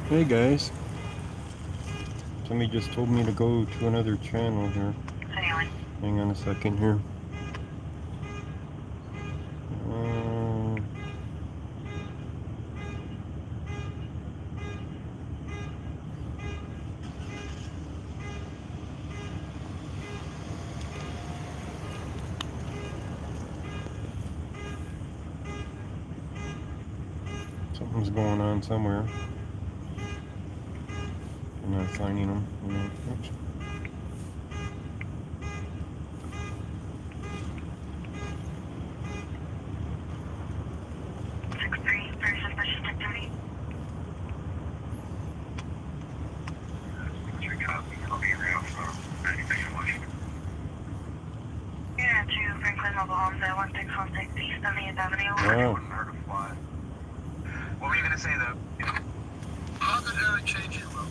Hey guys, somebody just told me to go to another channel here. Hang on a second here. Um, Something's going on somewhere. I'm not finding them. Oops. Oh. What were you going to say, though? How did Eric change you, bro?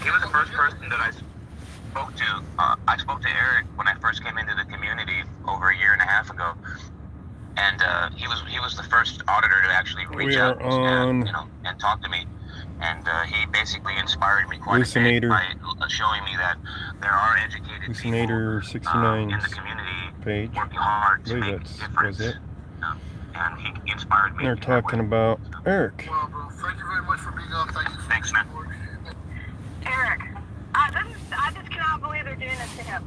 He was the first person that I spoke to. I spoke to Eric when I first came into the community over a year and a half ago. And he was the first auditor to actually reach out and talk to me. And he basically inspired me quite a bit by showing me that there are educated Lucinator people 69 in the community page. working hard to make a That difference. was it. And he inspired me. They're talking about Eric. Well, bro, thank you very much for being on. Thanks, man. Eric, I just cannot believe they're doing this to him.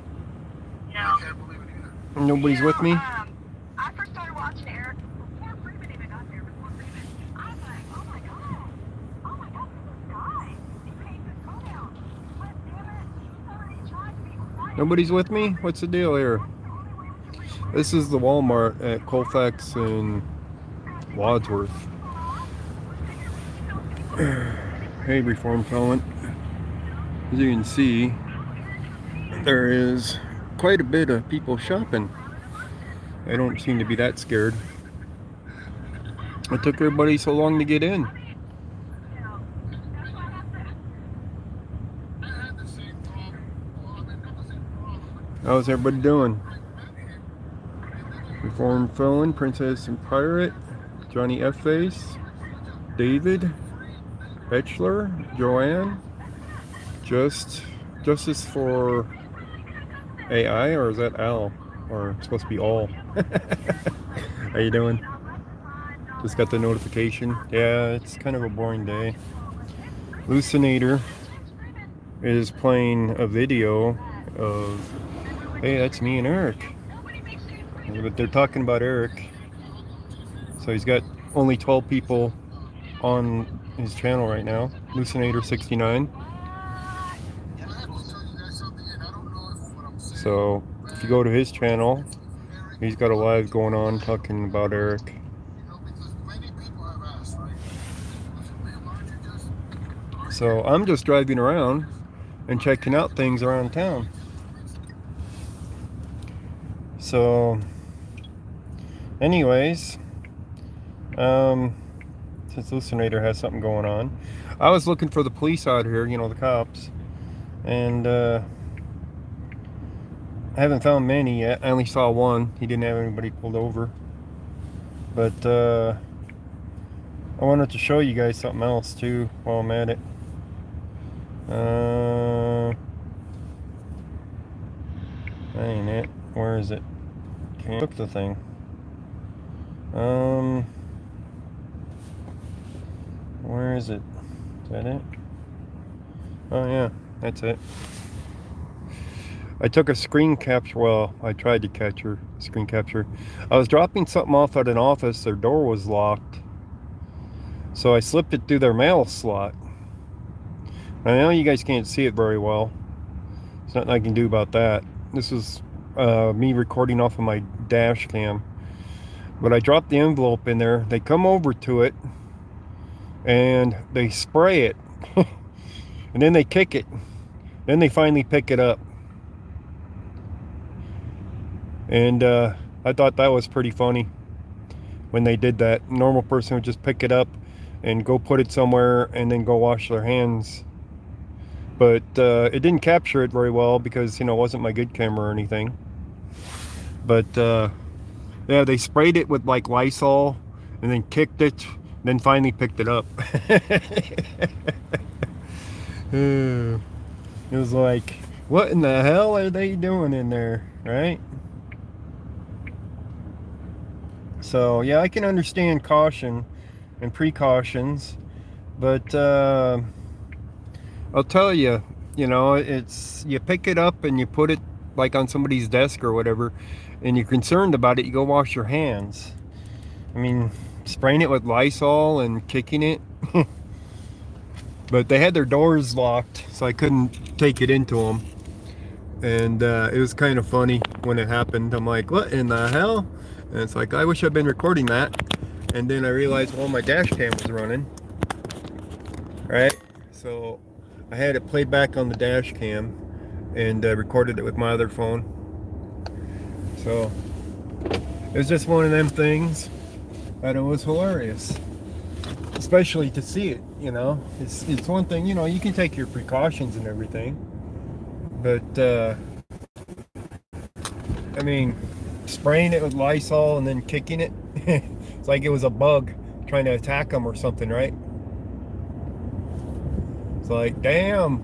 You know? I can't believe it either. Nobody's with me? I first started watching Eric before Freeman even got there, before Freeman. I was like, oh my God, this guy. He paid this code out. But damn it, he's already tried to be quiet. Nobody's with me? What's the deal here? This is the Walmart at Colfax in Wadsworth. Hey, Reform Talent. As you can see, there is quite a bit of people shopping. I don't seem to be that scared. It took everybody so long to get in. How's everybody doing? Reformed Felon, Princess and Pirate, Johnny F. Face, David, Bachelor, Joanne, Justice for AI, or is that Al? Or it's supposed to be all. How you doing? Just got the notification. Yeah, it's kind of a boring day. Lucinator is playing a video of, hey, that's me and Eric. But they're talking about Eric. So he's got only 12 people on his channel right now. Lucinator 69. So if you go to his channel, he's got a live going on talking about Eric. So I'm just driving around and checking out things around town. So anyways, since Lucinator has something going on, I was looking for the police out here, you know, the cops, and I haven't found many yet. I only saw one. He didn't have anybody pulled over. But I wanted to show you guys something else too while I'm at it. That ain't it. Where is it? Can't look the thing. Where is it? Is that it? Oh yeah, that's it. I took a screen capture. Well, I tried to capture screen capture. I was dropping something off at an office. Their door was locked, so I slipped it through their mail slot. I know you guys can't see it very well. There's nothing I can do about that. This is me recording off of my Dashcam. But I dropped the envelope in there. They come over to it and they spray it. And then they kick it. Then they finally pick it up. And I thought that was pretty funny when they did that. A normal person would just pick it up and go put it somewhere and then go wash their hands. But it didn't capture it very well because, you know, it wasn't my good camera or anything. But yeah, they sprayed it with like Lysol and then kicked it Then finally picked it up. It was like, what in the hell are they doing in there, right? So yeah, I can understand caution and precautions, but I'll tell you, you know, it's, you pick it up and you put it like on somebody's desk or whatever, and you're concerned about it, you go wash your hands. I mean, spraying it with Lysol and kicking it. But they had their doors locked, so I couldn't take it into them. And it was kind of funny when it happened. I'm like, what in the hell? And it's like, I wish I'd been recording that. And then I realized, well, my dash cam was running. Right? So I had it played back on the dash cam and recorded it with my other phone. So it was just one of them things, but it was hilarious. Especially to see it, you know. It's one thing, you know, you can take your precautions and everything. But, I mean, spraying it with Lysol and then kicking it, it's like it was a bug trying to attack them or something, right? It's like, damn.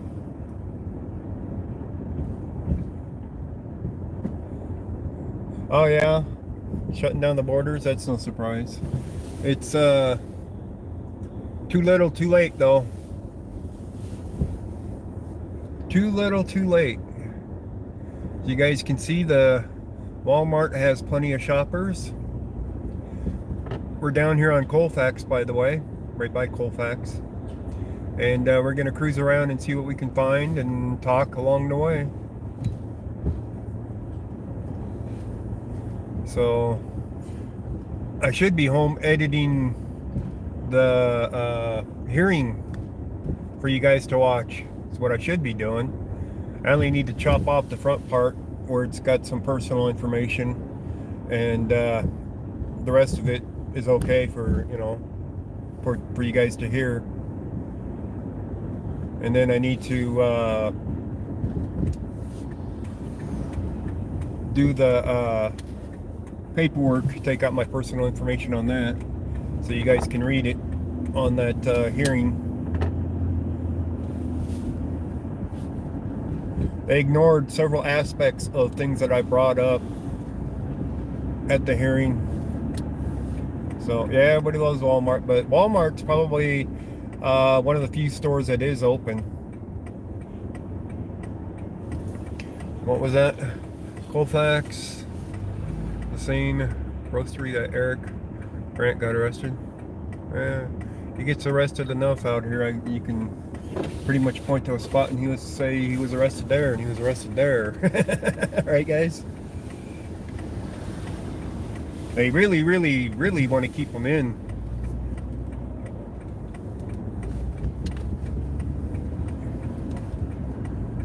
Oh, yeah. Shutting down the borders, that's no surprise. It's, too little, too late, though. Too little, too late. You guys can see the Walmart has plenty of shoppers. We're down here on Colfax, by the way, right by Colfax. And we're going to cruise around and see what we can find and talk along the way. So I should be home editing the hearing for you guys to watch. It's what I should be doing. I only need to chop off the front part where it's got some personal information, and the rest of it is okay for, you know, for you guys to hear. And then I need to do the paperwork, take out my personal information on that, so you guys can read it on that hearing. They ignored several aspects of things that I brought up at the hearing. So yeah, everybody loves Walmart, but Walmart's probably one of the few stores that is open. What was that? Colfax, the same grocery that Eric Brandt got arrested. He gets arrested enough out here, you can pretty much point to a spot and he would say he was arrested there and he was arrested there. Right, guys? They really, really, really want to keep him in.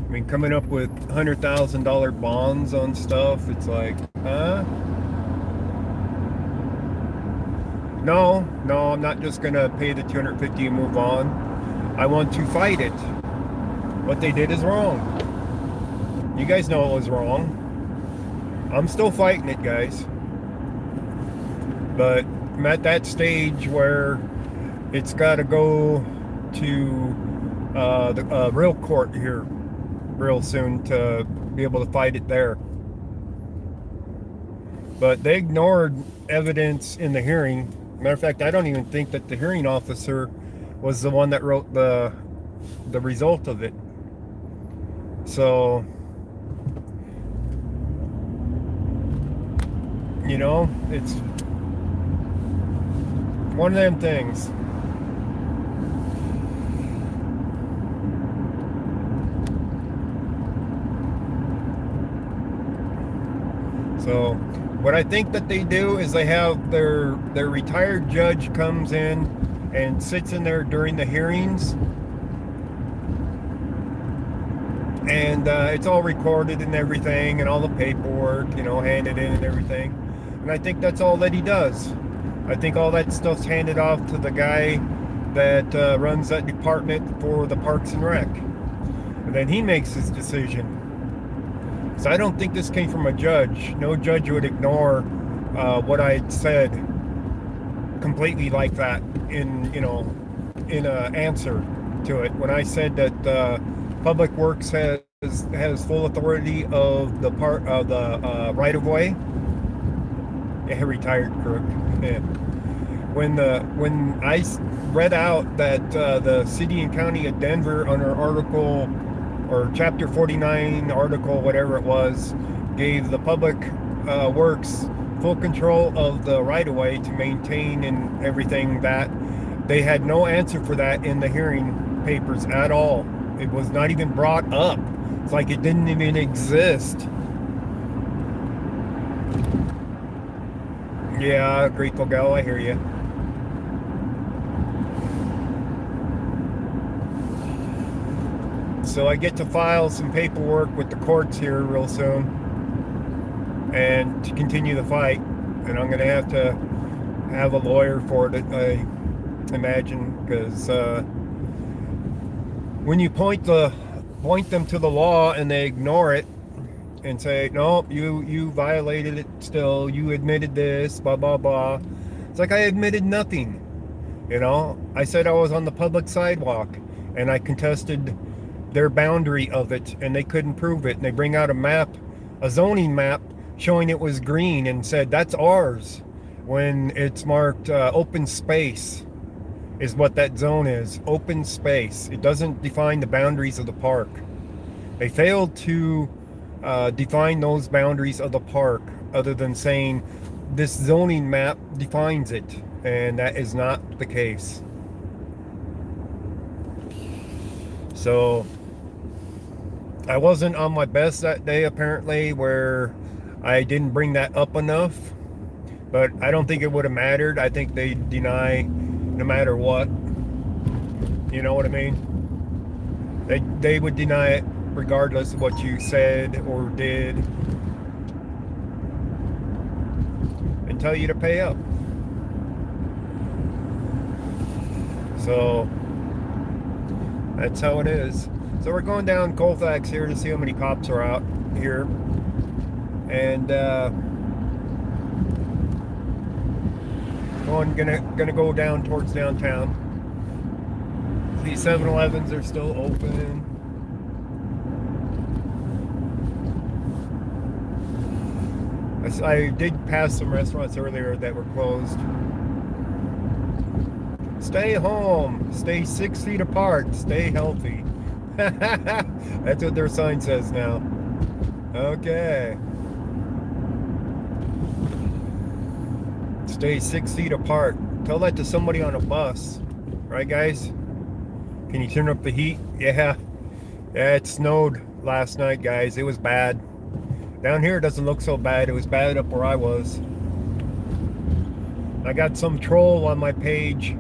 I mean, coming up with $100,000 bonds on stuff, it's like, huh? No, I'm not just gonna pay the $250 and move on. I want to fight it. What they did is wrong. You guys know it was wrong. I'm still fighting it, guys. But I'm at that stage where it's got to go to the real court here real soon to be able to fight it there. But they ignored evidence in the hearing. Matter of fact, I don't even think that the hearing officer was the one that wrote the result of it. So, you know, it's one of them things. So what I think that they do is they have their retired judge comes in and sits in there during the hearings, and it's all recorded and everything, and all the paperwork, you know, handed in and everything. And I think that's all that he does. I think all that stuff's handed off to the guy that runs that department for the Parks and Rec, and then he makes his decision. So I don't think this came from a judge. No judge would ignore what I had said completely like that in, you know, in an answer to it. When I said that Public Works has full authority of the part of the right of way. Yeah, retired crook. Yeah. When I read out that the city and county of Denver under article or chapter 49 article whatever it was gave the public works full control of the right of way to maintain and everything, that they had no answer for that in the hearing papers at all. It was not even brought up. It's like it didn't even exist. Yeah, grateful gal, I hear you. So I get to file some paperwork with the courts here real soon, and to continue the fight. And I'm going to have a lawyer for it, I imagine, because when you point them to the law and they ignore it and say, no, you violated it still, you admitted this, blah, blah, blah. It's like I admitted nothing. You know, I said I was on the public sidewalk and I contested their boundary of it and they couldn't prove it. And they bring out a map, a zoning map showing it was green and said that's ours when it's marked open space is what that zone is. Open space. It doesn't define the boundaries of the park. They failed to define those boundaries of the park other than saying this zoning map defines it, and that is not the case. So I wasn't on my best that day apparently, where I didn't bring that up enough, but I don't think it would have mattered. I think they deny no matter what. You know what I mean? They would deny it regardless of what you said or did and tell you to pay up. So that's how it is. So we're going down Colfax here to see how many cops are out here. And gonna go down towards downtown. These 7-Elevens are still open. I did pass some restaurants earlier that were closed. Stay home. Stay 6 feet apart. Stay healthy. That's what their sign says now. Okay. Stay 6 feet apart. Tell that to somebody on a bus. Right, guys? Can you turn up the heat? Yeah. Yeah, it snowed last night, guys. It was bad. Down here it doesn't look so bad. It was bad up where I was. I got some troll on my page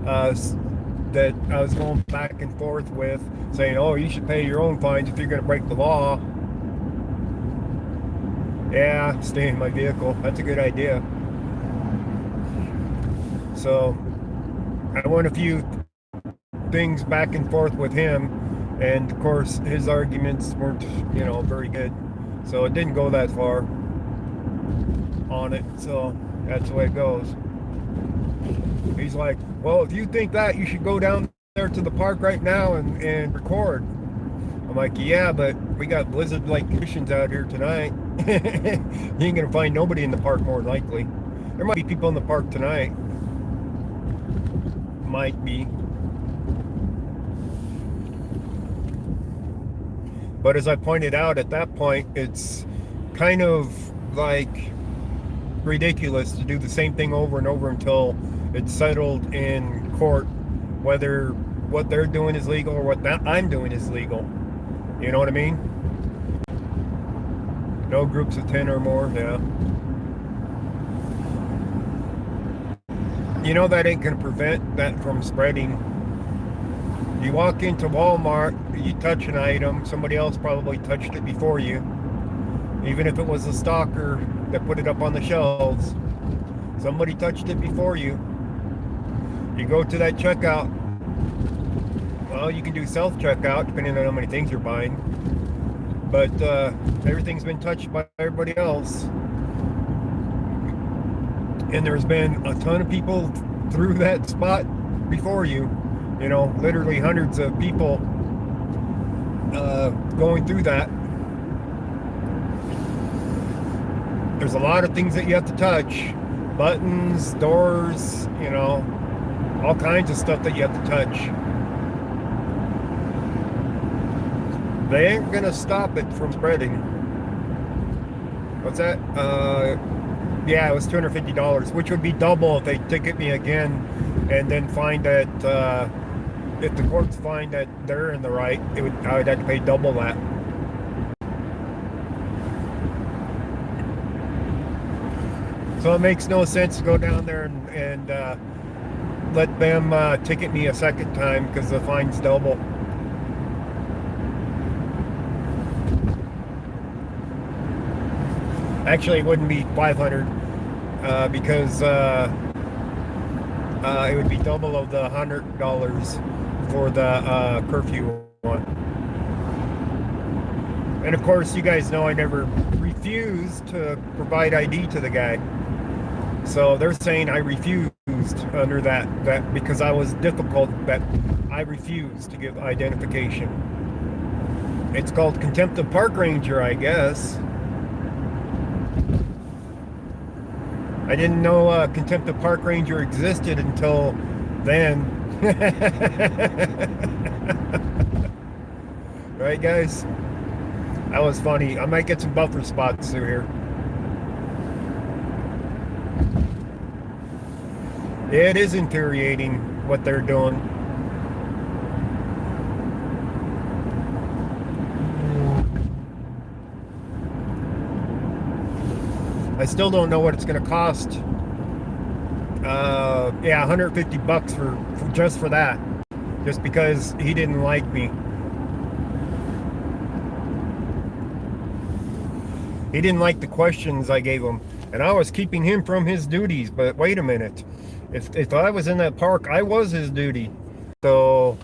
that I was going back and forth with, saying, oh, you should pay your own fines if you're going to break the law. Yeah, stay in my vehicle. That's a good idea. So I went a few things back and forth with him, and of course his arguments weren't, you know, very good. So it didn't go that far on it. So that's the way it goes. He's like, well, if you think that, you should go down there to the park right now and record. I'm like, yeah, but we got blizzard-like conditions out here tonight. You ain't gonna find nobody in the park, more than likely. There might be people in the park tonight. Might be. But as I pointed out at that point, it's kind of like ridiculous to do the same thing over and over until it's settled in court, whether what they're doing is legal or what I'm doing is legal. You know what I mean? No groups of 10 or more, yeah. You know that ain't gonna prevent that from spreading. You walk into Walmart, you touch an item, somebody else probably touched it before you. Even if it was a stalker that put it up on the shelves, somebody touched it before you. You go to that checkout. Well, you can do self-checkout depending on how many things you're buying. But everything's been touched by everybody else. And there's been a ton of people through that spot before you. You know, literally hundreds of people going through that. There's a lot of things that you have to touch. Buttons, doors, you know, all kinds of stuff that you have to touch. They ain't gonna stop it from spreading. What's that? Yeah, it was $250, which would be double if they ticket me again and then find that if the courts find that they're in the right, I would have to pay double that. So it makes no sense to go down there and let them ticket me a second time because the fine's double. Actually, it wouldn't be $500 because it would be double of the $100 for the curfew one. And of course, you guys know I never refused to provide ID to the guy. So they're saying I refused under that because I was difficult, that I refused to give identification. It's called contempt of park ranger, I guess. I didn't know contempt of park ranger existed until then. Right, guys? That was funny. I might get some buffer spots through here. It is infuriating what they're doing. I still don't know what it's going to cost. Yeah, $150 for just for that, just because he didn't like me. He didn't like the questions I gave him, and I was keeping him from his duties. But wait a minute, if I was in that park, I was his duty. So,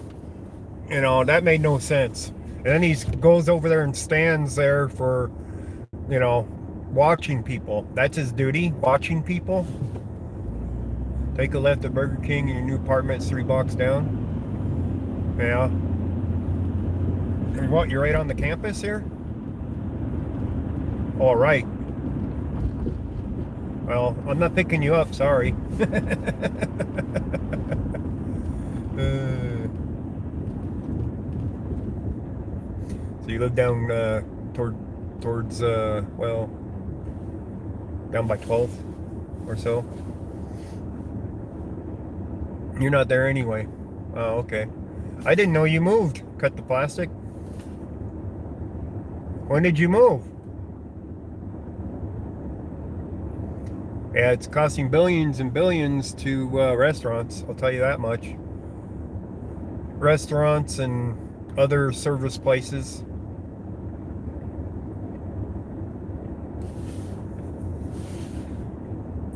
you know, that made no sense. And then he goes over there and stands there for, you know, watching people. That's his duty, watching people. Take a left at Burger King and your new apartment's 3 blocks down. Yeah. And what, you're right on the campus here? All right. Well, I'm not picking you up, sorry. So you live down towards well, down by 12th or so. You're not there anyway. Oh, okay. I didn't know you moved. Cut the plastic. When did you move? Yeah, it's costing billions and billions to restaurants, I'll tell you that much. Restaurants and other service places.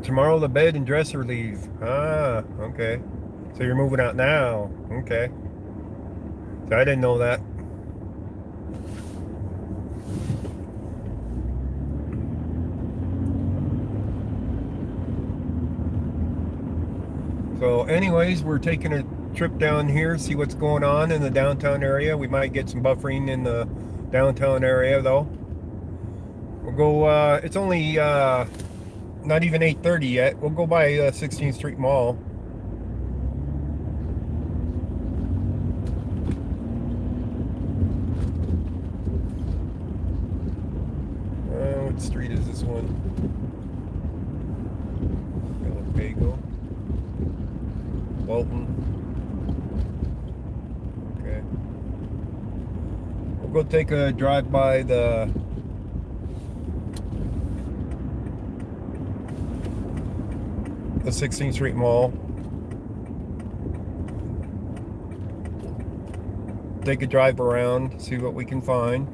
Tomorrow the bed and dresser leave. Ah, okay. So you're moving out now. Okay. So I didn't know that. So anyways, we're taking a trip down here, see what's going on in the downtown area. We might get some buffering in the downtown area though. We'll go, it's only not even 8:30 yet. We'll go by 16th Street Mall. What street is this one? Bagel. Walton. Okay. We'll go take a drive by the 16th Street Mall. Take a drive around, see what we can find.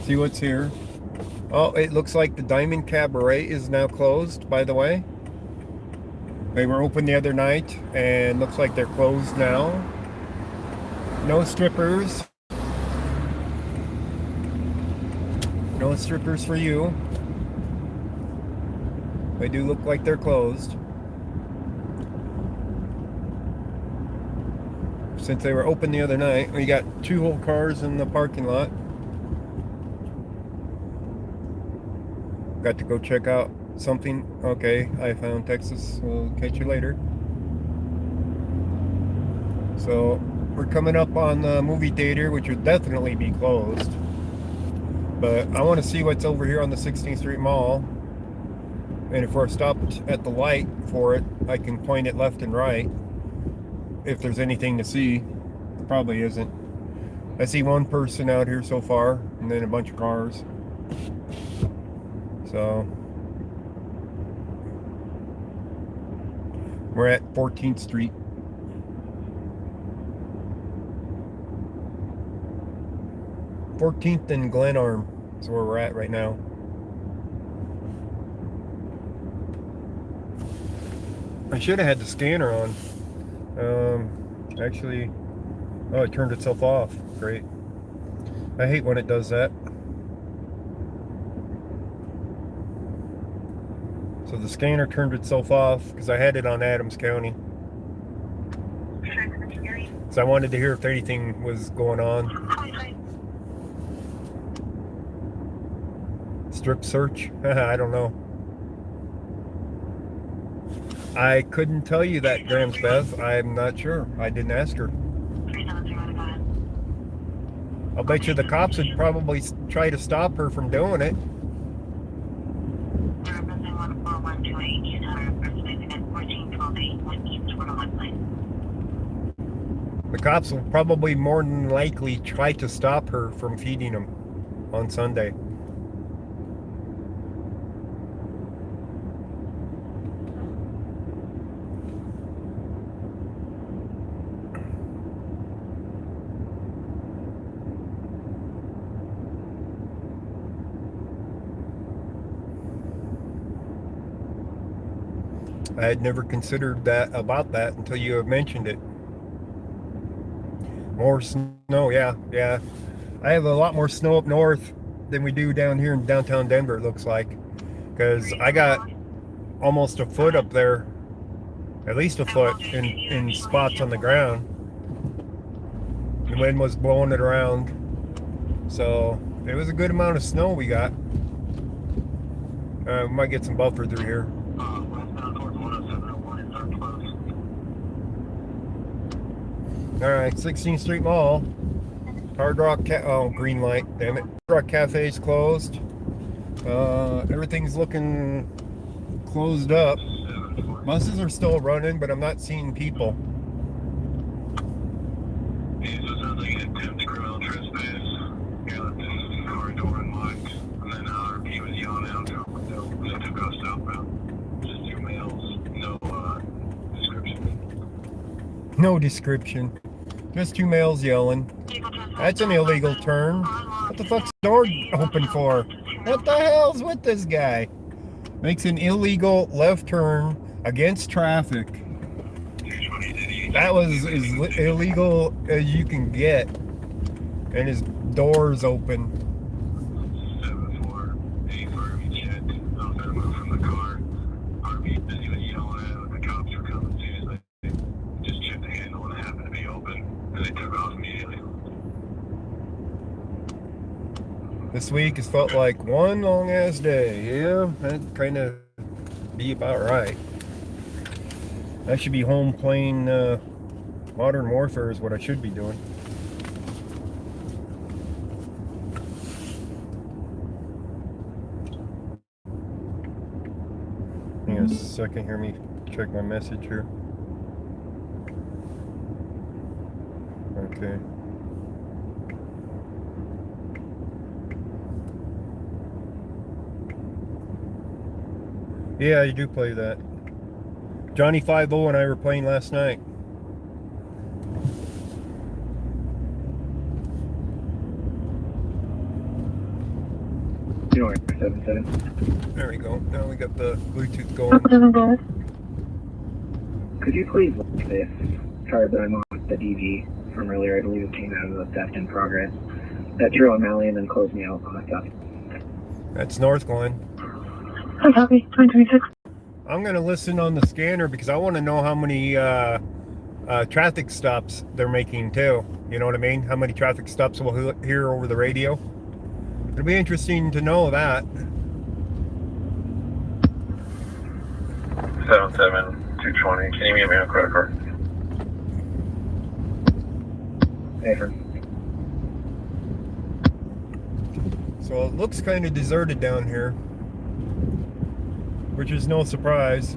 See what's here. Oh, it looks like the Diamond Cabaret is now closed, by the way. They were open the other night, and looks like they're closed now. No strippers. No strippers for you. They do look like they're closed. Since they were open the other night, we got 2 whole cars in the parking lot. Got to go check out something. Okay, I found Texas. We'll catch you later. So we're coming up on the movie theater, which would definitely be closed. But I want to see what's over here on the 16th Street Mall. And if we're stopped at the light for it, I can point it left and right. If there's anything to see. There probably isn't. I see one person out here so far, and then a bunch of cars. So we're at 14th Street. Fourteenth and Glenarm is where we're at right now. I should have had the scanner on. Actually, oh, it turned itself off. Great. I hate when it does that. So the scanner turned itself off because I had it on Adams County. So I wanted to hear if anything was going on. Strip search? I don't know. I couldn't tell you that, Grams Beth. I'm not sure. I didn't ask her. I'll bet you the cops would probably try to stop her from doing it. The cops will probably more than likely try to stop her from feeding them on Sunday. I had never considered that about that until you have mentioned it. More snow, yeah. I have a lot more snow up north than we do down here in downtown Denver, it looks like. Because I got almost a foot up there, at least a foot in spots on the ground. The wind was blowing it around. So it was a good amount of snow we got. We might get some buffer through here. Alright, 16th Street Mall. Hard Rock green light, damn it. Hard Rock Cafe's closed. Everything's looking closed up. Buses are still running, but I'm not seeing people. No description. Just 2 males yelling. That's an illegal turn. What the fuck's the door open for? What the hell's with this guy? Makes an illegal left turn against traffic. That was as illegal as you can get. And his door's open. This week has felt like one long ass day. Yeah, that'd kind of be about right. I should be home playing Modern Warfare is what I should be doing. Hang on a second here, let me check my message here. Okay. Yeah, you do play that. Johnny 5-0 and I were playing last night. January 77. There we go. Now we got the Bluetooth going. Could you please look this card that I'm on with the DV from earlier? I believe it came out of the theft in progress. That Drew O'Malley and then closed me out on my stuff. That's North Glen. Hi, copy. 2026. I'm gonna listen on the scanner because I want to know how many traffic stops they're making too. You know what I mean? How many traffic stops we'll hear over the radio. It'll be interesting to know that. 77220. Can you meet me on credit card? Affirm. So it looks kind of deserted down here, which is no surprise.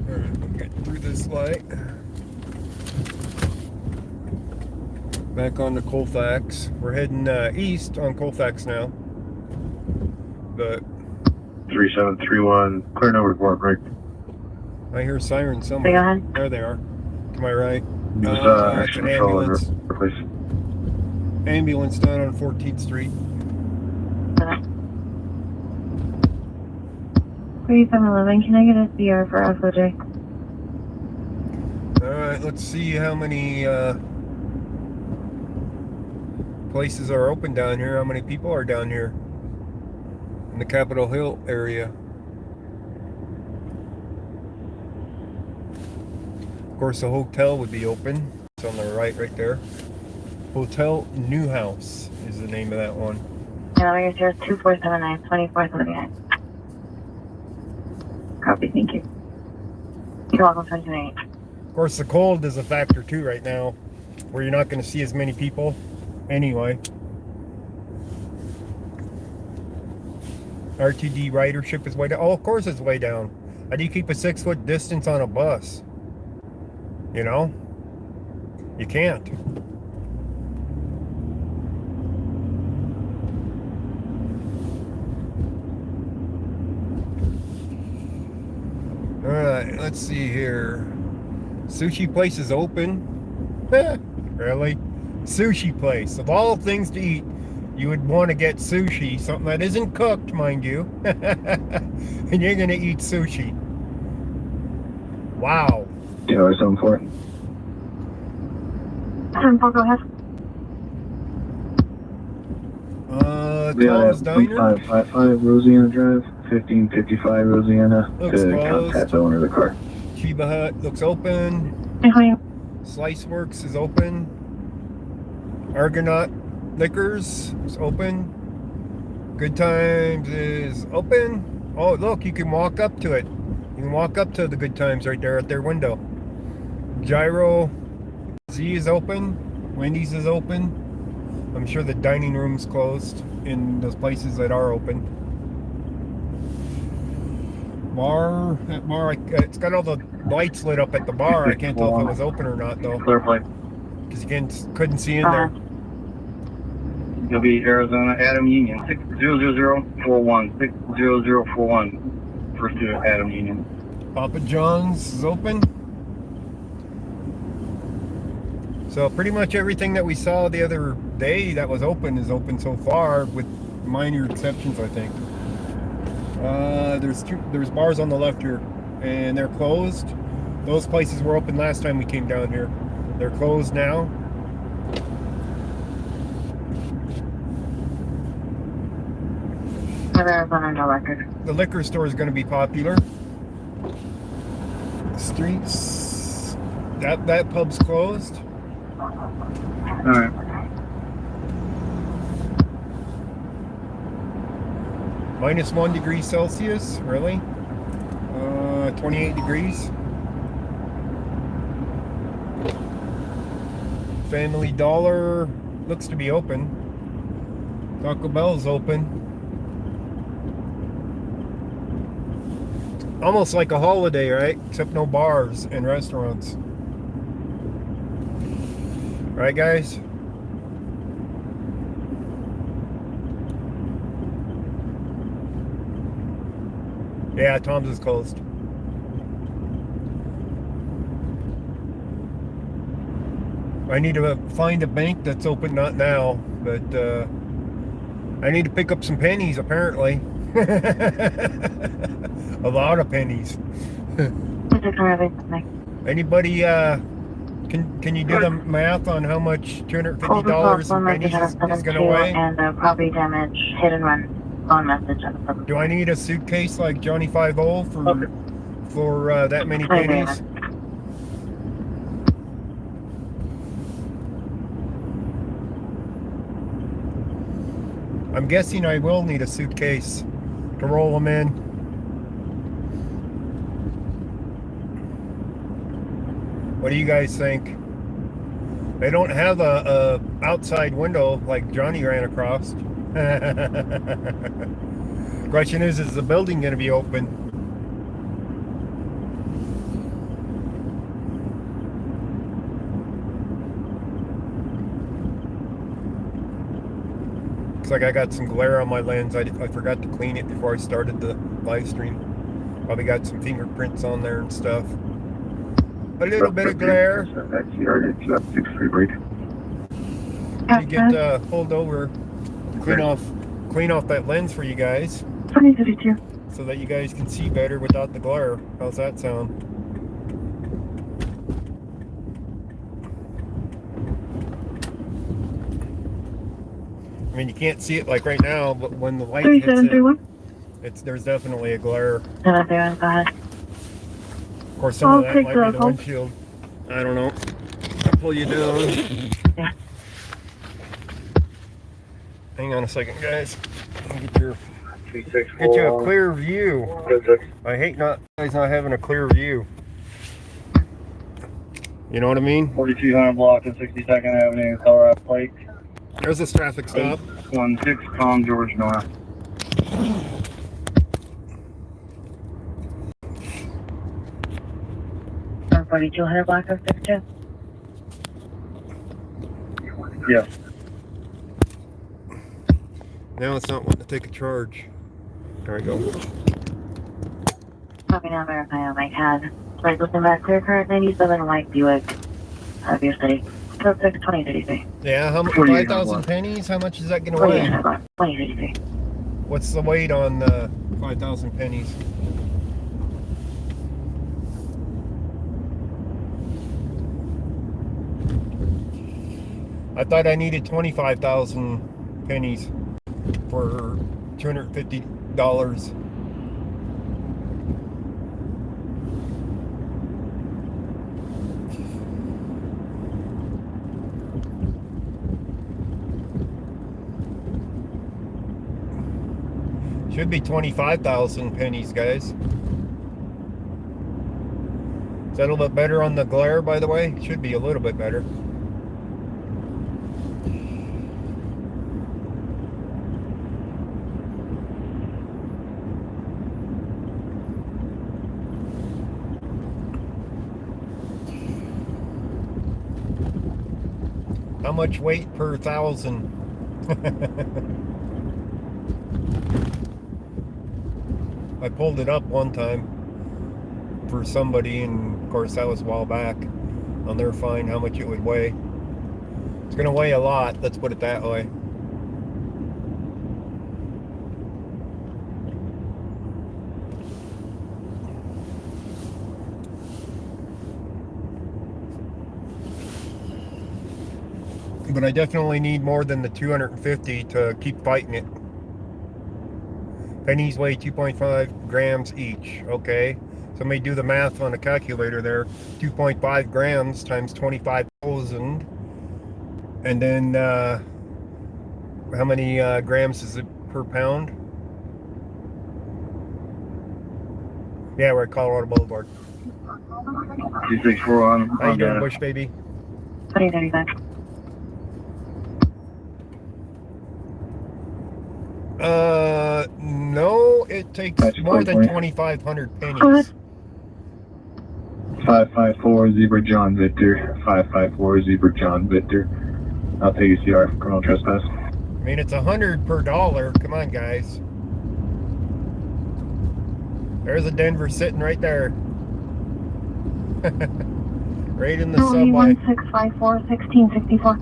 Alright, we'll get through this light. Back on to Colfax. We're heading east on Colfax now. But 3731. Clear no report, break. I hear sirens somewhere. There they are. To my right. It's an ambulance. Please. Ambulance down on 14th Street. 3711, can I get a CR for FOJ? Alright, let's see how many places are open down here. How many people are down here in the Capitol Hill area. Of course, the hotel would be open. It's on the right there. Hotel Newhouse is the name of that one. Yeah, like I said, 2479, 2479. Copy, thank you. You're welcome, 29. Of course, the cold is a factor too right now, where you're not going to see as many people anyway. RTD ridership is way down. Oh, of course it's way down. How do you keep a 6-foot distance on a bus? You know? You can't. Alright, let's see here. Sushi place is open. Really? Sushi place. Of all things to eat, you would want to get sushi. Something that isn't cooked, mind you. And you're going to eat sushi. Wow. Tower 74. 74, go ahead. Tom's Diner. 1555 Rosiana Drive, 1555 Rosiana. Looks To closed. contact the owner of the car. Chiba Hut looks open. Hi. Slice Works is open. Argonaut Liquors is open. Good Times is open. Oh, look, you can walk up to it. You can walk up to the Good Times right there at their window. Gyro Z is open. Wendy's is open. I'm sure the dining room's closed in those places that are open. That bar, it's got all the lights lit up at the bar. I can't tell if it was open or not though, Clear flight. because you couldn't see in there. You'll be Arizona Adam Union 60041 60041. First to Adam Union. Papa John's is open. So pretty much everything that we saw the other day that was open is open so far, with minor exceptions, I think. There's bars on the left here, and they're closed. Those places were open last time we came down here. They're closed now. Arizona, no record. The liquor store is going to be popular. The streets, that pub's closed. Alright. -1 degree Celsius, really? 28 degrees. Family Dollar looks to be open. Taco Bell's open. Almost like a holiday, right? Except no bars and restaurants. Right, guys? Yeah, Tom's is closed. I need to find a bank that's open, not now, but I need to pick up some pennies, apparently. A lot of pennies. Anybody, can you do the math on how much $250 in pennies is going to weigh? And property damage, hit and run. Phone message. Do I need a suitcase like Johnny 5-0 for that many pennies? I'm guessing I will need a suitcase to roll them in. What do you guys think? They don't have a outside window like Johnny ran across. Question is the building going to be open? Looks like I got some glare on my lens. I forgot to clean it before I started the live stream. Probably got some fingerprints on there and stuff. A little bit of glare. You get pulled over, clean off that lens for you guys, 2052. so that you guys can see better without the glare. How's that sound? I mean, you can't see it like right now, but when the light hits it, there's definitely a glare. 731, go ahead. Of course, some of that might be the windshield. I don't know. I'll pull you down. Yeah. Hang on a second, guys. I'll get you a clear view. I hate guys not having a clear view. You know what I mean? 4200 block of 62nd Avenue, Colorado Plate. There's this traffic stop. 16 Palm George North. On 4200 block of 62. Yes. Now it's not wanting to take a charge. There we go. Copy now, verify on my CAD. Right, looking back, clear current 97 white Buick. Obviously. Code 6, 2033. Yeah, how much? 5,000 pennies? How much is that going to weigh? 2033. What's the weight on 5,000 pennies? I thought I needed 25,000 pennies for $250. Should be 25,000 pennies, guys. Is that a little bit better on the glare, by the way? Should be a little bit better. How much weight per thousand? I pulled it up one time for somebody, and of course that was a while back. I'll never find how much it would weigh. It's going to weigh a lot, let's put it that way. But I definitely need more than the 250 to keep fighting it. Pennies weigh 2.5 grams each. Okay, somebody do the math on a calculator there. 2.5 grams times 25,000, and then how many grams is it per pound? Yeah, we're at Colorado Boulevard. 264 How you doing, Bush baby? 2035. No, it takes more than 2,500 pennies. 554 Zebra John Victor. 554 Zebra John Victor. I'll take CR for criminal trespass. I mean, it's $100 per dollar. Come on, guys. There's a Denver sitting right there. Right in the subway. 1654, 1664.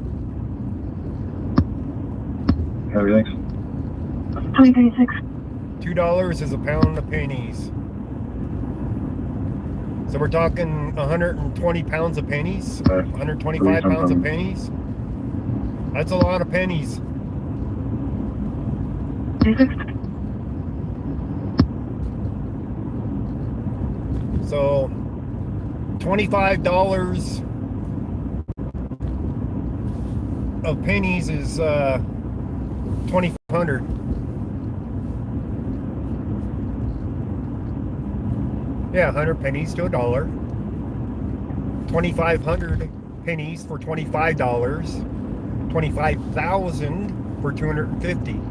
Everything's 2036. $2 is a pound of pennies. So we're talking 120 pounds of pennies, 125 pounds of pennies. That's a lot of pennies. So $25 of pennies is 2,500. Yeah, 100 pennies to $1. 2,500 pennies for $25. 25,000 for 250.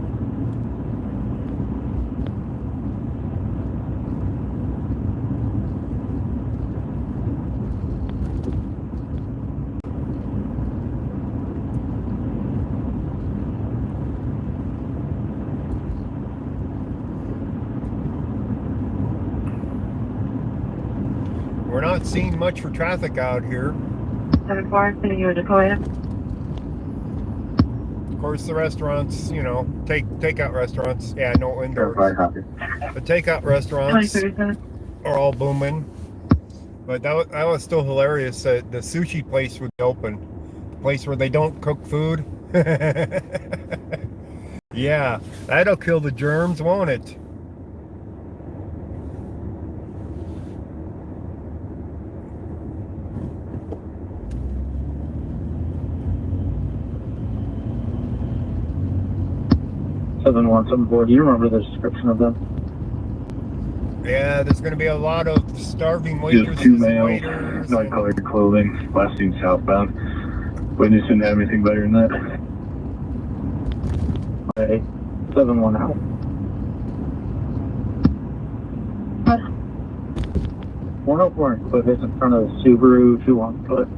We're not seeing much for traffic out here. 7-4, sending you a decoy. Of course, the restaurants, you know, takeout restaurants. Yeah, no indoors. The takeout restaurants 2037. are all booming. But that was still hilarious that the sushi place would open. The place where they don't cook food. Yeah, that'll kill the germs, won't it? Seven one seven four. Do you remember the description of them? Yeah, there's going to be a lot of starving Just waitresses two and males, waiters. non-colored clothing, last seen southbound. Witness didn't have anything better than that. Okay, 7-1 out. What? 104 Cliff is in front of the Subaru 2-1 foot.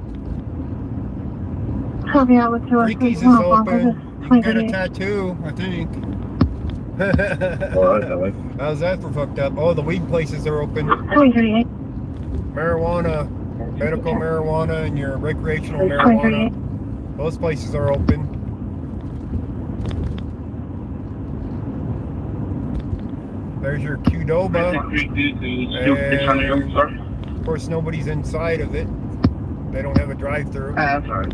Help me out with 2 Ricky's is open. You can get a tattoo, I think. Well, that's that way. How's that for fucked up? Oh, the weed places are open. 2038. Marijuana, medical marijuana, and your recreational 2038. marijuana. Those places are open. There's your Qdoba. And of course, nobody's inside of it. They don't have a drive-through. I'm sorry.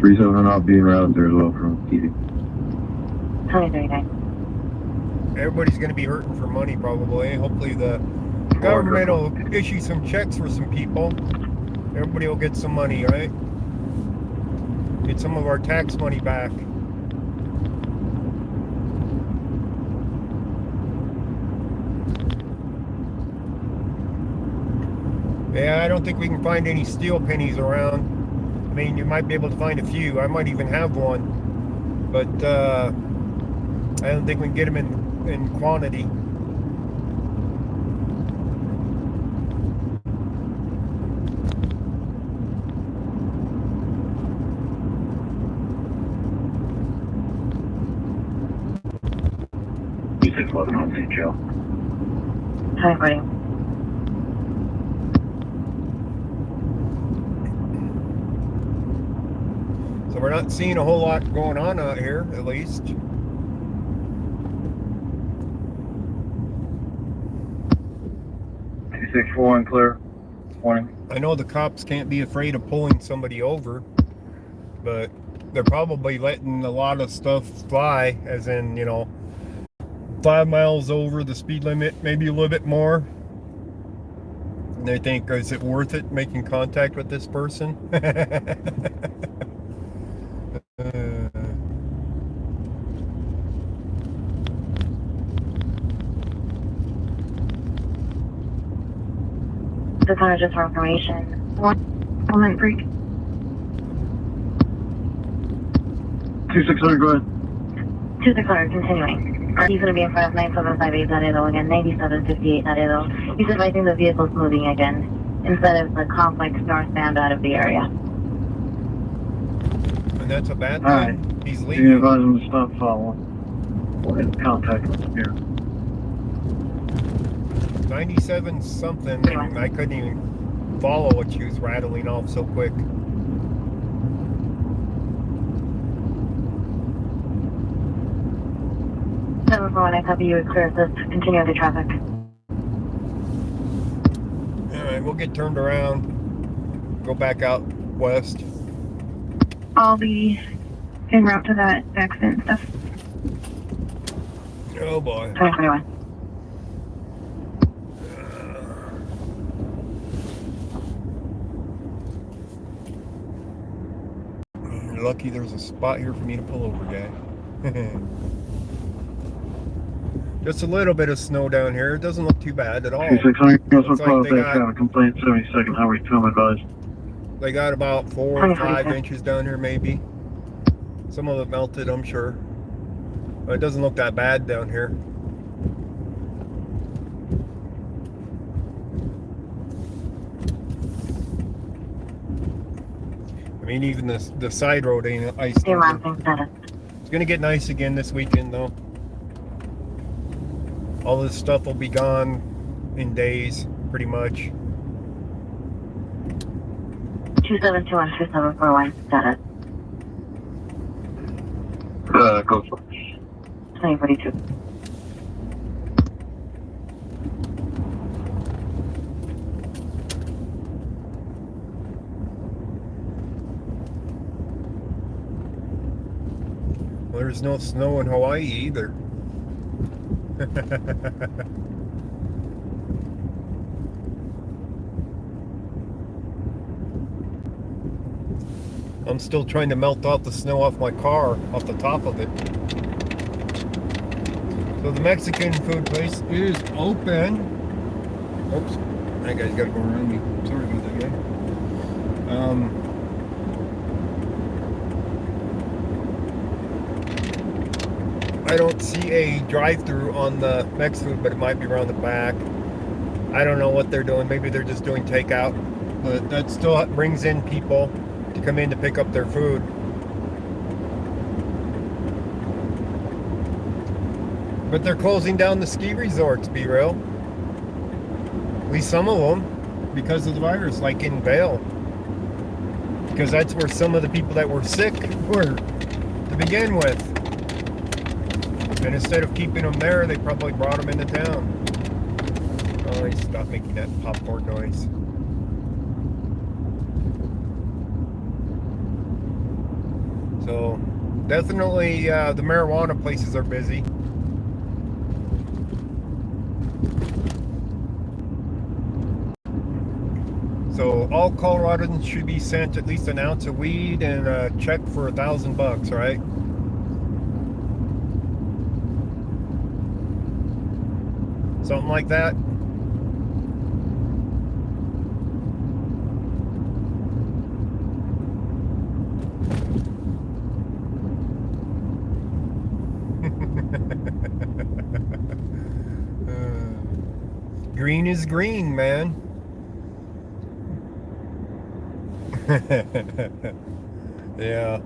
37 off being routed there as well from TV. 2039. Everybody's going to be hurting for money probably. Hopefully the government will issue some checks for some people. Everybody will get some money, right? Get some of our tax money back. Yeah, I don't think we can find any steel pennies around. I mean, you might be able to find a few. I might even have one. But I don't think we can get them in quantity. You 611 on St. Joe. Hi, buddy. So we're not seeing a whole lot going on out here, at least. Two-6-4 clear. Morning. I know the cops can't be afraid of pulling somebody over, but they're probably letting a lot of stuff fly, as in, you know, 5 miles over the speed limit, maybe a little bit more. And they think, is it worth it making contact with this person? This is just for information. 1 moment break. 2600, go ahead. 2600, continuing. He's going to be in front of 9758 Laredo again, 9758 Laredo. He's advising the vehicle's moving again, instead of the complex northbound out of the area. And that's a bad thing. Alright. He's You leaving. advise him to stop following. We'll get in contact with him here. 97 something, and I couldn't even follow what she was rattling off so quick. 3741, I copy you with clear assist. Continue with the traffic. Alright, we'll get turned around. Go back out west. I'll be en route to that accident stuff. Oh boy. 2041. You're lucky there's a spot here for me to pull over, guy. Just a little bit of snow down here. It doesn't look too bad at all. 2600, goes Looks with like they Colfax, got- have a complaint, 72nd Highway, film advised. They got about 4 or 5 inches down here, maybe. Some of it melted, I'm sure. But it doesn't look that bad down here. I mean, even the side road ain't ice. Stay launching status. It's gonna get nice again this weekend, though. All this stuff will be gone in days, pretty much. 2721, 2741, status. Go for 2042. Well, there's no snow in Hawaii either. I'm still trying to melt off the snow off my car, off the top of it. So the Mexican food place is open. Oops, that guy's got to go around me. Sorry about that guy. I don't see a drive-through on the Mex food, but it might be around the back. I don't know what they're doing. Maybe they're just doing takeout, but that still brings in people to come in to pick up their food. But they're closing down the ski resorts, be real. At least some of them, because of the virus, like in Vail. Because that's where some of the people that were sick were to begin with. And instead of keeping them there, they probably brought them into town. Oh, he stopped making that popcorn noise. So, definitely the marijuana places are busy. So, all Coloradans should be sent at least an ounce of weed and a check for $1,000, right? Something like that. Green is green, man. Yeah.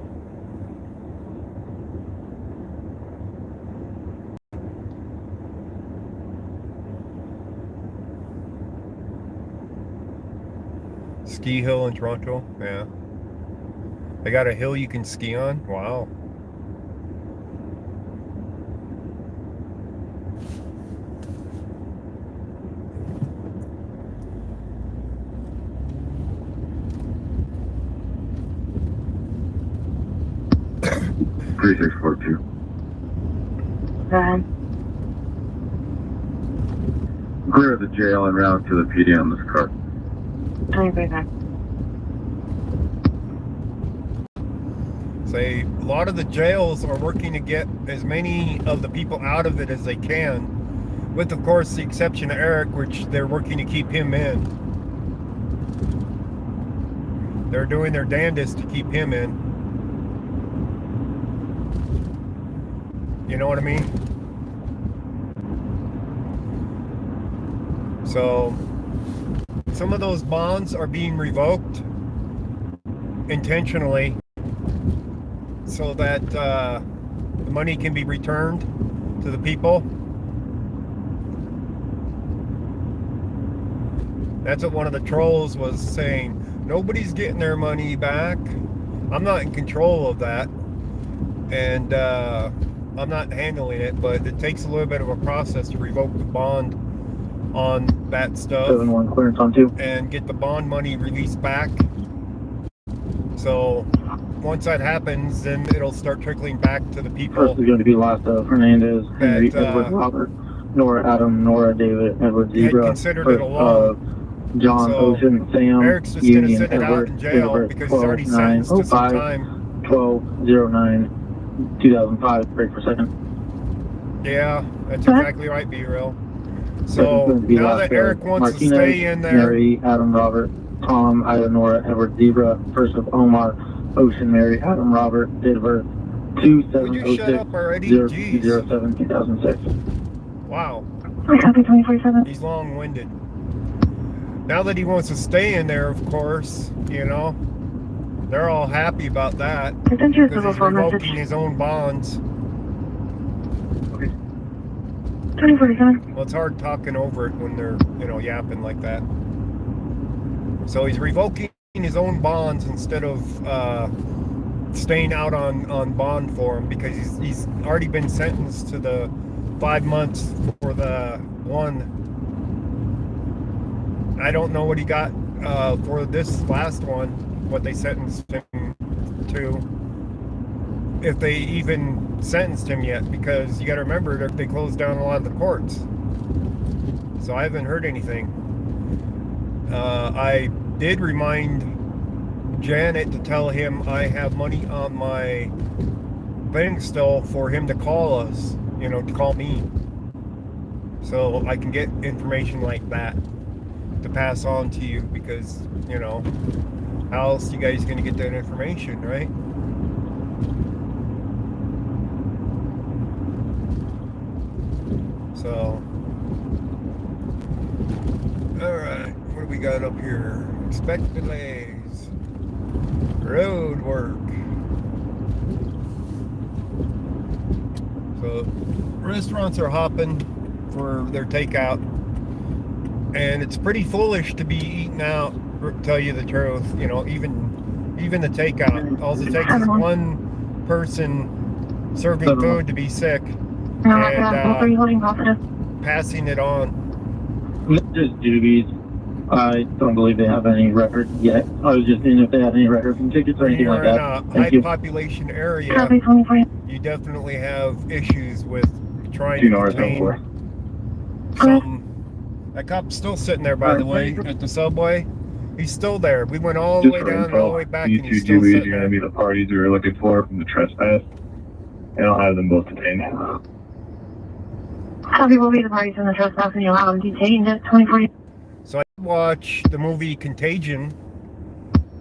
Ski hill in Toronto, yeah. They got a hill you can ski on. Wow. Three 3642. Go ahead. Clear the jail and route to the PD on this car. 2041. Say a lot of the jails are working to get as many of the people out of it as they can, with of course the exception of Eric, which they're working to keep him in. They're doing their damnedest to keep him in. You know what I mean? So some of those bonds are being revoked intentionally so that the money can be returned to the people. That's what one of the trolls was saying. Nobody's getting their money back. I'm not in control of that. And I'm not handling it, but it takes a little bit of a process to revoke the bond on that stuff 7-1 clearance on 2. and get the bond money released back. So once that happens, then it'll start trickling back to the people. First is going to be Lasta, Hernandez, Henry, That, Edward, Robert, Nora, Adam, Nora, David, Edward, had Zebra. considered it a law. John, So, Ocean, Sam, Eric's just going to Union, sit it out Edward, in jail because he's already sentenced to some time. 12/09, 2005, break for second. Yeah, that's exactly right, B-Real. So Going to be now that Lasta, Eric wants Martinez, to stay in there, Mary, Adam, Robert, Tom, Ida, Nora, Edward, Zebra. First of Omar, Ocean, Mary, Adam, Robert, date of birth, would you shut up already? Jeez. 07, 2006. Wow. Copy 24/7. He's long-winded. Now that he wants to stay in there, of course, you know, they're all happy about that I sent you a because civil he's phone revoking message. his own bonds. 2047. Well, it's hard talking over it when they're, you know, yapping like that. So he's revoking his own bonds instead of staying out on bond for him because he's already been sentenced to the 5 months for the one. I don't know what he got for this last one, what they sentenced him to, if they even sentenced him yet, because you got to remember that they closed down a lot of the courts. So I haven't heard anything. I did remind Janet to tell him I have money on my thing still for him to call us, you know, to call me, so I can get information like that to pass on to you, because, you know, how else you guys gonna get that information, right? So, all right, what do we got up here? Expect delays, road work. So restaurants are hopping for their takeout, and it's pretty foolish to be eating out, to tell you the truth. You know, even the takeout, all it takes is one person serving food to be sick What are you holding positive? passing it on. Just doobies. I don't believe they have any record yet. I was just seeing if they had any records and tickets or anything like You're that. in a Thank you. high population area. Copy 24. You definitely have issues with trying 2 to North contain 04. some. That cop's still sitting there, by the way, at the subway. He's still there. We went all the way Just for down and all the info, way back, these and two he's still Dewey's sitting are going to there. be the parties we were looking for from the trespass. And I'll have them both detained. Copy will be the parties in the trespass and you'll have them detained at 24. So I watched the movie Contagion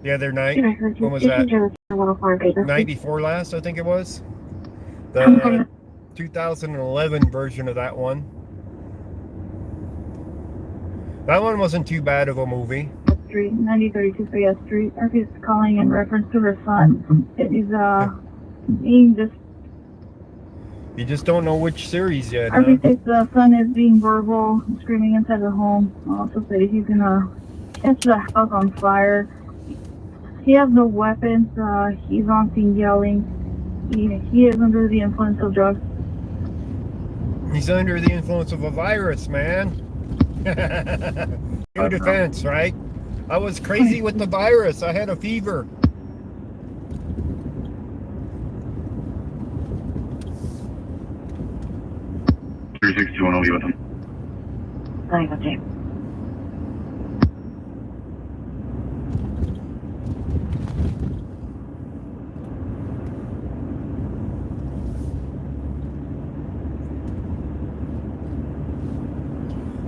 the other night. When was that? 94 before last, I think it was. The 2011 version of that one. That one wasn't too bad of a movie. Street, 9032 Fayette Street. Eric is calling in reference to her son. He's being just. You just don't know which series yet, huh? Eric thinks the son is being verbal, screaming inside the home. Also said he's gonna catch the house on fire. He has no weapons. He's on scene yelling. He is under the influence of drugs. He's under the influence of a virus, man. New defense, right? I was crazy with the virus. I had a fever. I'll be with them. Thank you, Jay.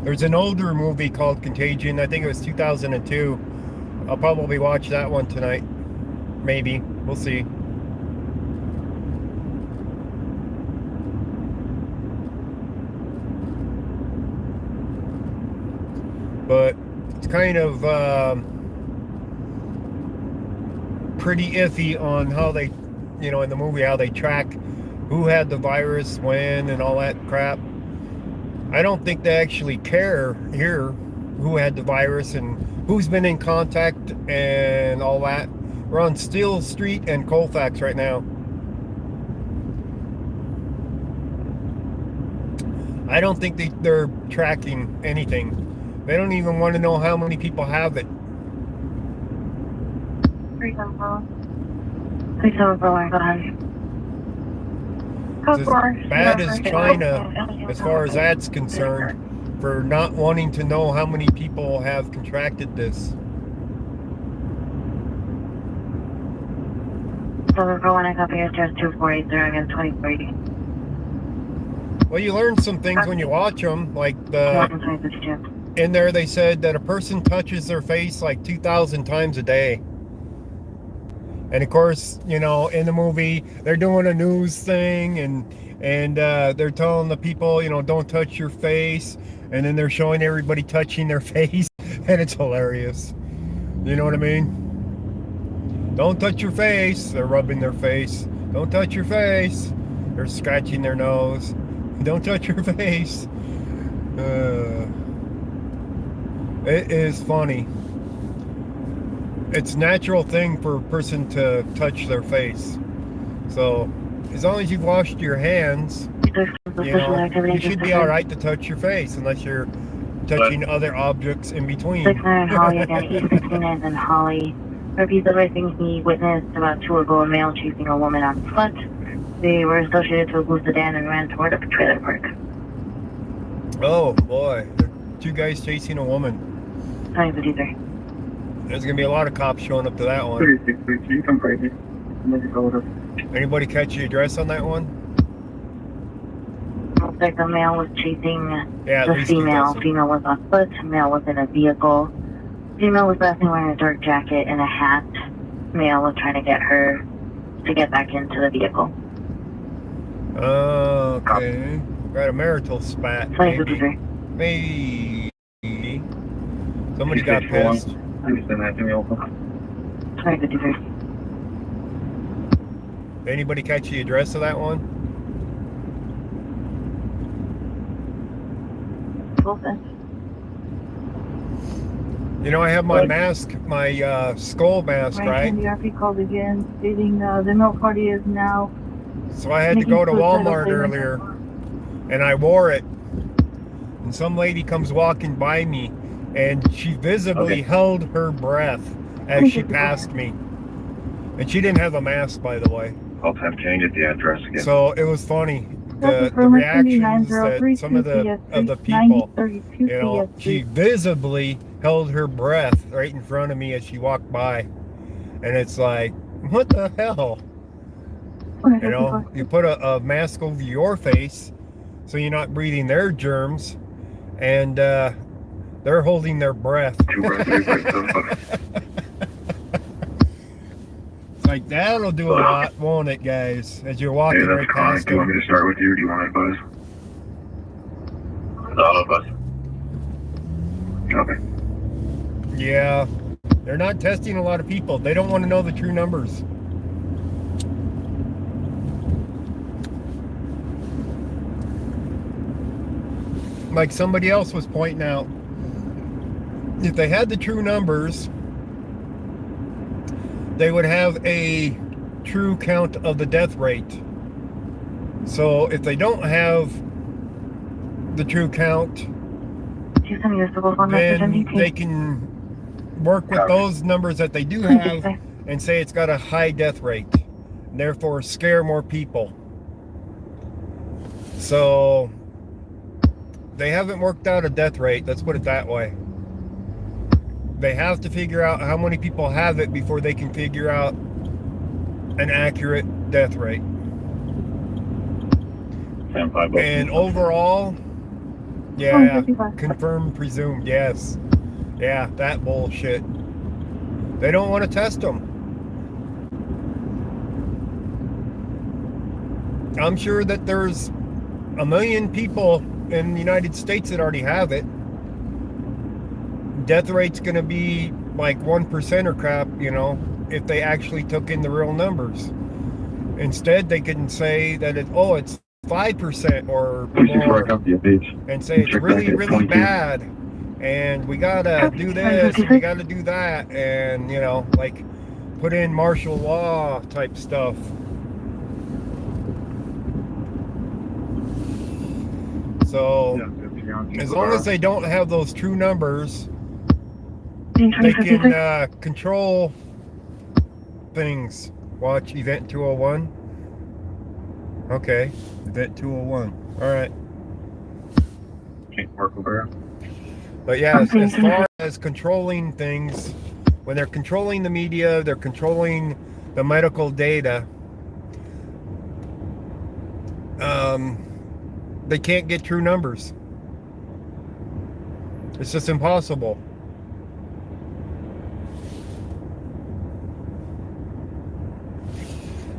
There's an older movie called Contagion. I think it was 2002. I'll probably watch that one tonight. Maybe. We'll see. But it's kind of pretty iffy on how they, you know, in the movie, how they track who had the virus when and all that crap. I don't think they actually care here who had the virus and who's been in contact and all that. We're on Steel Street and Colfax right now. I don't think they're tracking anything. They don't even want to know how many people have it. 374, go ahead. It's as bad as China, as far as that's concerned, for not wanting to know how many people have contracted this. 741, I copy your stairs 2480 against 2040. Well, you learn some things when you watch them, like in there they said that a person touches their face like 2,000 times a day. And of course, you know, in the movie, they're doing a news thing and they're telling the people, you know, don't touch your face. And then they're showing everybody touching their face. And it's hilarious. You know what I mean? Don't touch your face. They're rubbing their face. Don't touch your face. They're scratching their nose. Don't touch your face. It is funny. It's a natural thing for a person to touch their face. So, as long as you've washed your hands, you know, you should be alright to touch your face, unless you're touching other objects in between. 69 Holly again, E69 and Holly. Repeat the everything he witnessed about 2 ago, a male chasing a woman on foot. They were associated to a blue sedan and ran toward a trailer park. Oh boy, there are 2 guys chasing a woman. 2053. There's gonna be a lot of cops showing up to that one. 36, come crazy. Anybody catch the address on that one? Looks like the male was chasing the least female. Female was on foot, male was in a vehicle. Female was last seen wearing a dark jacket and a hat. Male was trying to get her to get back into the vehicle. Okay. Got a marital spat. 2053. Maybe. Somebody got pissed. 2053. Anybody catch the address of that one? Colfax. You know, I have my mask, my skull mask, right? The RP called again, stating the milk party is now. So I had to go to Walmart earlier, and I wore it. And some lady comes walking by me, and she visibly held her breath as she passed me. And she didn't have a mask, by the way. I'll have change at the address again. So it was funny. The reactions that some of the people, you know, she visibly held her breath right in front of me as she walked by. And it's like, what the hell? You know, you put a mask over your face so you're not breathing their germs, and they're holding their breath. It's like, that'll do a lot, won't it, guys? As you're walking right past them. Do you want me to start with you, or do you want to buzz? All of us. Okay. Yeah, they're not testing a lot of people. They don't want to know the true numbers. Like somebody else was pointing out, if they had the true numbers, they would have a true count of the death rate. So if they don't have the true count, then they can work with those numbers that they do have and say it's got a high death rate, and therefore scare more people. So they haven't worked out a death rate, let's put it that way. They have to figure out how many people have it before they can figure out an accurate death rate. And overall, yeah, confirmed, presumed, yes. Yeah, that bullshit. They don't want to test them. I'm sure that there's 1 million people in the United States that already have it. Death rate's going to be like 1% or crap, you know, if they actually took in the real numbers. Instead, they can say that it's 5% or more, and say it's really, really bad, and we gotta do this, and we gotta do that, and, you know, like, put in martial law type stuff. So So as long as they don't have those true numbers, they can control things. Watch event 201. Okay, event 201. All right. But yeah, as far as controlling things, when they're controlling the media, they're controlling the medical data. They can't get true numbers. It's just impossible.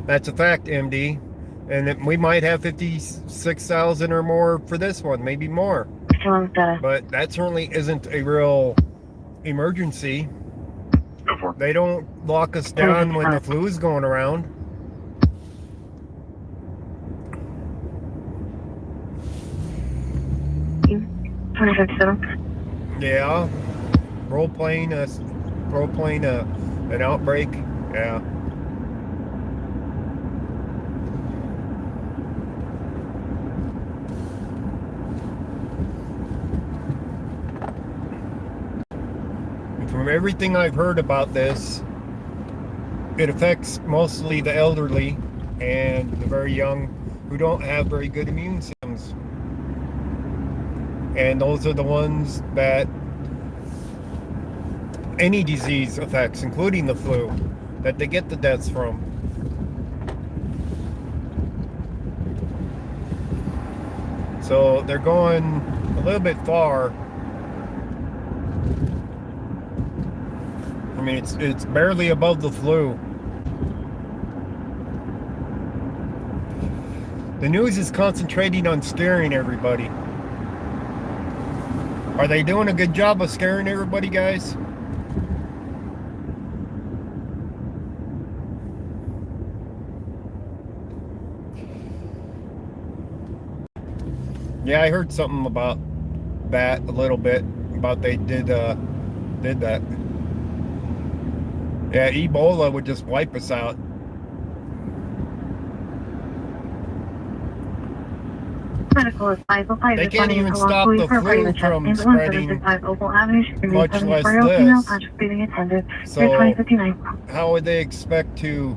That's a fact, MD. And we might have 56,000 or more for this one, maybe more. But that certainly isn't a real emergency. They don't lock us down when the flu is going around. Yeah, role playing an outbreak. Yeah. And from everything I've heard about this, it affects mostly the elderly and the very young who don't have very good immune systems. And those are the ones that any disease affects, including the flu, that they get the deaths from. So they're going a little bit far. I mean, it's barely above the flu. The news is concentrating on scaring everybody. Are they doing a good job of scaring everybody, guys? Yeah, I heard something about that a little bit. About they did that. Yeah, Ebola would just wipe us out. They can't even stop the flu from spreading, much less this. So how would they expect to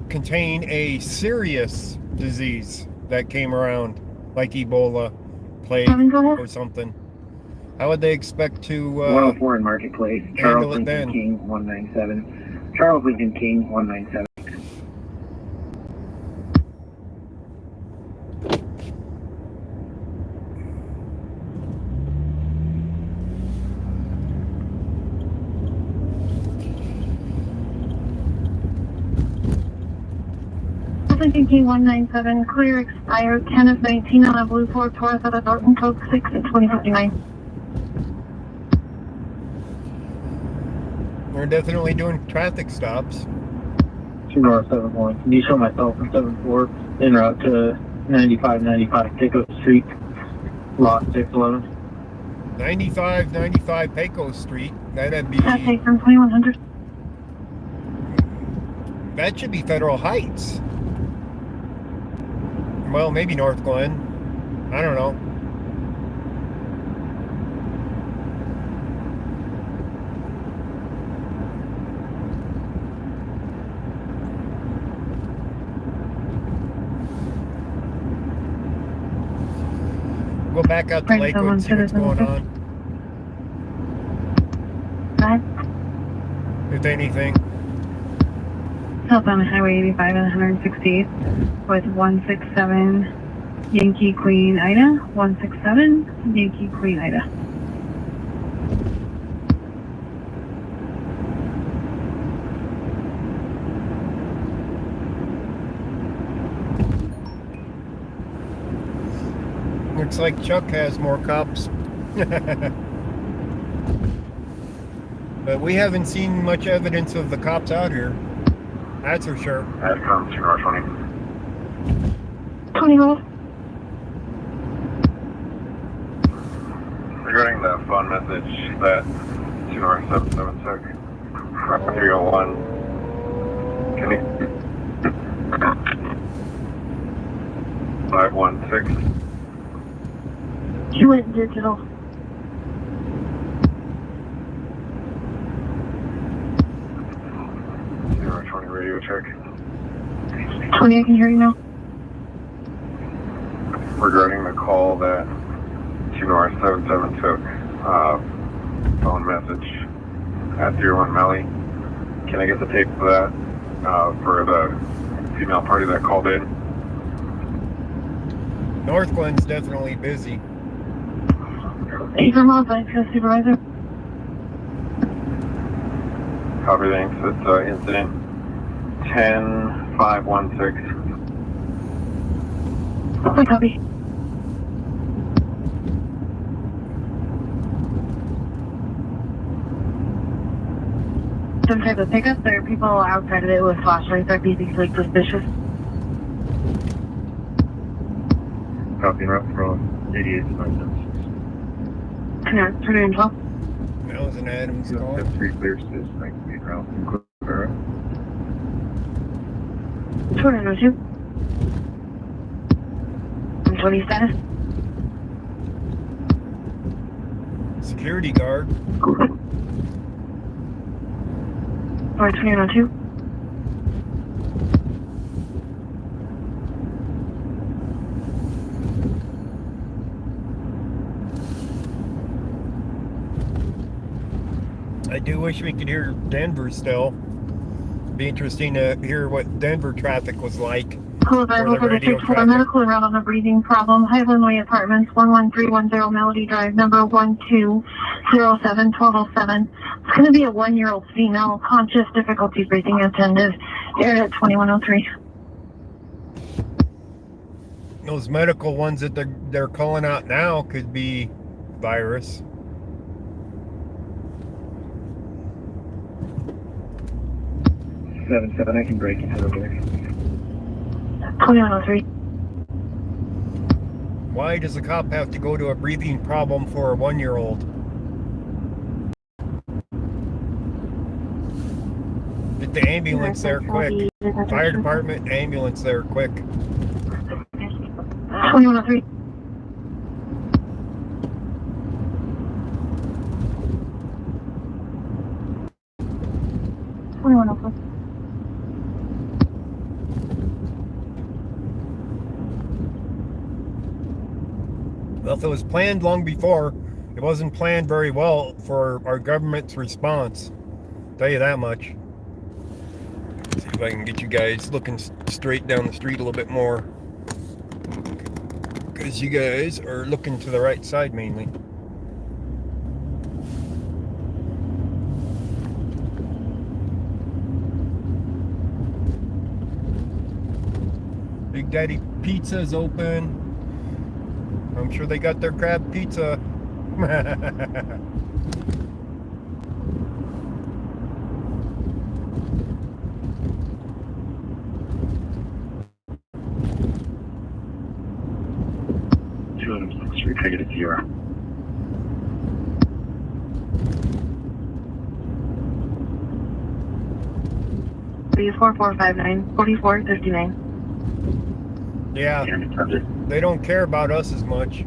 contain a serious disease that came around, like Ebola, plague, or something? How would they expect to 104 in Marketplace, Charles handle it Lincoln then? King 197. Charles Lincoln King 197. Lincoln King 197, clear expired, 10 of 19 on a blue 4 Taurus at a Norton code 6 at 2059. We're definitely doing traffic stops. 2 North 71. Can you show myself in 74 en route to 9595 Pecos Street, lot 611? 95 Pecos Street. That'd be. That's take from 2100. That should be Federal Heights. Well, maybe North Glen. I don't know. Go back out to Right, Lakewood and see what's going on. If anything. Southbound Highway 85 and 168 with 167 Yankee Queen Ida. 167 Yankee Queen Ida. Looks like Chuck has more cops. But we haven't seen much evidence of the cops out here. That's for sure. Dashcam 2 North 20. 20 North. Regarding the phone message that 2 North 77 took from 301, can you 516? She went digital. Zero 20 radio check. 20, I can hear you now. Regarding the call that 2 North 77 took, phone message at 01 Melly. Can I get the tape of that for the female party that called in? Northglen's definitely busy. Eagle Mob, Vice Supervisor. Copy, thanks. It's incident 10516. Okay, copy. Some type of pickup. There are people outside of it with flashlights that be like suspicious. Copy, route from 88 Yeah, turn it in 12. That was an Adams call. 3 clears to 9 feet route from Clipper. Turn it in 2. 20 status. Security guard. Alright, 20 I do wish we could hear Denver still. Be interesting to hear what Denver traffic was like. Colfax, Or the for radio District 4, traffic. medical around on a breathing problem. Highland Way Apartments, 11310 Melody Drive, number 1207, 1207. It's going to be a 1-year-old female, conscious, difficulty breathing, attentive. Air at 2103. Those medical ones that they're calling out now could be virus. I can break into the door. 2103. Why does a cop have to go to a breathing problem for a 1-year-old? Get the ambulance there quick. Fire department, ambulance there quick. 2103. Well, if it was planned long before, it wasn't planned very well for our government's response. Tell you that much. See if I can get you guys looking straight down the street a little bit more. Because you guys are looking to the right side mainly. Big Daddy Pizza is open. I'm sure they got their crab pizza. Street, take it to 0. Please 4459 4459. Yeah, they don't care about us as much.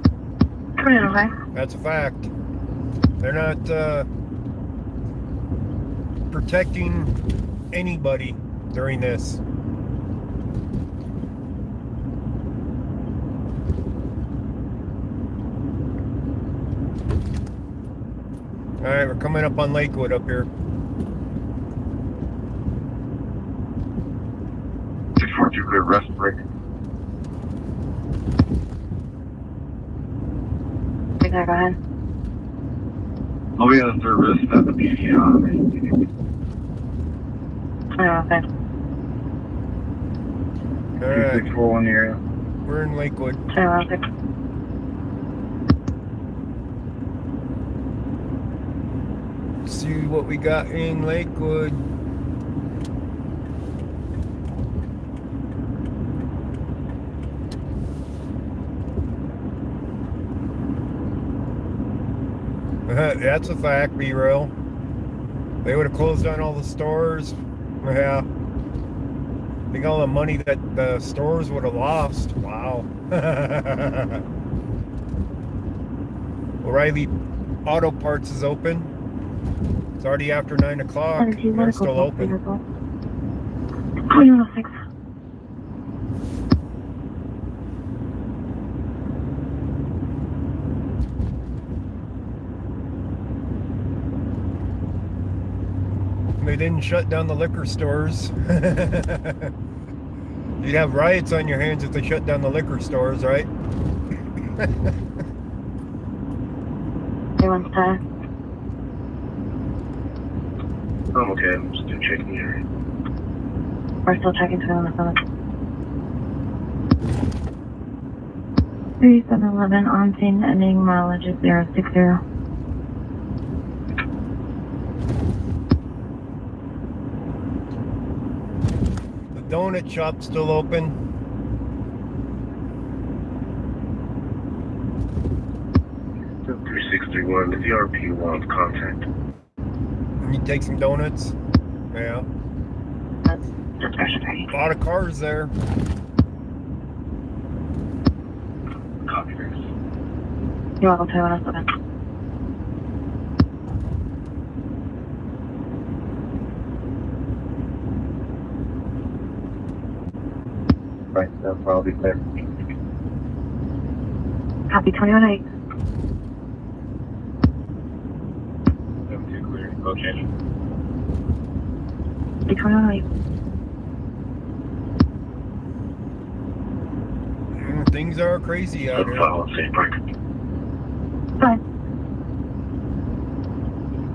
2105. That's a fact. They're not protecting anybody during this. Alright, we're coming up on Lakewood up here. 642 clear, rest break. Okay, go ahead. I'll be on service at the PCI. 2105. Alright, 2641 area. we're in Lakewood. 2106. See what we got in Lakewood. That's a fact, B-Rail. They would have closed down all the stores. Yeah. Think all the money that the stores would have lost. Wow. O'Reilly Auto Parts is open. It's already after 9 o'clock. They're still open. 2106. They didn't shut down the liquor stores. You'd have riots on your hands if they shut down the liquor stores, right? Everyone's tired. I'm okay. I'm just checking the area. We're still checking 2107. 3711 on scene, ending mileage is 060. The donut shop's still open. 3631, the VRP wants contact. You take some donuts. Yeah. That's discretionary. A lot of cars there. Copy this. You're welcome to 2107. Right, that'll probably be clear. Copy 218. 72 clear. Location. Copy 218. Things are crazy out here. Follow safe break. Fine.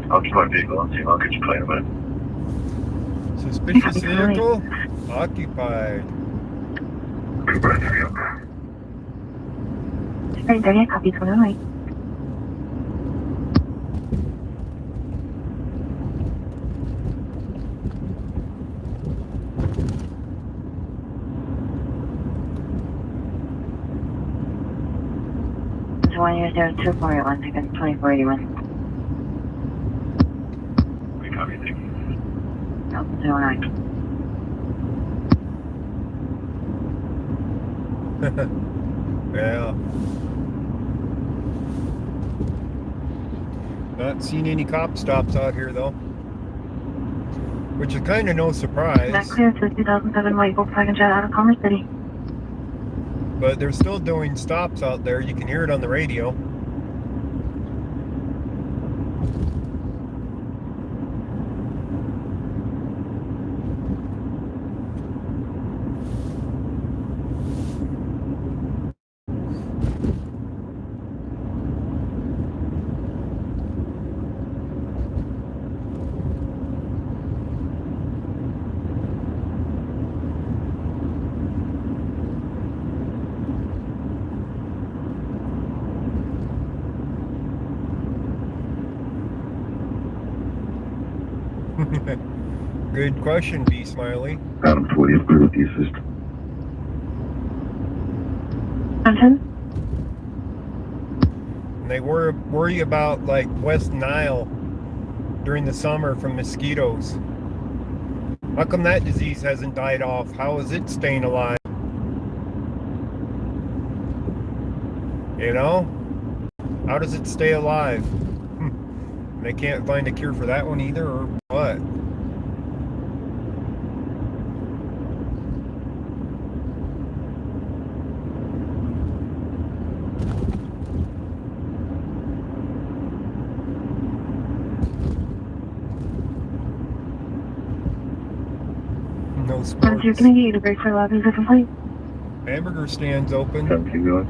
I'll get my vehicle and see if I'll get you playing about it. Suspicious vehicle occupied. Goodbye, 3 Right there, copy 218. So 1002481, ticket 2481. We copy, thank you. No, 209. Yeah. Not seen any cop stops out here though. Which is kind of no surprise. That clear to 2007 white Volkswagen Jet out of Commerce City. But they're still doing stops out there. You can hear it on the radio. Good question, B. Smiley. Adam 40, agree with the assist. Attention? And they worry about like West Nile during the summer from mosquitoes. How come that disease hasn't died off? How is it staying alive? You know? How does it stay alive? They can't find a cure for that one either, or what? No sports. You're going to get you to break for lobby. Is it complete? Hamburger stands open. Keep going.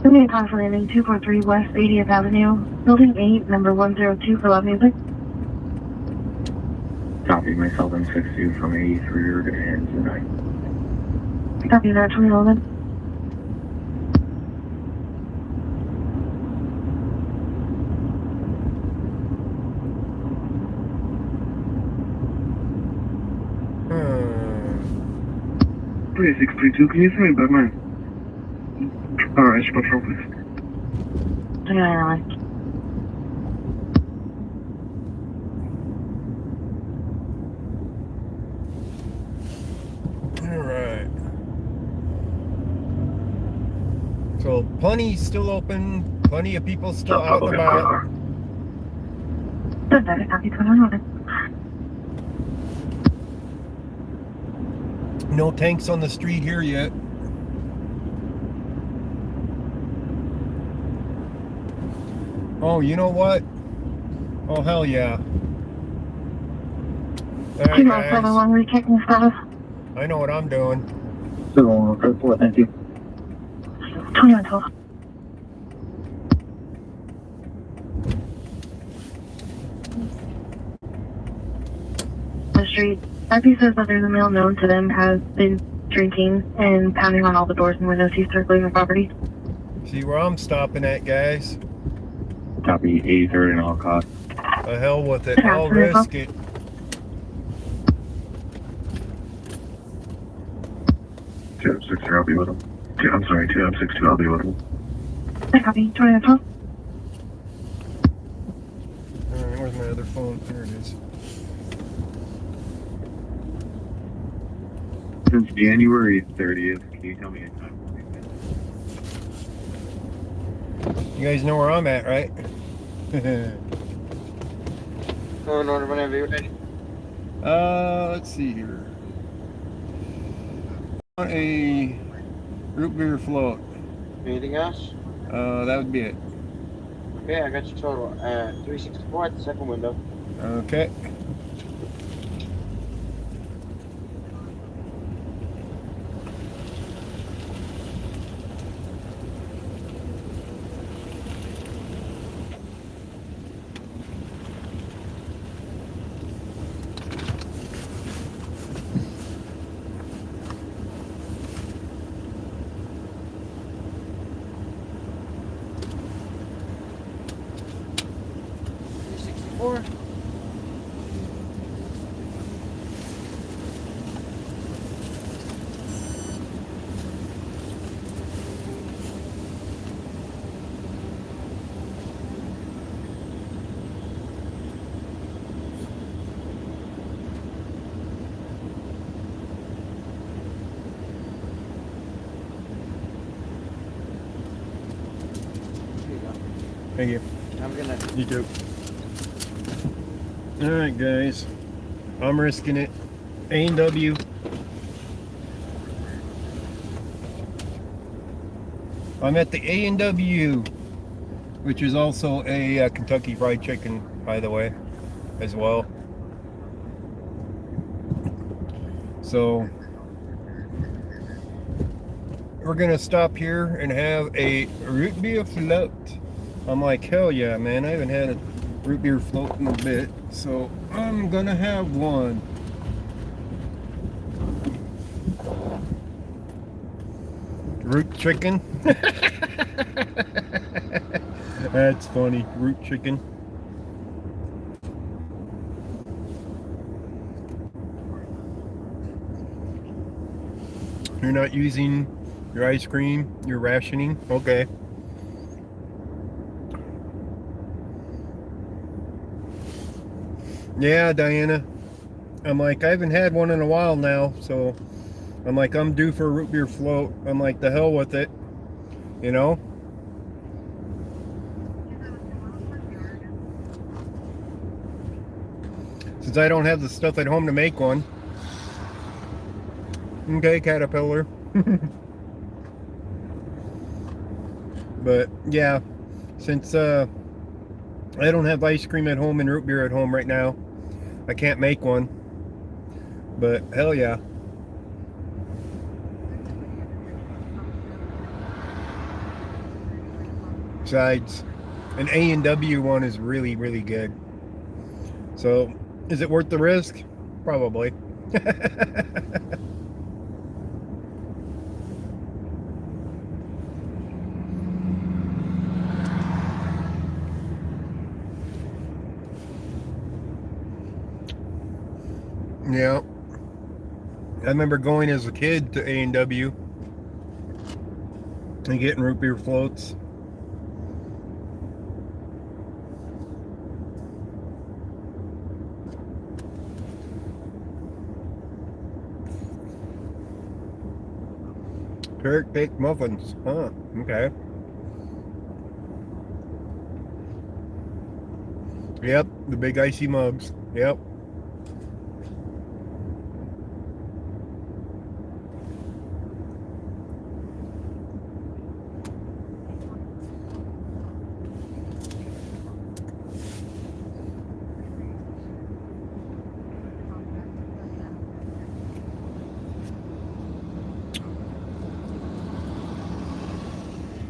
Give me a time for landing 243 West 80th Avenue, Building 8, number 102 for loud music. Copy myself in 62 from 83rd and tonight. Copy that, 2011. Hmm. 3632, can you send me back mine? Alright, patrol, please. 2911. Alright. So, Plenty's still open. Plenty of people still out and about. No tanks on the street here yet. Oh, you know what? Oh, hell yeah. Alright, guys. I know what I'm doing. 714, thank you. 2112. The street. IP says that there's a male known to them has been drinking and pounding on all the doors and windows. He's circling the property. See where I'm stopping at, guys. Copy 83 and all costs. The hell with it. I'll risk it. Two M62, I'll be with him. I'm sorry, 2 M62, I'll be with him. Copy. 2112. Alright, where's my other phone? There it is. Since January 30th, can you tell me a time? You guys know where I'm at, right? Go in order whenever you're ready. Let's see here. Want a root beer float. Anything else? That would be it. Okay, I got your total. 364 at the second window. Okay. Thank you. I'm gonna. You too. Alright, guys. I'm risking it. A&W. I'm at the A&W, which is also a Kentucky Fried Chicken, by the way, as well. So, we're gonna stop here and have a root beer float. I'm like, hell yeah, man. I haven't had a root beer float in a bit, so I'm gonna have one. Root chicken. That's funny. Root chicken. You're not using your ice cream, you're rationing? Okay. Yeah, Diana. I'm like, I haven't had one in a while now, so I'm like, I'm due for a root beer float. I'm like, the hell with it, you know? Since I don't have the stuff at home to make one. Okay, Caterpillar. But yeah, since I don't have ice cream at home and root beer at home right now, I can't make one. But hell yeah. Besides, an A&W one is really, really good. So, is it worth the risk? Probably. Yeah. I remember going as a kid to A&W and getting root beer floats. Carrot cake muffins. Huh. Okay. Yep, the big icy mugs. Yep.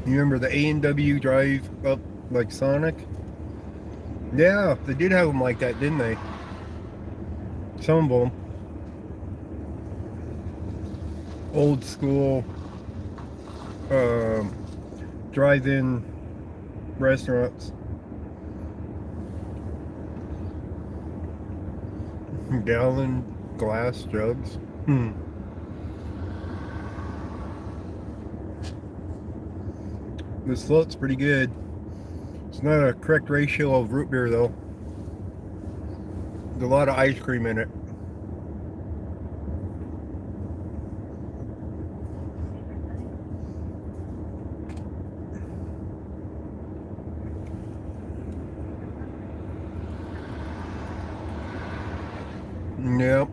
You remember the A&W drive up like Sonic? Yeah, they did have them like that, didn't they? Some of them. Old school drive-in restaurants. Gallon glass jugs. This float's pretty good. It's not a correct ratio of root beer though. There's a lot of ice cream in it. Yep.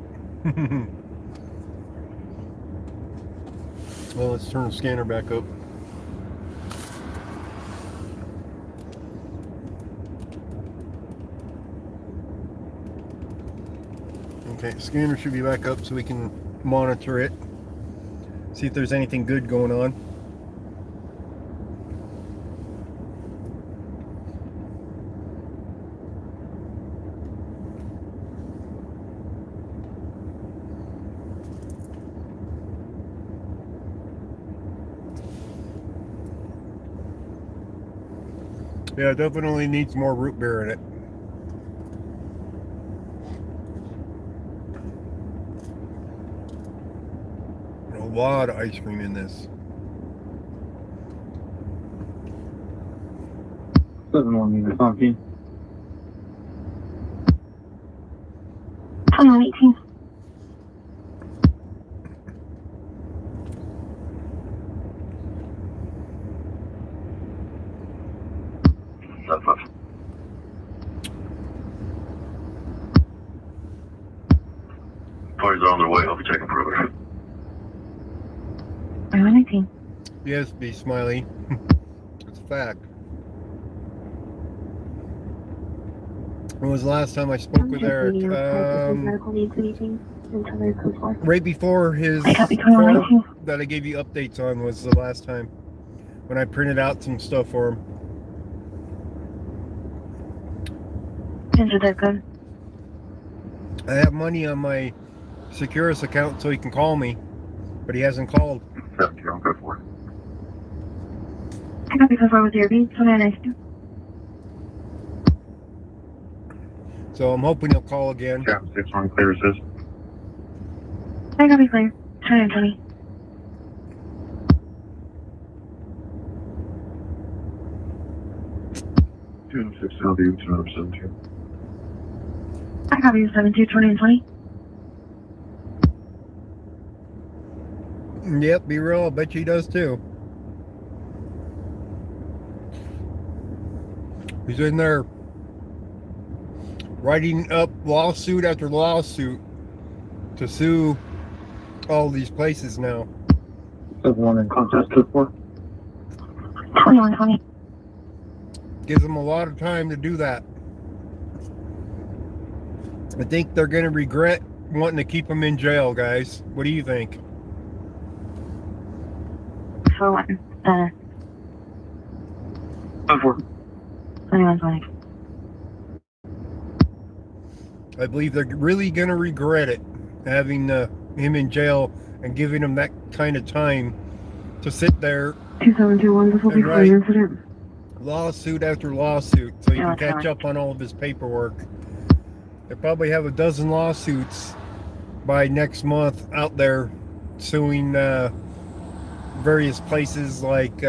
Well, let's turn the scanner back up. Okay, scanner should be back up so we can monitor it. See if there's anything good going on. Yeah, it definitely needs more root beer in it. A lot of ice cream in this. 7-1 talking. 2118. Parties are on their way. I'll be checking perimeter. 2118. Yes, be smiley. It's a fact. When was the last time I spoke with Eric? Right before his form that I gave you updates on was the last time when I printed out some stuff for him. Enter that code. I have money on my Securus account so he can call me, but he hasn't called. 17, I'm good for it. I copy confirm with your beat. 2992. So I'm hoping he'll call again. Cap 6-1, clear assist. I copy clear. 2920. 206, I'll be 272. I copy 72, 20 and 20. Yep, be real. I bet you he does too. He's in there writing up lawsuit after lawsuit to sue all these places now. 7-1 in contest to 4. 2120. Gives them a lot of time to do that. I think they're going to regret wanting to keep him in jail, guys. What do you think? For what? 4. 2120. I believe they're really going to regret it, having him in jail and giving him that kind of time to sit there 2721, this will be for Right. an incident. lawsuit after lawsuit so he Yeah, can that's catch fine. up on all of his paperwork. They probably have a dozen lawsuits by next month out there suing various places like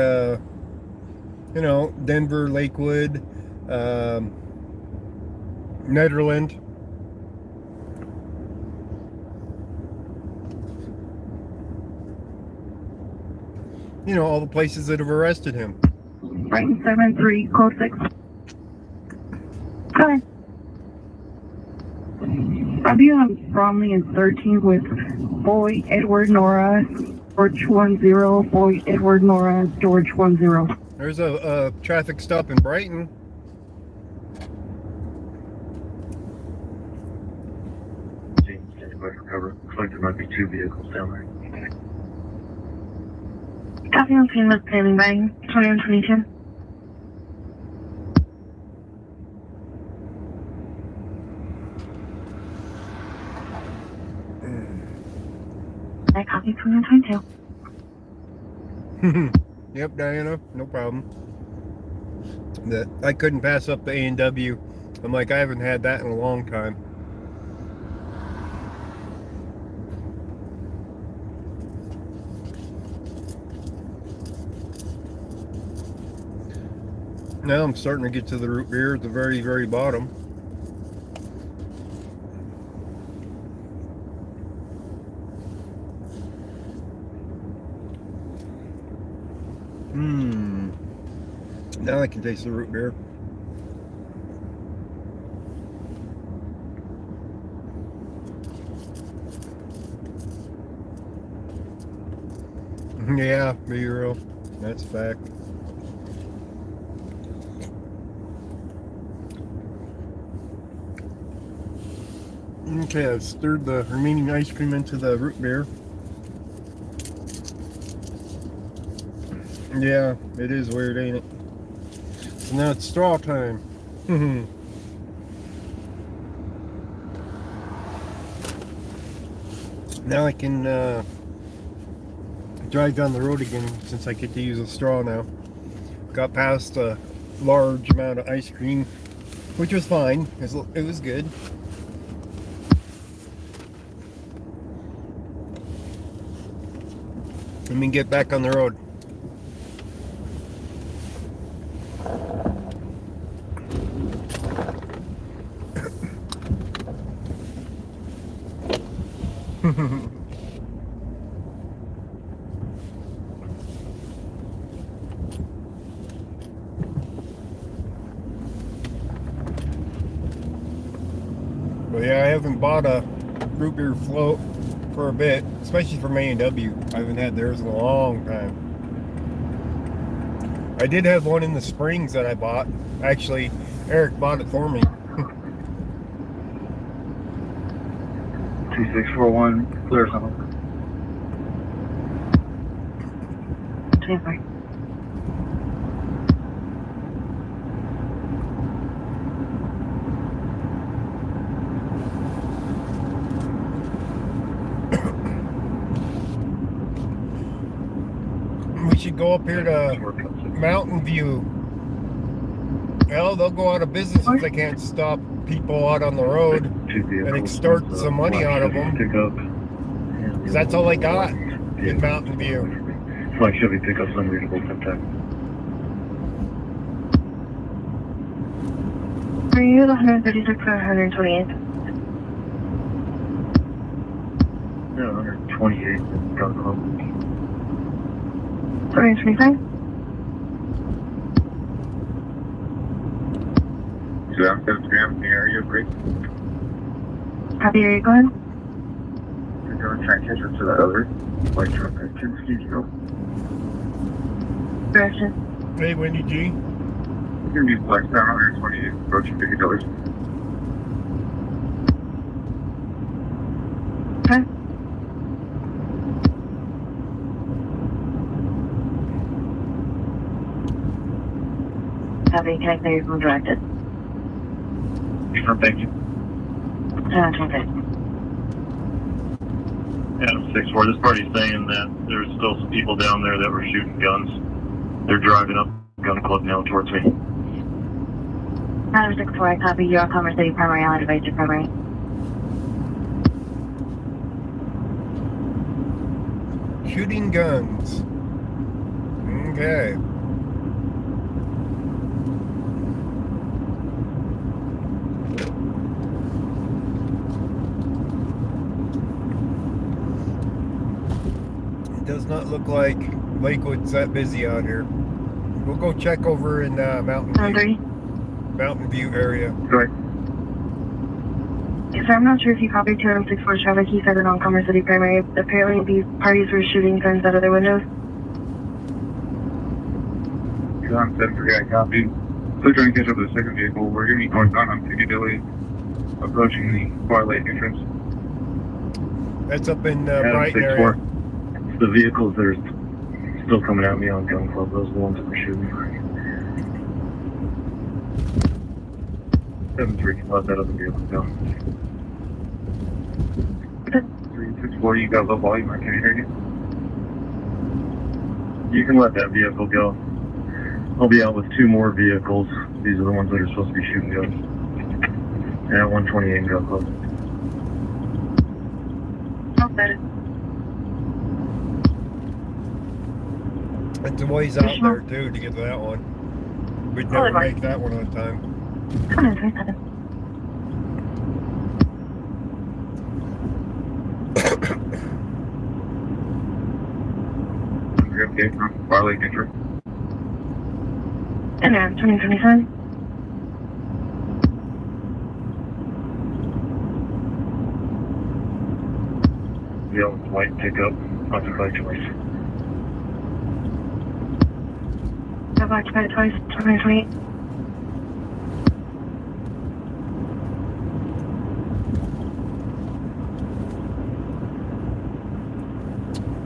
Denver, Lakewood, Netherland. All the places that have arrested him. Right, 73, code 6. Go ahead. Copy on Bromley and 13 with Boy Edward Nora, George 10, Boy Edward Nora, George 10. There's a traffic stop in Brighton. Standing by for cover. Looks like there might be 2 vehicles down there. Copy on scene with standing by 2122. I copy 2122. Yep, Diana, no problem. That I couldn't pass up the A&W. I'm like, I haven't had that in a long time. Now I'm starting to get to the root beer at the very, very bottom. Now I can taste the root beer. Yeah, be real. That's a fact. Okay, I've stirred the remaining ice cream into the root beer. Yeah, it is weird, ain't it? So now it's straw time. Now I can drive down the road again since I get to use a straw now. Got past a large amount of ice cream, which was fine. It was good. Let me get back on the road. Well, yeah, I haven't bought a root beer float for a bit, especially from A&W. I haven't had theirs in a long time. I did have one in the Springs that I bought. Actually, Eric bought it for me. 2641, clear zone. 24. We should go up here to Mountain View. Well, they'll go out of business if they can't stop people out on the road and extort some money out of them. Because that's all they got in Mountain View. Flag Chevy pickup's unreadable sometime. Are you 136 or 128? Yeah, 128 in Gun Club. 125? So I'm 7 in the area, great. Copy, are you going? You're going to try and catch up to that other white truck that can excuse you. Direction. Hey, Wendy G. You're going to be flexed down 128, approaching $50. Okay. Copy, can I clear your phone directed? Sure, thank you. 25. Adam 6-4, this party's saying that there's still some people down there that were shooting guns. They're driving up Gun Club now towards me. Adam 6-4, I copy. You're on Commerce City Primary, I'll advise your primary. Shooting guns. Okay. It does not look like Lakewood's that busy out here. We'll go check over in Mountain View. 3. Mountain View area. Go ahead. Yes, sir, I'm not sure if you copied 264 traffic. He said an on-Commerce City primary. Apparently, these parties were shooting guns out of their windows. I'm 7-3, I copied. Still trying to catch up with the second vehicle. We're going to be northbound on Piccadilly, approaching the Bar Lake entrance. That's up in Adam Brighton 6-4. area. The vehicles that are still coming at me on Gun Club, those are the ones that were shooting. 7-3, let that other vehicle go. 3-6-4, you got low volume, I can't hear you. You can let that vehicle go. I'll be out with 2 more vehicles. These are the ones that are supposed to be shooting guns. And at 128 in Gun Club. Okay. It's a ways out there too to get to that one. We'd never make that one on time. Come on, 27. We're okay from Bar Lake entrance. And there, 2027. Yellow white pickup, occupied twice. I've occupied twice, 2028.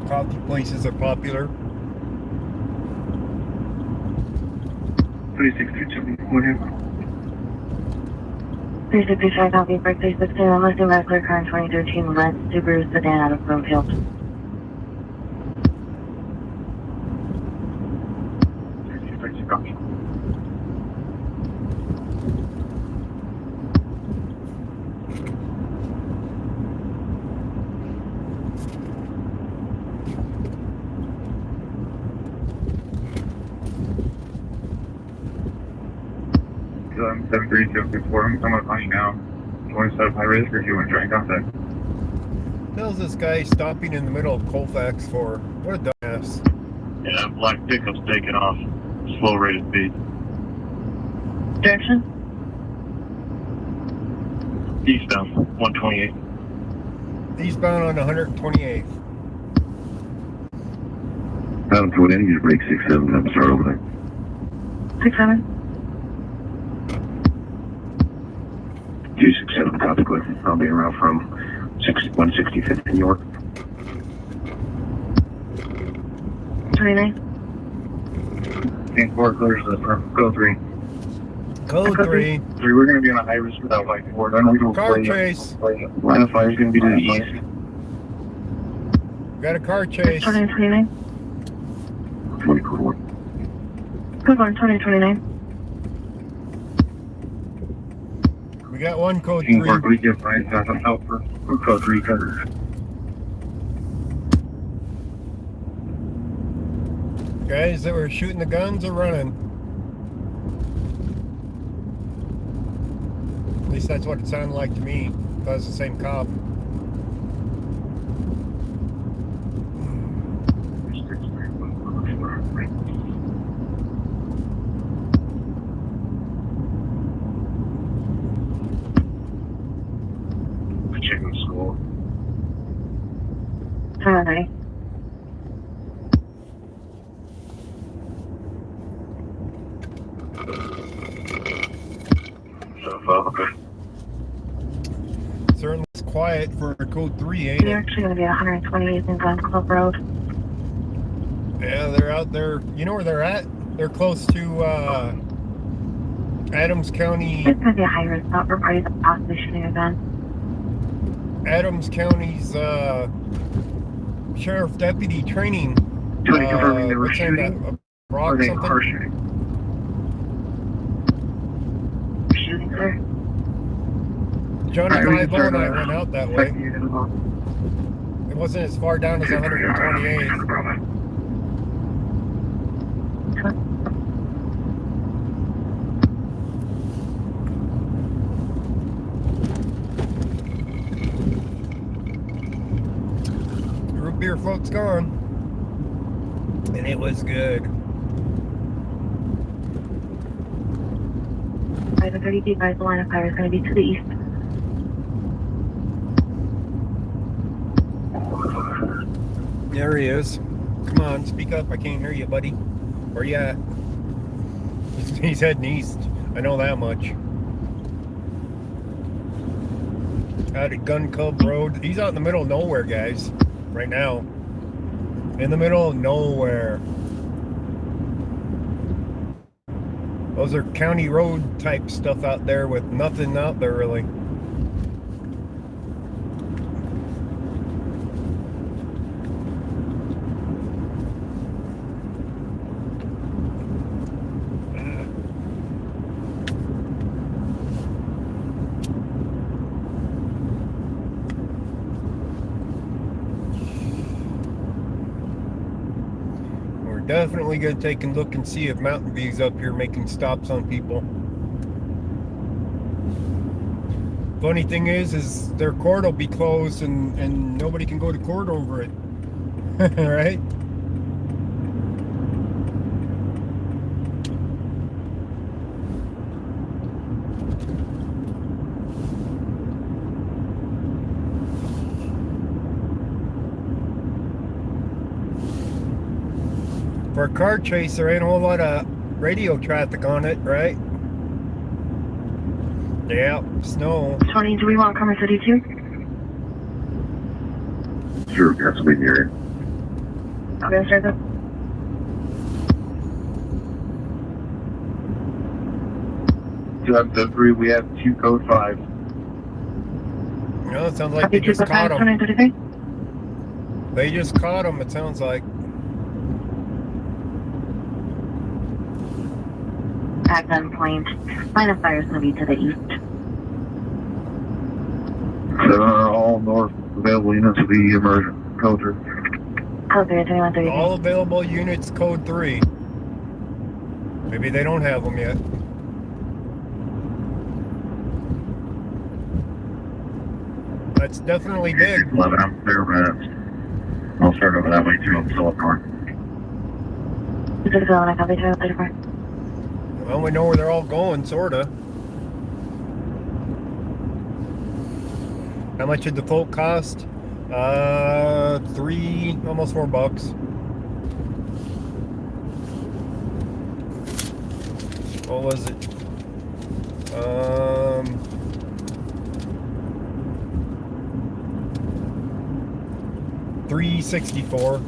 Coffee places are popular. 36-3-2, 365 copy, break 316, unless you have clear car in 2013 red Subaru sedan out of Broomfield. copy. I'm 73264. I'm coming upon you now. You want to set up high risk or do you want to try and contact? How's this guy stopping in the middle of Colfax for? What a dumbass. Yeah, black pickup's taking off. Slow rate of speed. Direction? Eastbound, 128. Eastbound on 128th. Adam to an end, you break 6-7. I'm sorry over there. 6-7. 267, copy, quick. I'll be around from 165th in York. 29. 10-4 clears the code 3. Code 3. 3, we're going to be on a high risk without light forward. I know we don't Car play. chase. Line of fire is going to be to the east. Got a car chase. 29. 20 code 1. Good one, 2029. We got one code 3. 3. We get fine. Out for code 3 coverage. Guys that were shooting the guns are running. At least that's what it sounded like to me. If I was the same cop. Checking school. 7-3. Okay. Certainly it's quiet for code 3, ain't You're it? actually going to be 128th in Gun Club Road. Yeah, they're out there. You know where they're at? They're close to Adams County. It's going to be a high risk spot for parties that possibly shooting a gun. Adams County's sheriff deputy training. Tony confirming they were what's in that, shooting? a rock Or they something? car shooting? Shooting, sir. Johnny Alright, we can Bible and I start, went out that way. Second unit of all. It wasn't as far down as 128. The root beer float's gone. And it was good. 5:30 feet, guys. The line of fire is going to be to the east. There he is. Come on, speak up. I can't hear you, buddy. Where you at? He's heading east. I know that much. Out at Gun Club Road. He's out in the middle of nowhere, guys. Right now. In the middle of nowhere. Those are county road type stuff out there with nothing out there really. Definitely going to take a look and see if Mountain View's up here making stops on people. Funny thing is their court will be closed and nobody can go to court over it. Right? For a car chase, there ain't a whole lot of radio traffic on it, right? Yeah, snow. 20, do we want Commerce City too? Sure, gasoline area. Okay, start that. Two have the 3, we have 2 code 5. You know, it sounds like they just caught him. They just caught him, it sounds like. At gunpoint. Line of fire is going to be to the east. 7 are all north available units of the immersion. Code 3. Code 3, 2133. All available units, code 3. Maybe they don't have them yet. That's definitely big. 11, I'm clear minutes. I'll start over that way too. I'm still up north. 267, I copy 234. Well, we know where they're all going, sorta. How much did the float cost? Almost $4. What was it? $364.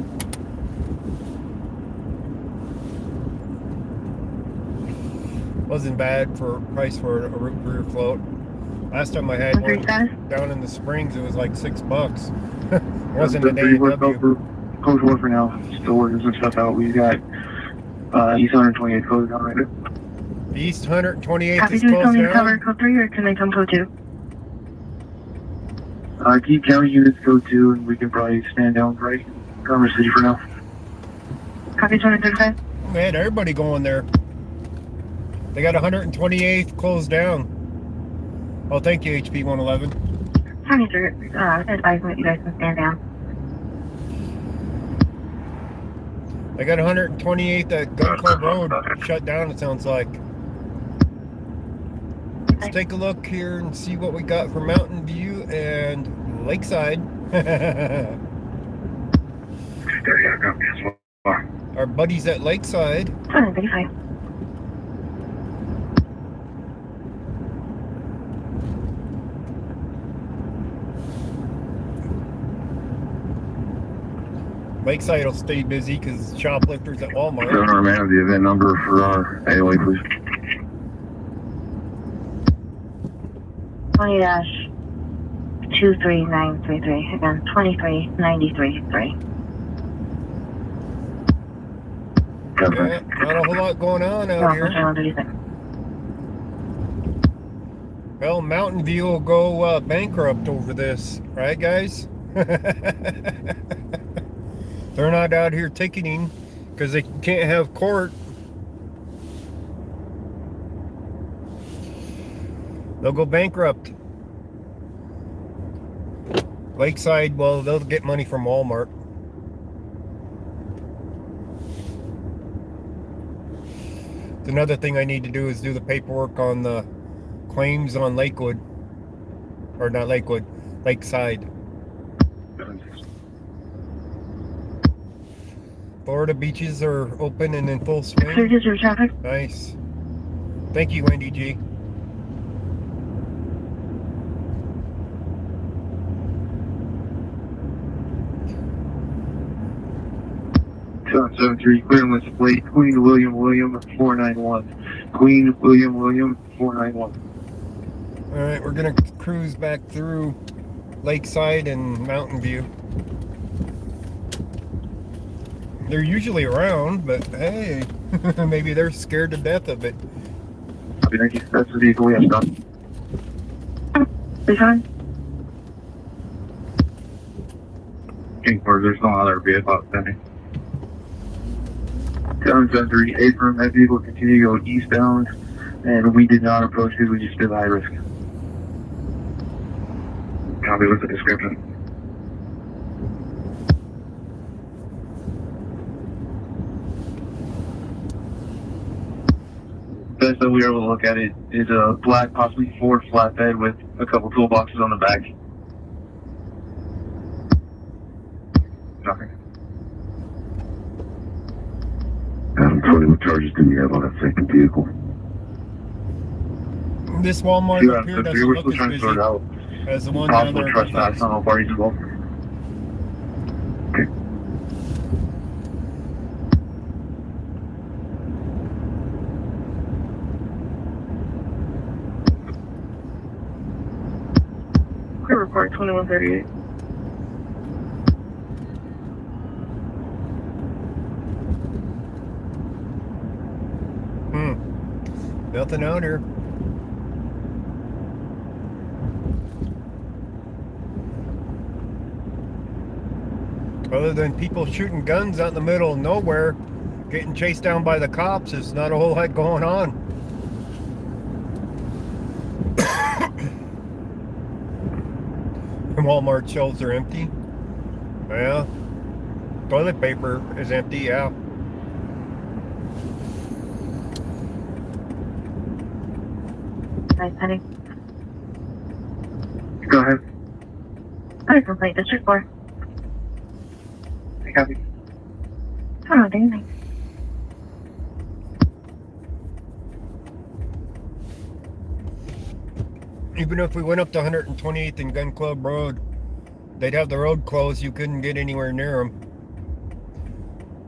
Wasn't bad for price for a rear float. Last time I had one down in the Springs, it was like $6. Wasn't an A&W. Code 1 for now. Still working some stuff out. We got East 128 code down right there. East 128 Copy, is do we still closed need to cover down. code 3 or can they come code 2? Keep county units code 2 and we can probably stand down right. Commerce City for now. Copy 235. We had everybody going there. They got 128th closed down. Oh, thank you, HP 111. Sorry, sir. Advise me you guys can stand down. They got 128th at Gun Club Road shut down, it sounds like. Let's take a look here and see what we got for Mountain View and Lakeside. Our buddies at Lakeside. 235. Lakeside will stay busy because shoplifters at Walmart. Governor, may I have the event number for our AOA, please? 20-23933. Again, 23933. Yeah, not a whole lot going on out here. 136. Well, Mountain View will go bankrupt over this, right, guys? They're not out here ticketing because they can't have court. They'll go bankrupt. Lakeside, well, they'll get money from Walmart. Another thing I need to do is do the paperwork on the claims on Lakewood. Or not Lakewood, Lakeside. Florida beaches are open and in full swing. Clear district traffic. Nice. Thank you, Wendy G. Seven three, clear and list plate, Queen William 491. Queen William 491. All right, we're gonna cruise back through Lakeside and Mountain View. They're usually around, but hey, maybe they're scared to death of it. Thank you. That's the vehicle we have stopped. Behind. Kingsport, there's no other vehicle outstanding. 773, Abram, that vehicle continue to go eastbound, and we did not approach because we just did high risk. Copy with the description. Best that we were able to look at it is a black, possibly Ford flatbed with a couple toolboxes on the back. Nothing. Adam, Tony, what charges do we have on that second vehicle? This Walmart Yeah, up here we're doesn't still look as trying to busy sort it out. as the one down Possible there. at trespass Colfax. on all parties involved. Clear report 2138. Nothing out here. Other than people shooting guns out in the middle of nowhere, getting chased down by the cops, there's not a whole lot going on. And Walmart shelves are empty. Yeah. Toilet paper is empty, yeah. Nice, honey. Go ahead. Other complaint, District 4. Copy. Oh, dang, thanks. Even if we went up to 128th and Gun Club Road, they'd have the road closed. You couldn't get anywhere near them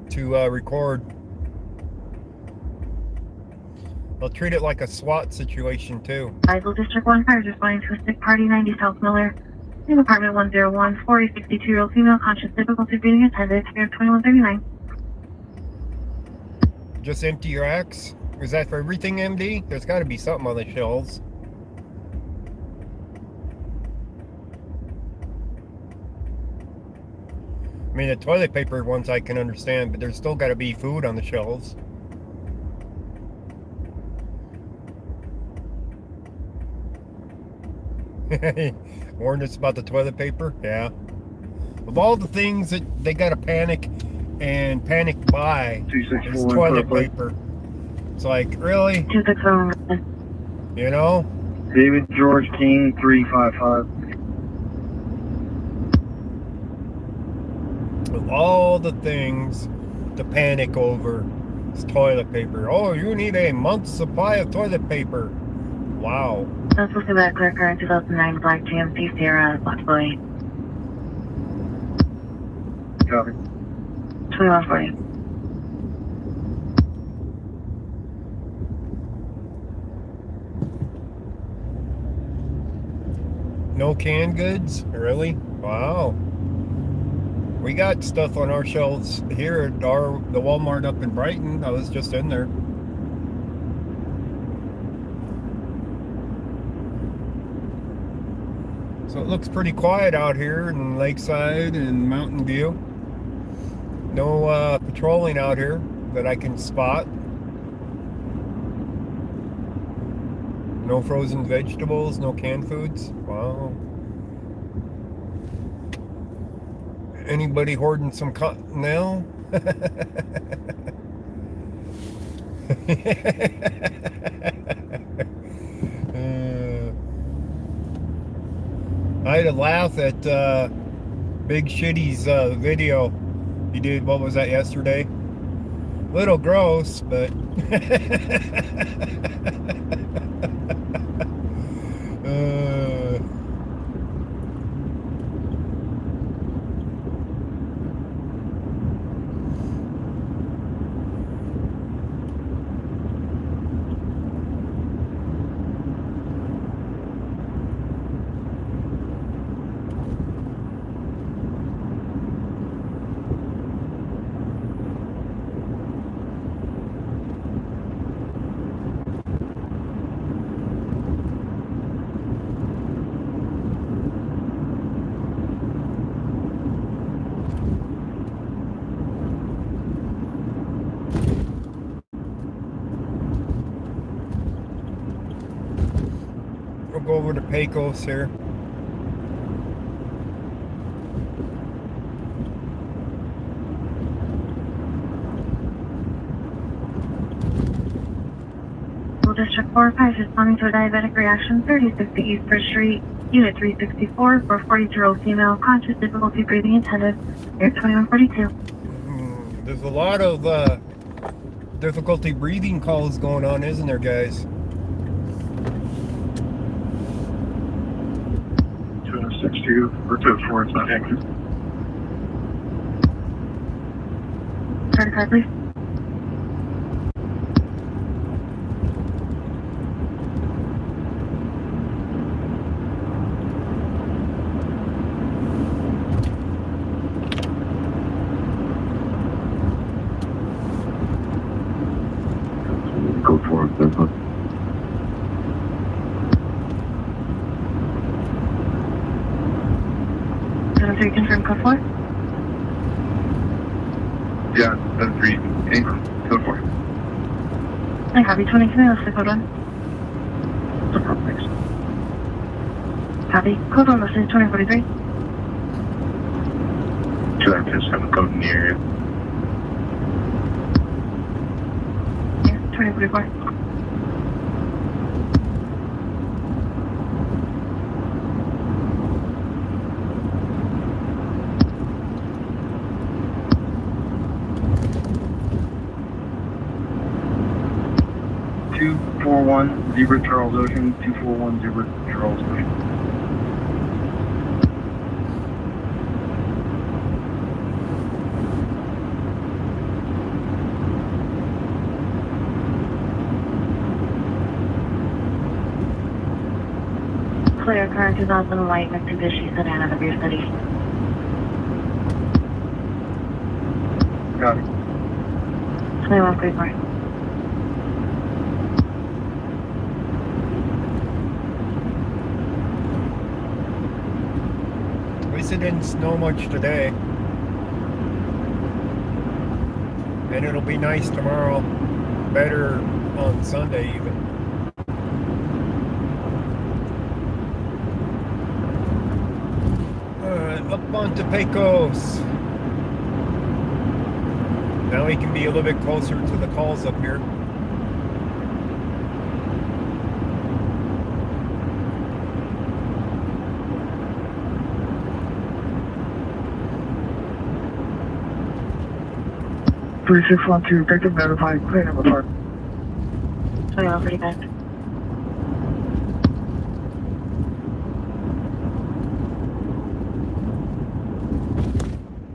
to record. They'll treat it like a SWAT situation too. Idle District 1 fires responding to a sick party 90 South Miller. In apartment 101, 62-year-old female conscious difficulty breathing attended, fear 2139. Just empty racks? Is that for everything, MD? There's got to be something on the shelves. I mean, the toilet paper ones I can understand, but there's still got to be food on the shelves. Warned us about the toilet paper? Yeah. Of all the things that they got to panic and panic buy, is toilet paper. It's like, really? 261. You know? David George King 355. Of all the things to panic over, is toilet paper. Oh, you need a month's supply of toilet paper. Wow. That's supposed to be that clear car 2009 black GMC Sierra Black Boy. Copy. 2140. No canned goods? Really? Wow. We got stuff on our shelves here at the Walmart up in Brighton. I was just in there. So it looks pretty quiet out here in Lakeside and Mountain View. No patrolling out here that I can spot. No frozen vegetables, no canned foods. Wow. Anybody hoarding some Cottonelle? I had to laugh at Big Shitty's video He did, what was that, yesterday? Little gross, but we'll go over to Pecos here. District 4-5 responding to a diabetic reaction, 3060 East Bridge Street, Unit 364, for 42-year-old female, conscious difficulty breathing attended, Air 2142. There's a lot of difficulty breathing calls going on, isn't there, guys? 262 or 204, it's not active. 35, please. Go for it, then. 73, confirm code 4. Yeah, 73, go for it. I copy 22, let's say code 1. No problem, thanks. Copy. Code 1, let's say 2043. 257 code in the area. Yeah, 2044. Two 4-1 Zebra Charles Ocean, 241 Zebra Charles Ocean. Clear car 2000 white Mitsubishi sedan out of your city. Got it. 2144. At least it didn't snow much today. And it'll be nice tomorrow. Better on Sunday even. Alright, up onto Pecos. Now we can be a little bit closer to the calls up here. Three 612, victim notified, clear number 4. 2145.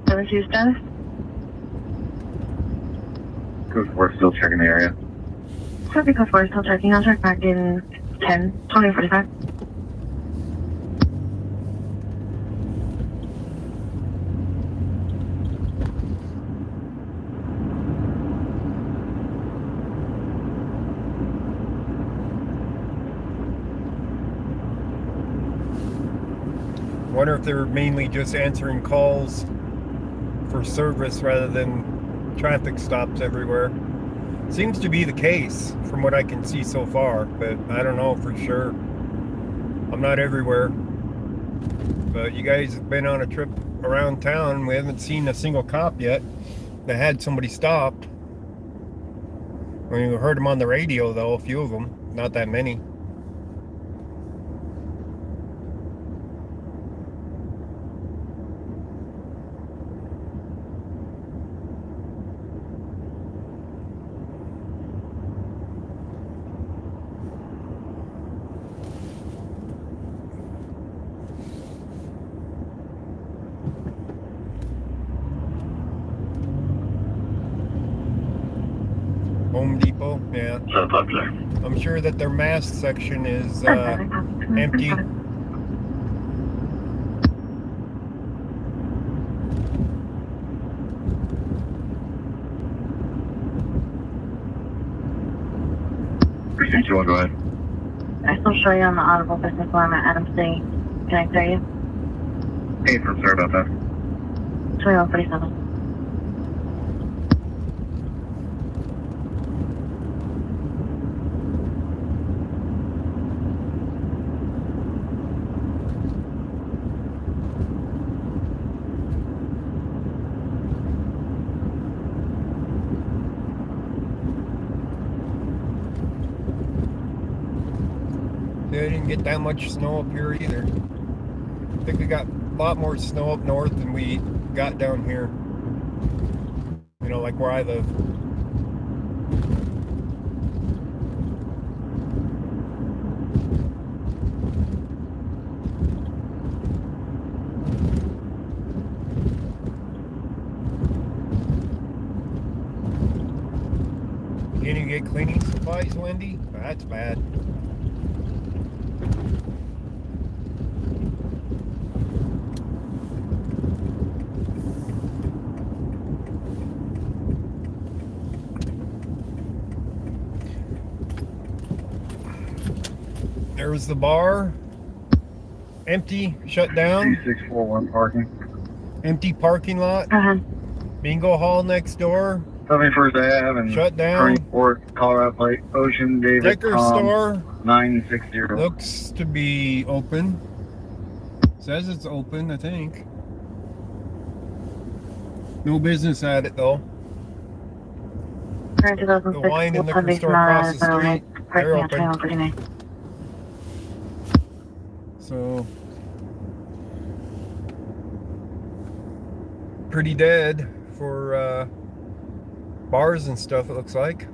Seven two status. Code 4, still checking the area. Copy code 4, still checking. I'll check back in 10, 2045. Wonder if they're mainly just answering calls for service rather than traffic stops everywhere. Seems to be the case from what I can see so far, but I don't know for sure. I'm not everywhere. But you guys have been on a trip around town. We haven't seen a single cop yet that had somebody stopped. I mean, we heard them on the radio though, a few of them, not that many. Home Depot, yeah. South up there. I'm sure that their mask section is empty. Precinct 2, go ahead. I still show you on the audible business line at Adams City. Can I clear you? Hey, sorry about that. Show you on 47. Yeah, I didn't get that much snow up here either. I think we got a lot more snow up north than we got down here. You know, like where I live. Can you get cleaning supplies, Wendy? That's bad. There was the bar, empty, shut down. 2641 parking. Empty parking lot. Uh-huh. Bingo hall next door, 71st Ave and shut down. 24th Colorado Plate, Ocean, David, Liquor store 960. looks to be open. Says it's open, I think. No business at it though. Current 2006. The wine and liquor store across the street, they're open. So, pretty dead for bars and stuff, it looks like.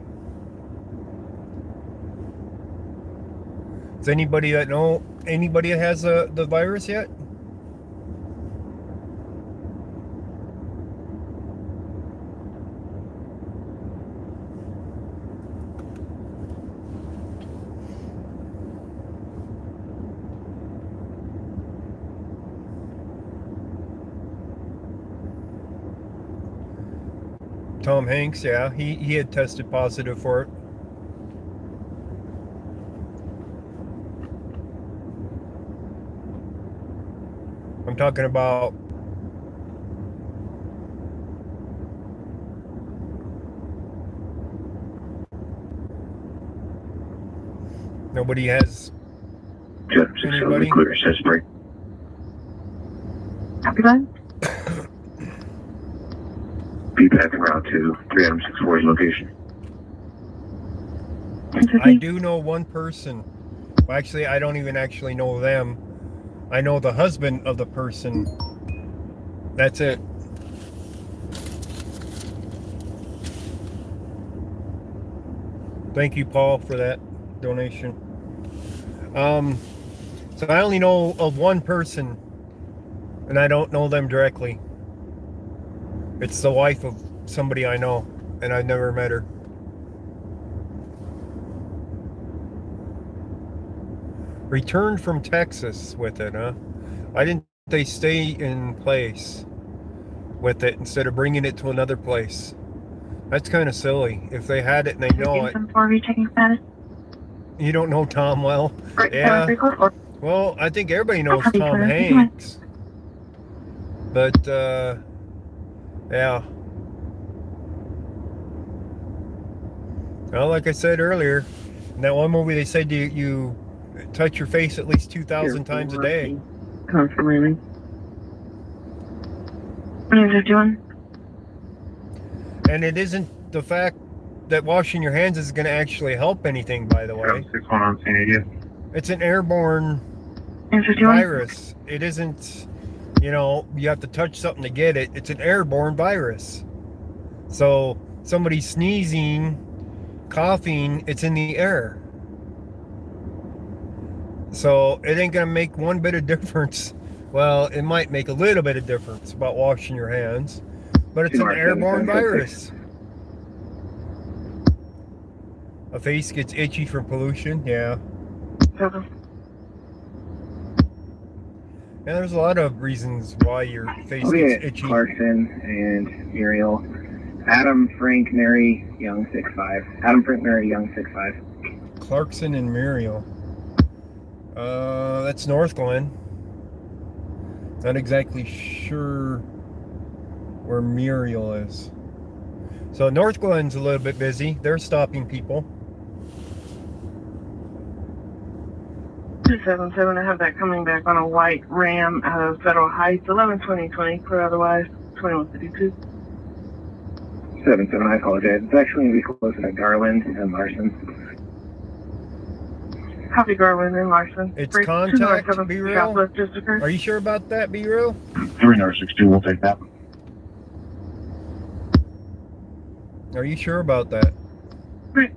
Does anybody that know anybody that has the virus yet? Tom Hanks, yeah, he had tested positive for it. I'm talking about nobody has anybody. Clear, says break. Happy line? Be back en route to 364's location. I do know one person. Well, actually, I don't even actually know them. I know the husband of the person. That's it. Thank you, Paul, for that donation. So I only know of one person, and I don't know them directly. It's the wife of somebody I know, and I've never met her. Returned from Texas with it, huh? Why didn't they stay in place with it instead of bringing it to another place? That's kind of silly. If they had it and they know it. Checking status. You don't know Tom well? Right, Yeah. Well, I think everybody knows Tom Hanks. But, yeah. Well, like I said earlier, in that one movie they said you touch your face at least 2,000 times a day. Constantly. What are you doing? And it isn't the fact that washing your hands is going to actually help anything, by the way. 61 on San Diego. It's an airborne virus. It isn't, you know, you have to touch something to get it. It's an airborne virus. So somebody sneezing, coughing, it's in the air. So it ain't going to make one bit of difference. Well, it might make a little bit of difference about washing your hands, but it's an airborne virus. A face gets itchy from pollution, yeah. Seven. And there's a lot of reasons why your face Okay, gets itchy. Clarkson and Muriel. Adam, Frank, Mary, Young, 6'5". Adam, Frank, Mary, Young, 6'5". Clarkson and Muriel. That's North Glen. Not exactly sure where Muriel is. So North Glen's a little bit busy. They're stopping people. 277. I have that coming back on a white Ram out of Federal Heights. 112020 for otherwise 2152. 77, I apologize. It's actually going to be closer to Garland and Larson. Copy Garland and Larson. It's contact, be real. Southwest District. Are you sure about that, be real? 3962, we'll take that. Are you sure about that? Yeah,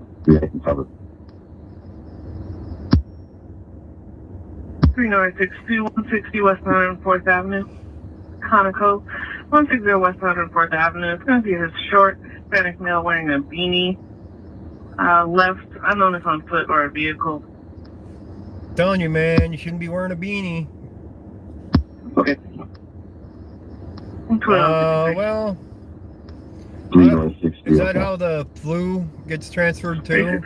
I can cover. 3962, 160 West 104th Avenue. Conoco, 160 West 104th Avenue. It's going to be a short Hispanic male wearing a beanie. Left, unknown if on foot or a vehicle. Telling you, man, you shouldn't be wearing a beanie. Okay. Well, is that how the flu gets transferred to?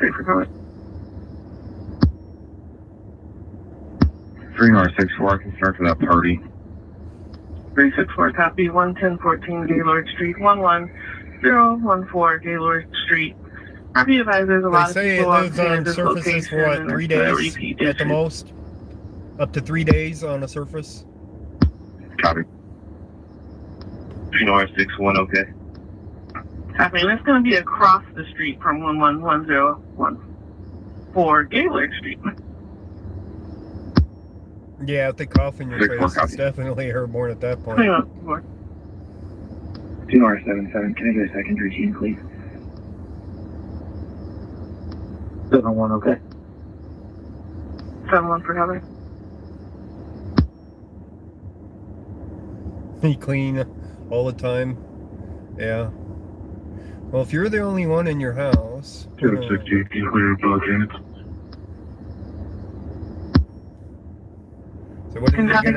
3964, I can start for that party. 364, copy 11014 Gaylord Street, 11014 Gaylord Street. Be advised, there's a lot of They say it people lives on this surfaces for what, 3 days at the most? Up to 3 days on a surface? Copy. 3961, okay. Copy, and it's going to be across the street from 111014 Gaylord Street. Yeah, if they cough in your Big face, four it's copy. definitely airborne at that point. 21. 2R77, can I get a second routine, please? 71, okay. 71 for cover. You clean all the time. Yeah. Well, if you're the only one in your house... 260, can you clear your plug units? So what Can you are copy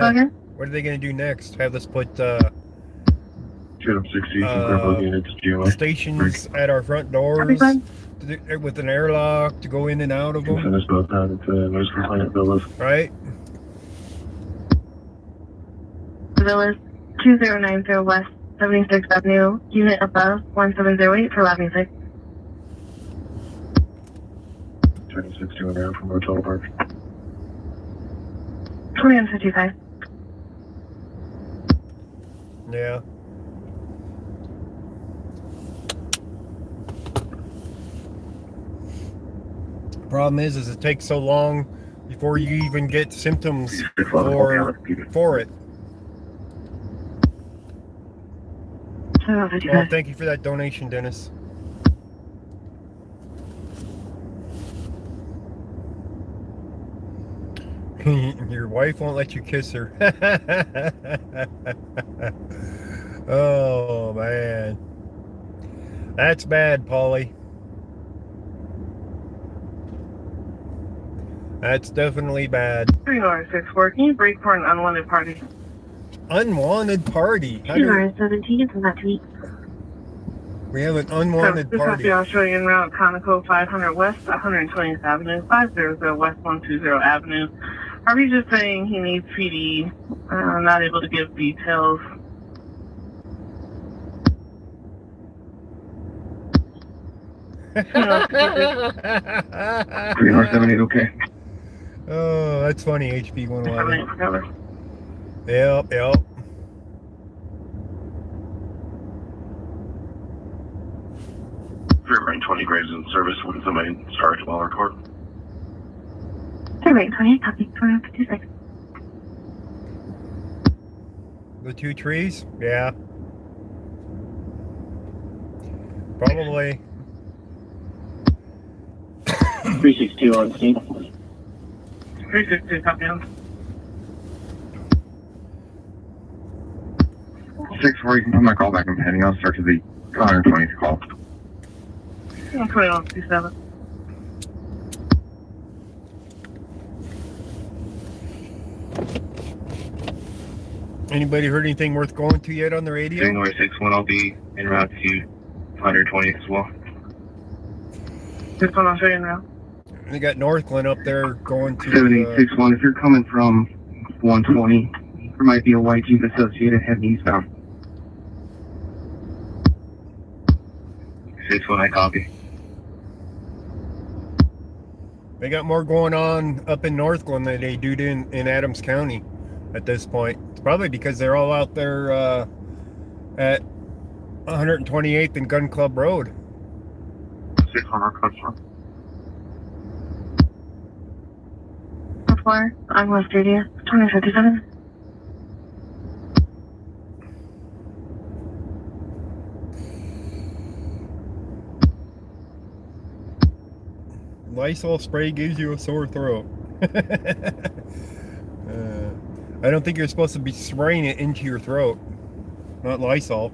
they gonna do next? Have us put 260, can clear plug units, GMI. stations at our front doors with an airlock to go in and out of Can them, send us both out into noise compliant villas. right? Villas 2090 West 76th Avenue, unit above 1708 for lobby 6. 2060 went out from Hotel Park. 2155. Yeah. Problem is it takes so long before you even get symptoms for it. Well, thank you for that donation, Dennis. Your wife won't let you kiss her. Oh, man. That's bad, Paulie. That's definitely bad. 3964, can you break for an unwanted party? Unwanted party? How do 217 from that tweet. we have an unwanted This party? is the Australian route, Conoco 500 West, 120th Avenue, 500 West 120 Avenue. Are we just saying he needs PD? I'm not able to give details. Three R78, okay. Oh, that's funny, HP 111. Cover. Yep. Rear 20 graves in service when somebody started while record. Survey 20, copy 2156. The two trees? Yeah. Probably. 362 on scene. 362, copy on. 6-4, you can put my call back in pending. I'll start to the 120th call. 2157. Anybody heard anything worth going to yet on the radio? January 6-1, I'll be en route to 120 as well. 6-1, I'll show you now. They got Northland up there going to... 7861, if you're coming from 120, there might be a white Jeep Associated heading eastbound. 6-1, I copy. They got more going on up in Northland than they do in Adams County at this point. It's probably because they're all out there at 128th and Gun Club Road. 6-1, customer. 4, I'm West Radius, 2057. Lysol spray gives you a sore throat. I don't think you're supposed to be spraying it into your throat. Not Lysol.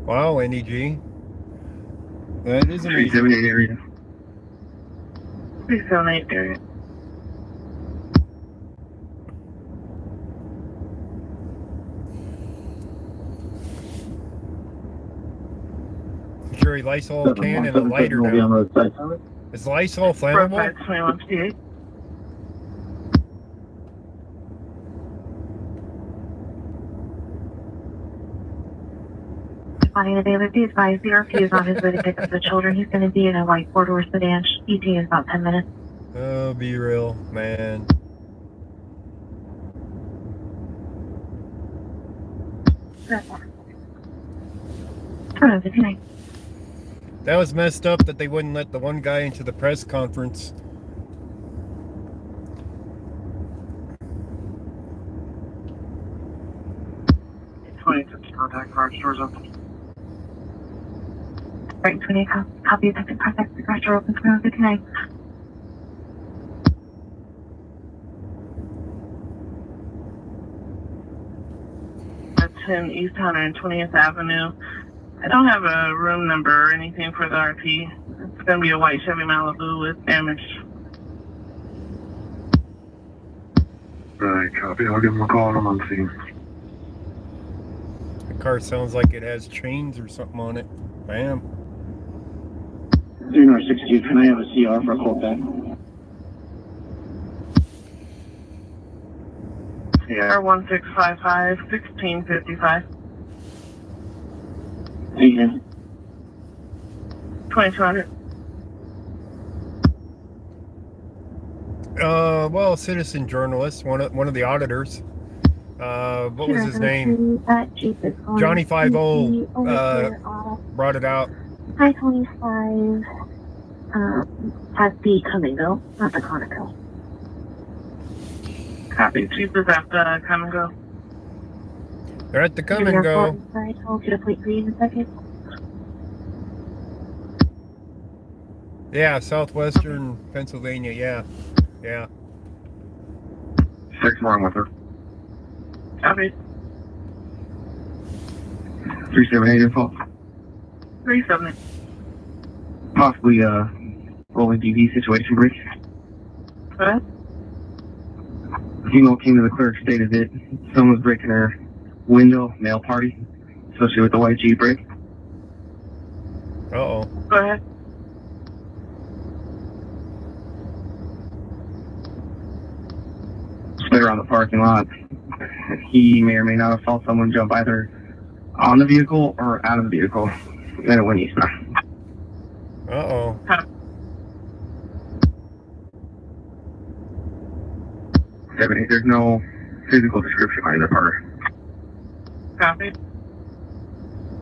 Wow, NEG. That is amazing. 378 area. 378 area. Carry Lysol can and a lighter will be on now. roadside. Is Lysol flammable? Roadside 2158. Responding to Baylor, be advised, the RP is on his way to pick up the children. He's going to be in a white four-door sedan. ET is about 10 minutes. Oh, be real, man. Hello, 59. That was messed up that they wouldn't let the one guy into the press conference. Contact car stores open. Right, 28, copy of the contact, the garage door open, 59. That's 10 East 120th Avenue. I don't have a room number or anything for the RP. It's going to be a white Chevy Malibu with damage. Right, copy. I'll give him a call and I'm on scene. The car sounds like it has chains or something on it. Bam. 062, can I have a CR for Colfax? CR 1655 1655. 2200. Well, citizen journalist, one of the auditors. What was his name? Johnny 50 brought it out. Hi, 25. At the come and go, not the Conoco. Copy. Chief is at the come and go. They're at the come and go. Sorry, I'll get a plate for you in a second. Yeah, southwestern Pennsylvania. Yeah. 6 more, I'm with her. Copy. 378 info. 378. Possibly rolling DV situation break. What? Female came to the clerk, stated that someone was breaking her window, male party, associated with the white Jeep break. Uh-oh. Go ahead. Split around the parking lot. He may or may not have saw someone jump either on the vehicle or out of the vehicle. Then it went eastbound. Uh-oh. There's no physical description on either part. Copy.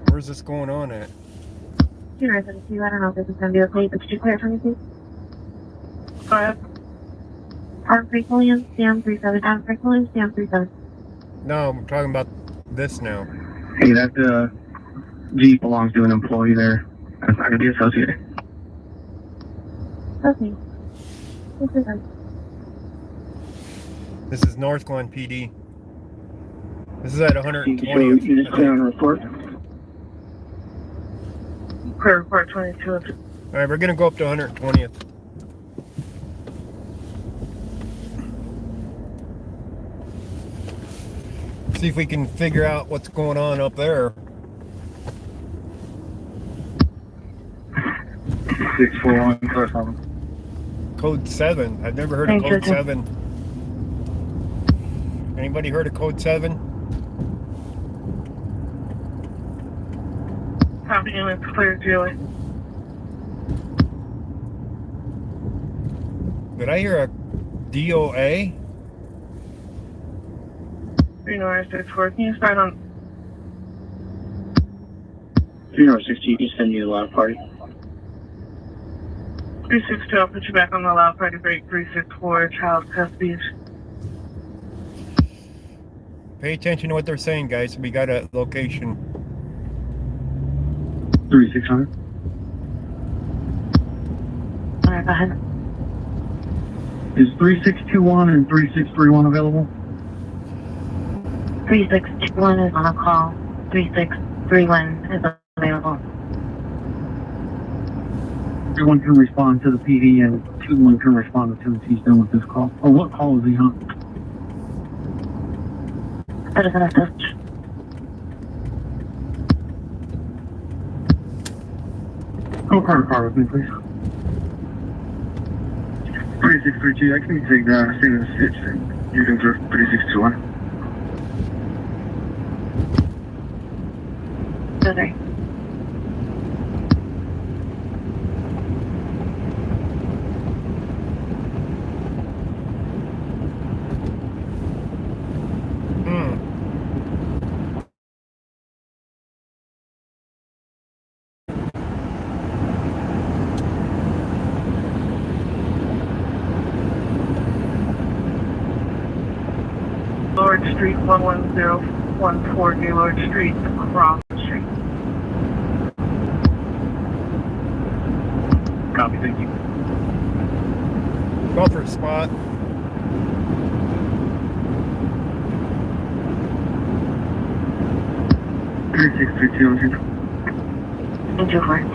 Where's this going on at? Here, I don't know if this is going to be okay, but could you clear it for me, please? Go ahead. Arm Williams, Sam 37. Arm Williams, Sam 37. No, I'm talking about this now. Hey, that Jeep belongs to an employee there. That's not going to be associated. Okay. This is us. This is Northland PD. This is at 120th. You just clear on report. Clear report 22. All right, we're gonna go up to 120th. See if we can figure out what's going on up there. 641, clear something. Code 7. I've never heard of Code 7. Anybody heard of Code 7? Copy units clear, Julie. Did I hear a DOA? 3 North 64. Can you start on 3 North 60, you can send you the loud party. 362? I'll put you back on the loud party break. 364, child custody. Pay attention to what they're saying, guys. We got a location. 3600. Alright, go ahead. Is 3621 and 3631 available? 3621 is on a call. 3631 is available. 31 can respond to the PD and 21 can respond as soon as he's done with this call. Or what call is he on? Citizen assist. Go car with me, please. 3632, I can take the signal switch. You can through 3621. Sorry. Lord Street 11014, Gaylord Street, across the street. Copy, thank you. Buffer spot. Three six three two. Into work.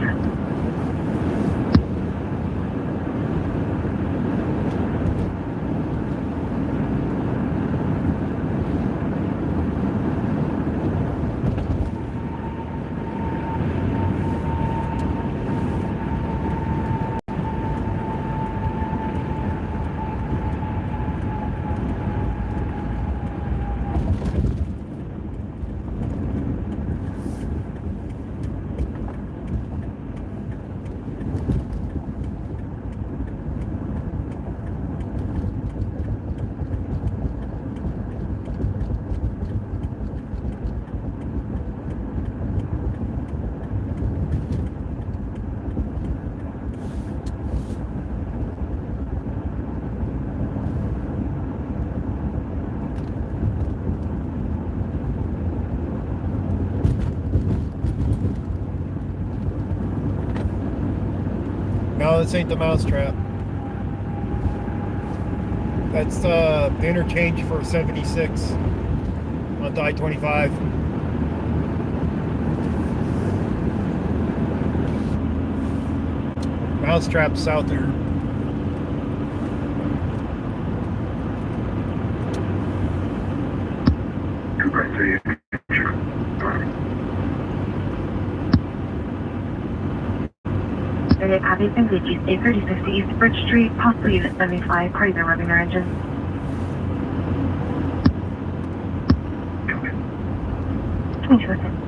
No, this ain't the mousetrap. That's the interchange for 76 on I-25. Mousetrap south here. Area copy, St. 3060 East Bridge Street, possibly Unit 75, parties are rubbing their engines. Sure thing.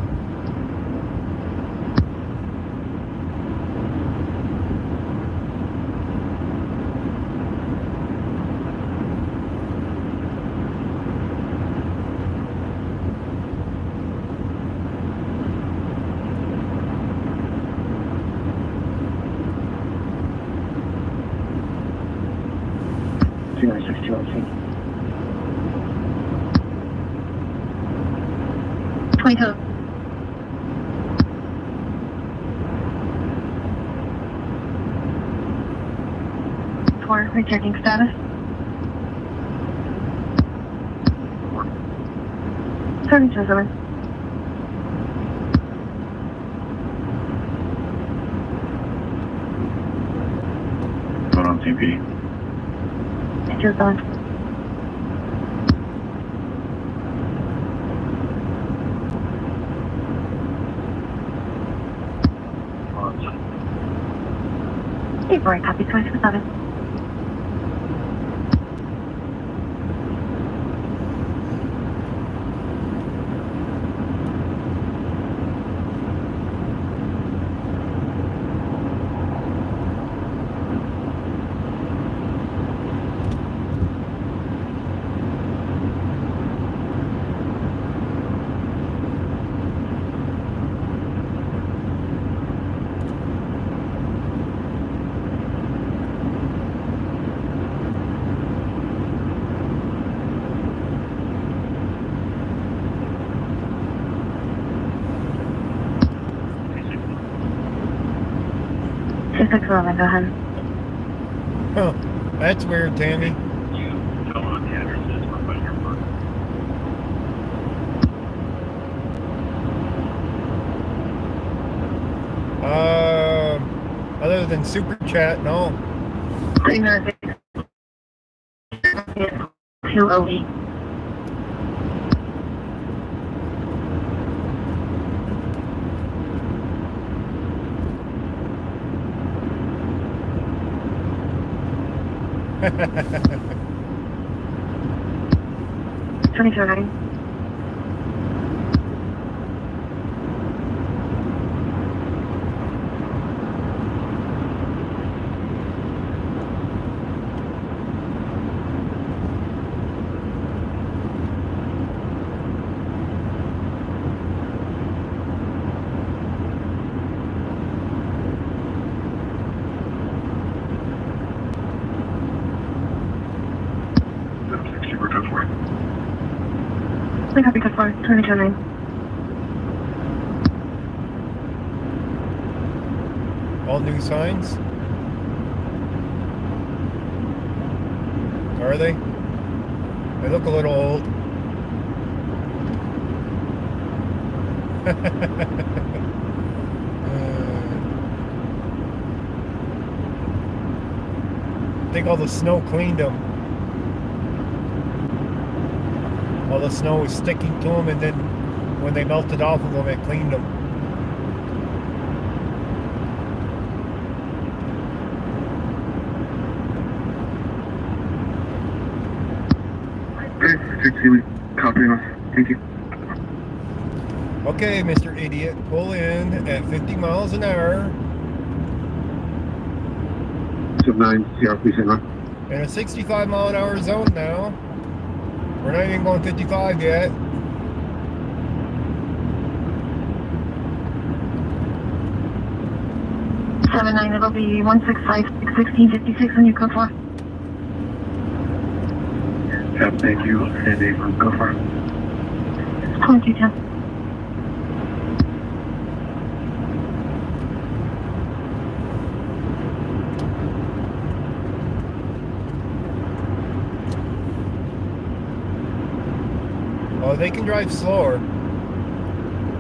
Rechecking status. 727. on CP. Just on. Hey, boy, copy 27. Six 11, go ahead. Huh. That's weird, Tammy. You tell me what the address is for putting your foot. Other than super chat, no. 208. Twenty-two nine. Copy, good for 22 9. All new signs? Are they? They look a little old. I think all the snow cleaned them. All the snow was sticking to them, and then when they melted off of them, it cleaned them. Copy us. Thank you. Okay, Mr. Idiot, pull in at 50 miles an hour. Sub 9, CRP signal. In a 65 mile an hour zone now. We're not even going 55 yet. Seven 9, it'll be 165 1656 on your code 4. Yep, thank you. And Dave, go for it. 2210. Oh, they can drive slower.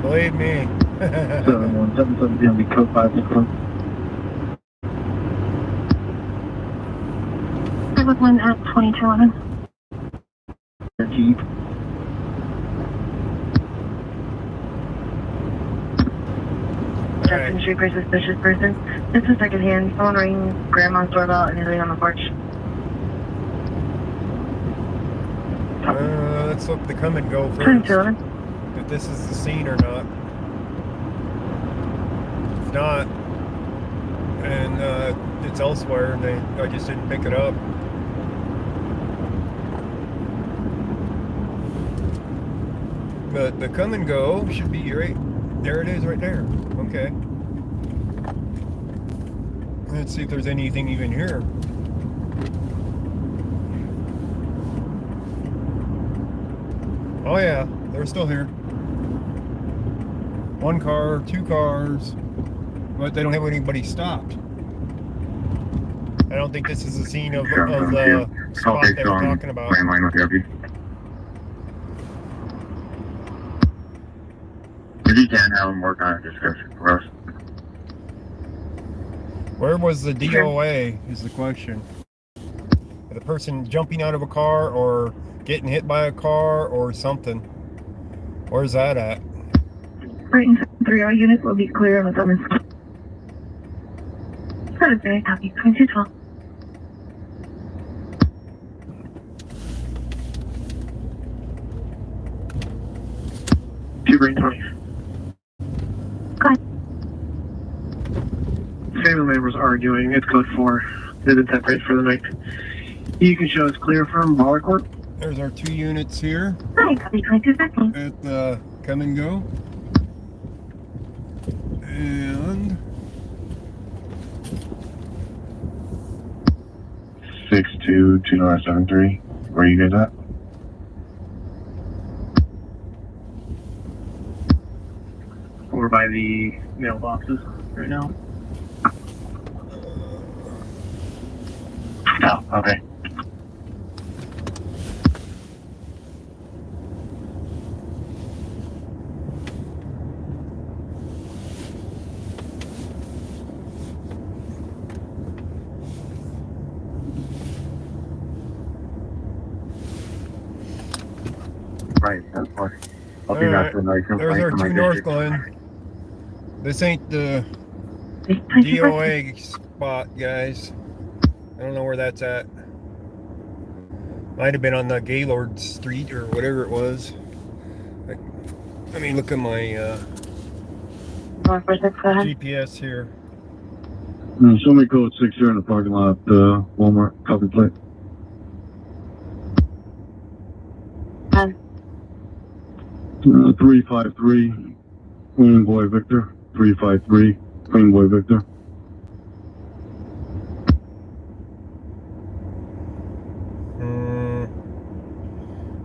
Believe me. 717 going to be code 5 next one. I was one at 2211. Keep. Justin Street for suspicious person. This is secondhand. Someone ring grandma's doorbell and is laying on the porch. Let's look the come and go first. 2211. If this is the scene or not. If not, and it's elsewhere, and I just didn't pick it up. But the come and go should be right there. It is right there. Okay. Let's see if there's anything even here. Oh yeah, they're still here. One car, two cars, but they don't have anybody stopped. I don't think this is the scene of the spot they were talking about. Landline with you. If you can, have them work on a description for us. Where was the DOA is the question. The person jumping out of a car or getting hit by a car or something. Where's that at? Right, 3 all units will be clear on the 7th. That is very copy. 2212. Two green 20. Go ahead. Family members arguing. It's code 4. They've been separated for the night. You can show us clear from Baller Court. There's our 2 units here Hi, copy 2213. at the come and go. And 622973. Where are you guys at? We're by the mailboxes right now. Oh, okay. Right, that's fine. I'll do that for night. there's our 2 north line. This ain't the DOA spot, guys. I don't know where that's at. Might have been on the Gaylord Street or whatever it was. Let me look at my 146, go ahead. GPS here. Show me code 6 here in the parking lot, Walmart, copy plate. 10. 353, Queen Boy Victor. 353, Queen Boy Victor.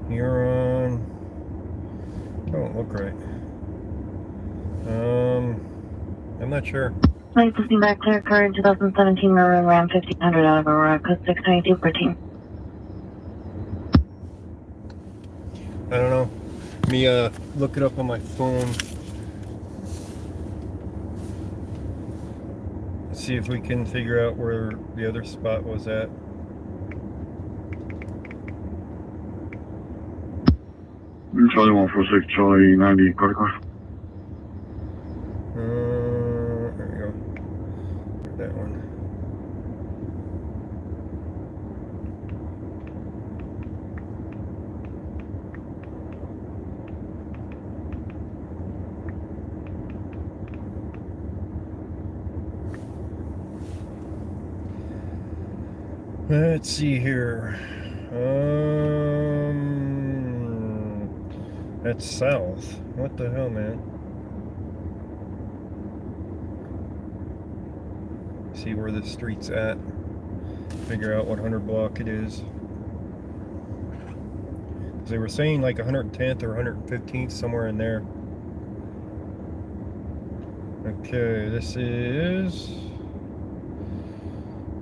You're on. Don't look right. I'm not sure. Flight 15 back clear, current 2017 Maroon Ram 1500 out of Aurora, code 62214. I don't know. Let me look it up on my phone. See if we can figure out where the other spot was at. Charlie 146, Charlie 90, credit card. There we go. That one. Let's see here. That's south. What the hell, man? See where the street's at. Figure out what 100 block it is. They were saying like 110th or 115th, somewhere in there. Okay, this is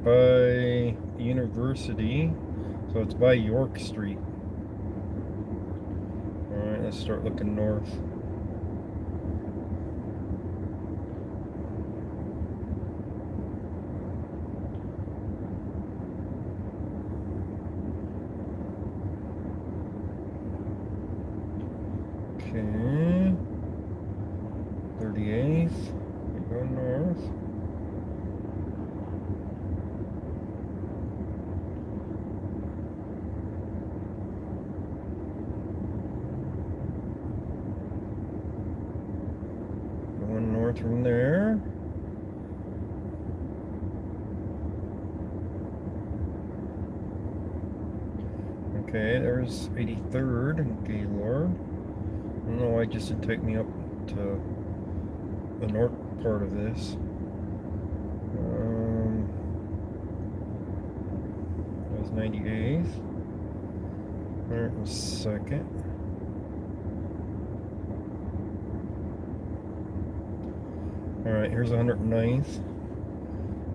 by University, so it's by York Street. Alright, let's start looking north. Okay, 38th, we go north. Going north from there. Okay, there's 83rd and Gaylord. I don't know why it just didn't take me up to the north part of this. That was 98th. 102nd. Alright, here's 109th.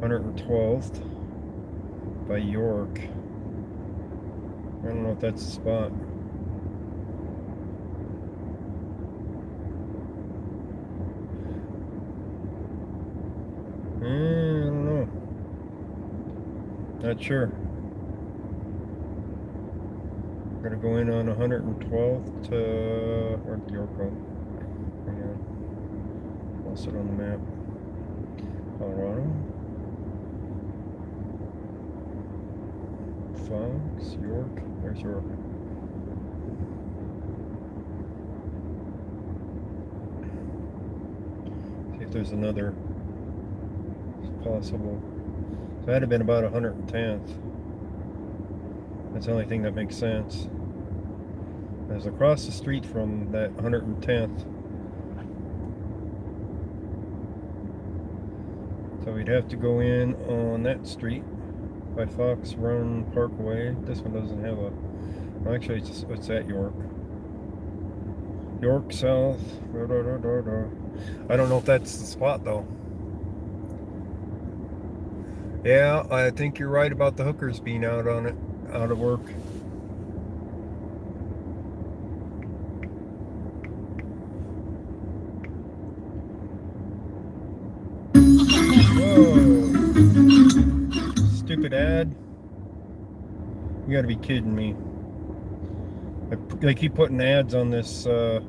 112th by York. I don't know if that's the spot. I don't know. Not sure. Gonna go in on 112th to or Yorko. Hang on. Lost it on the map. Colorado. Fox, York. There's York. See if there's another possible. So that'd have been about 110th. That's the only thing that makes sense. It's across the street from that 110th. So we'd have to go in on that street by Fox Run Parkway. This one doesn't have a... Well, actually, it's at York. York South. I don't know if that's the spot, though. Yeah, I think you're right about the hookers being out on it, out of work. Whoa! Stupid ad. You gotta be kidding me. They keep putting ads on this thing.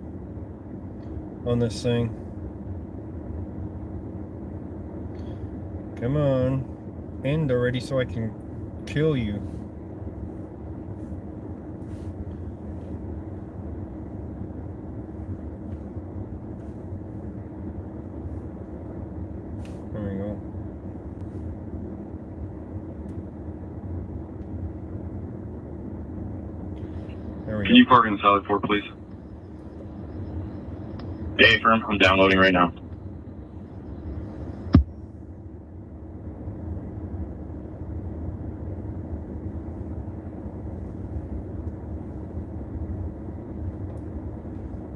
Come on. End already so I can kill you. There we go. There we go. Can you park in solid 4, please? Hey, firm, I'm downloading right now.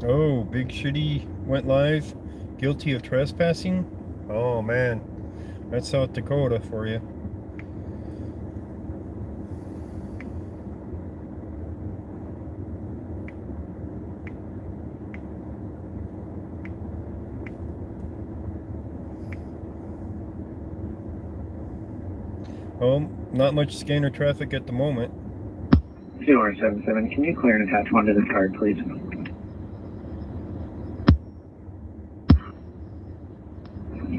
Oh, Big Shitty went live. Guilty of trespassing? Oh man, that's South Dakota for you. Oh, not much scanner traffic at the moment. 077, can you clear and attach one to this card, please?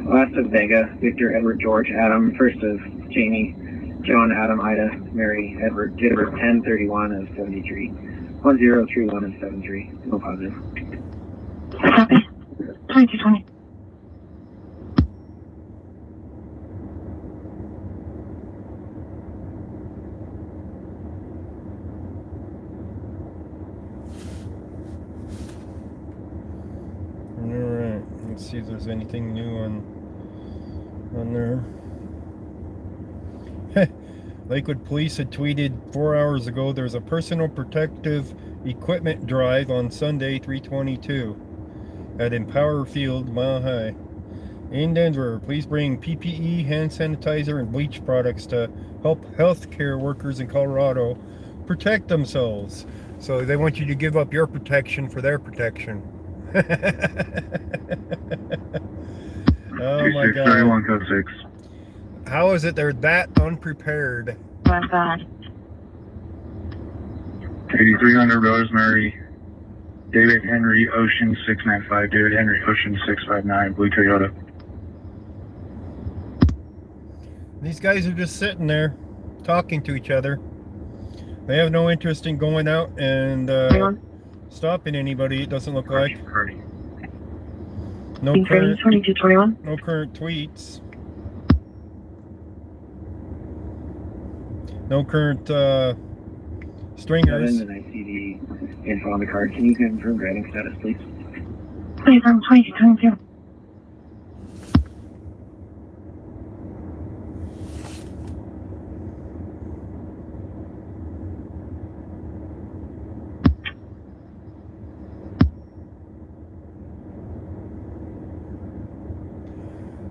Last of Vega, Victor, Edward, George, Adam. First of Jamie, Joan, Adam, Ida, Mary, Edward, date of birth 10/31 of 73. 1031 of 73. No positive. Copy. 2220. Alright, let's see if there's anything new on there. Lakewood Police had tweeted 4 hours ago there's a personal protective equipment drive on Sunday 3/22 at Empower Field, Mile High. In Denver, please bring PPE, hand sanitizer, and bleach products to help healthcare workers in Colorado protect themselves. So they want you to give up your protection for their protection. Oh my God. 2631 code 6. How is it they're that unprepared? My God. 8300 Rosemary. David Henry Ocean 695. David Henry Ocean 659. Blue Toyota. These guys are just sitting there talking to each other. They have no interest in going out and stopping anybody, it doesn't look like. No current, 2221. no current tweets. No current stringers. And I see the info on the card. Can you confirm driving status, please? Please, I'm 2222.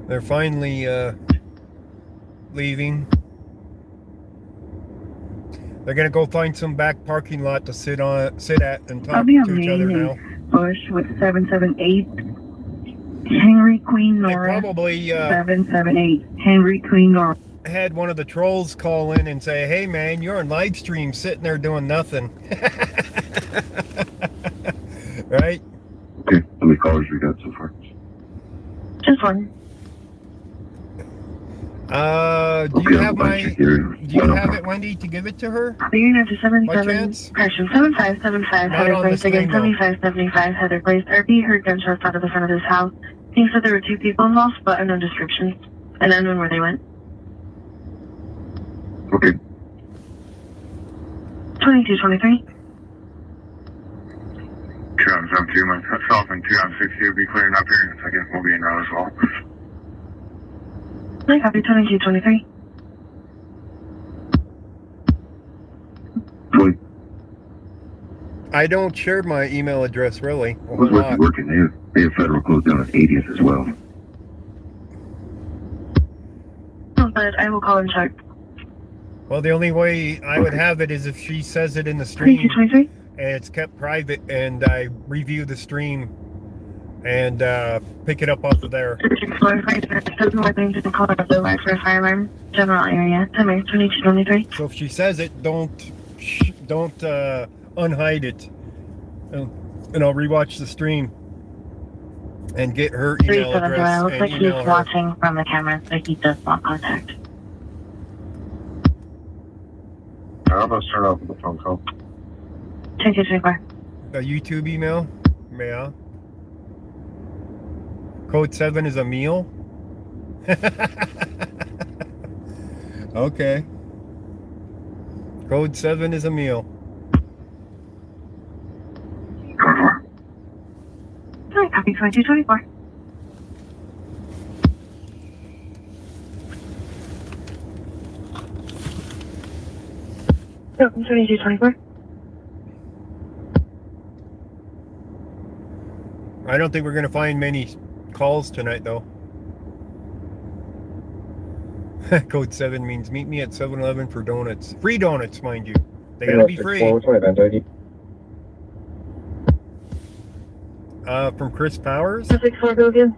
They're finally leaving. They're gonna go find some back parking lot to sit at and talk to each other now. Bush with 778 Henry Queen They Nora. probably 778 Henry Queen Nora. had one of the trolls call in and say, "Hey man, you're on live stream sitting there doing nothing." Right? Okay, how many callers we got so far? Just one. Do you have it, Wendy, to give it to her? The unit to By 77, chance? correction, 7575, Not Heather on the Place, again, screen, though. 7575, Heather Place, RP, heard gunshots out of the front of this house. He said there were 2 people involved, but unknown descriptions, and unknown where they went. Okay. 2223. Travis, I'm 2, myself and 2 on 60 will be clearing up here in a second. We'll be in route as well. I copy 2223. Boy, I don't share my email address really. A was whole lot. working. They have federal closed down at 80th as well. Oh, but I will call and check. Well, the only way I would have it is if she says it in the stream 2223. and it's kept private, and I review the stream and pick it up off of there. Explore fire service, more things to call up the light for a fire alarm. General area. Timer 2223. So if she says it, don't unhide it, and I'll rewatch the stream and get her email 37 address looks and like he's email her. watching from the camera, but he does want contact. I'll just start off with a phone call. 2224. A YouTube email? Yeah. Code 7 is a meal? Okay. Code 7 is a meal. Alright, copy 2224. No, 2224. I don't think we're going to find many calls tonight, though. Code 7 means meet me at 7-Eleven for donuts. Free donuts, mind you. They gotta be free. What's my event ID? From Chris Powers? 64, go again.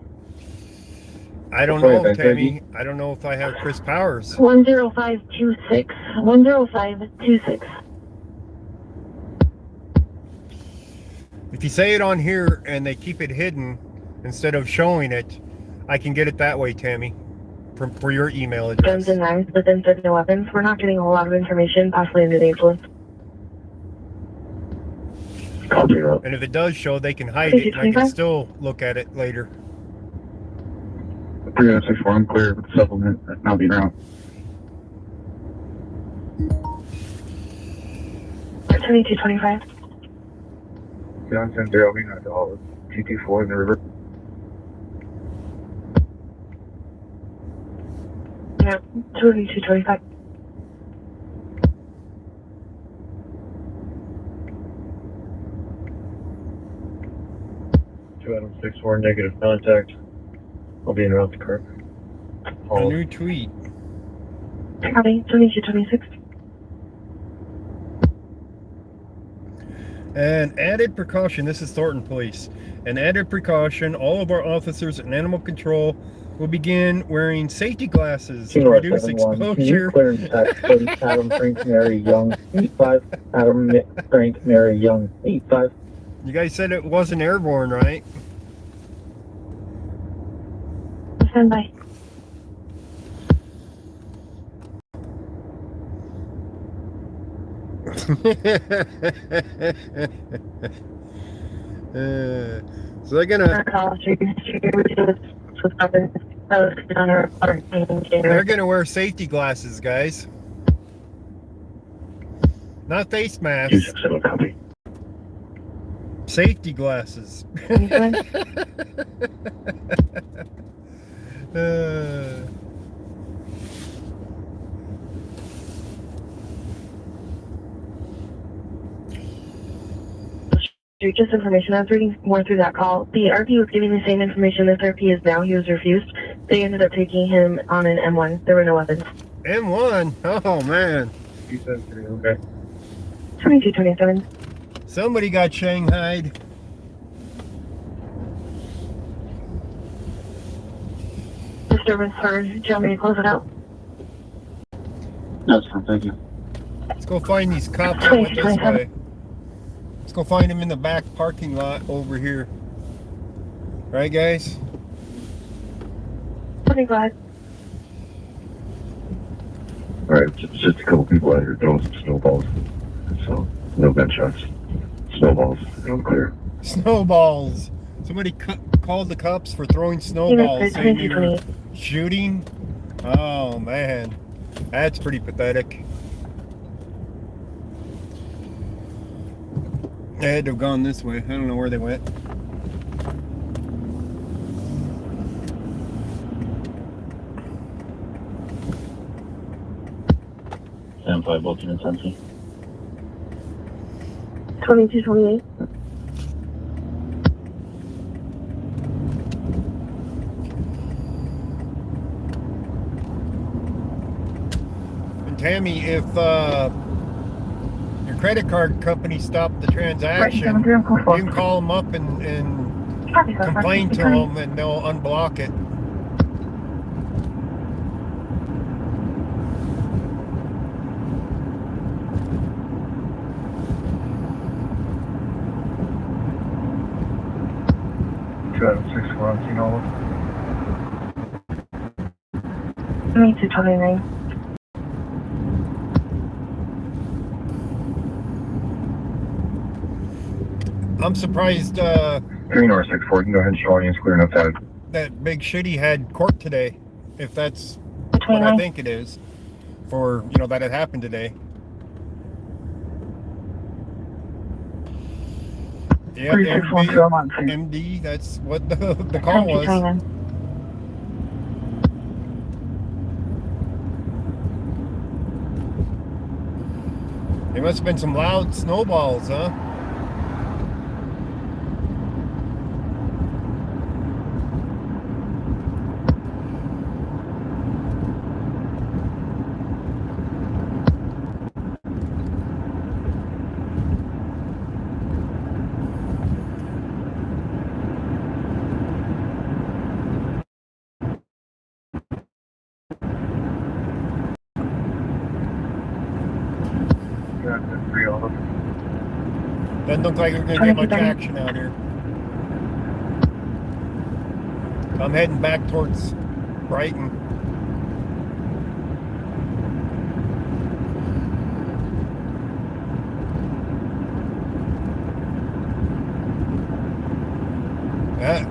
I don't What's my know, event Tammy. ID? I don't know if I have Chris Powers. 10526. 10526. If you say it on here and they keep it hidden instead of showing it, I can get it that way, Tammy, for your email address. Guns and knives within certain weapons. We're not getting a whole lot of information, possibly under the influence. And if it does show, they can hide it, and I can still look at it later. 3964, I'm clear with the supplement. I'll be around. 2225. Johnson, Daryl, we got all GT4 in the river. Yeah, 2225. Adam 64, negative contact. I'll be in route to Kirk. A new tweet. Copy, 2226. An added precaution, this is Thornton Police. An added precaution, all of our officers in animal control will begin wearing safety glasses to reduce exposure. Adam Frank Mary Young 85. Adam Frank Mary Young 85. You guys said it wasn't airborne, right? Stand by. So they're gonna wear safety glasses, guys. Not face masks. Safety glasses. Just information. I was reading more through that call. The RP was giving the same information this RP is now. He was refused. They ended up taking him on an M1. There were no weapons. M1? Oh, man. You said 3, okay. 2227. Somebody got shanghaied. Disturbance for. Do you want me to close it out? That's fine, thank you. Let's go find these cops that went this way. Let's go find them in the back parking lot over here. Right, guys? Okay, go ahead. Alright, just a couple people out here throwing some snowballs. So, no gunshots. Snowballs, I'm clear. Snowballs. Somebody called the cops for throwing snowballs, saying they were shooting. Oh man, that's pretty pathetic. They had to have gone this way. I don't know where they went. Stand 5, bolting and sensing. 2228. And Tammy, if your credit card company stopped the transaction, you can call them up and complain to them, and they'll unblock it. Adam 64 on scene all. 2229. I'm surprised 3 North 64, you can go ahead and show audience clear enough out. that Big Shitty had court today, if that's what I think it is, for, you know, that it happened today. Yeah, MD, that's what the call was. There must have been some loud snowballs, huh? Doesn't look like we're going to get much action out here. I'm heading back towards Brighton.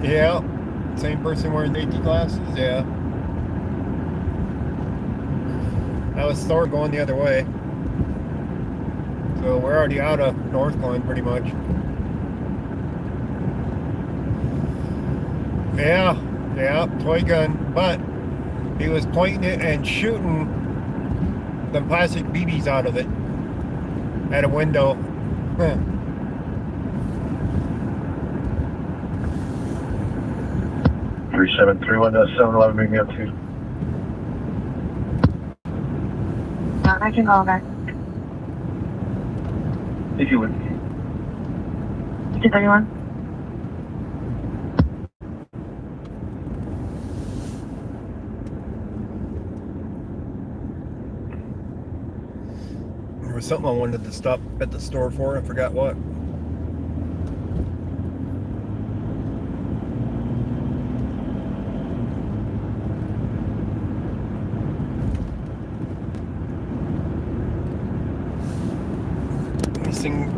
Yeah. Same person wearing AT glasses? Yeah. That was Thor going the other way. So we're already out of Northglenn pretty much. Yeah, toy gun, but he was pointing it and shooting the plastic BBs out of it at a window. 3731 711 moving up to. I can go back. If you would. 231. There was something I wanted to stop at the store for, I forgot what. This thing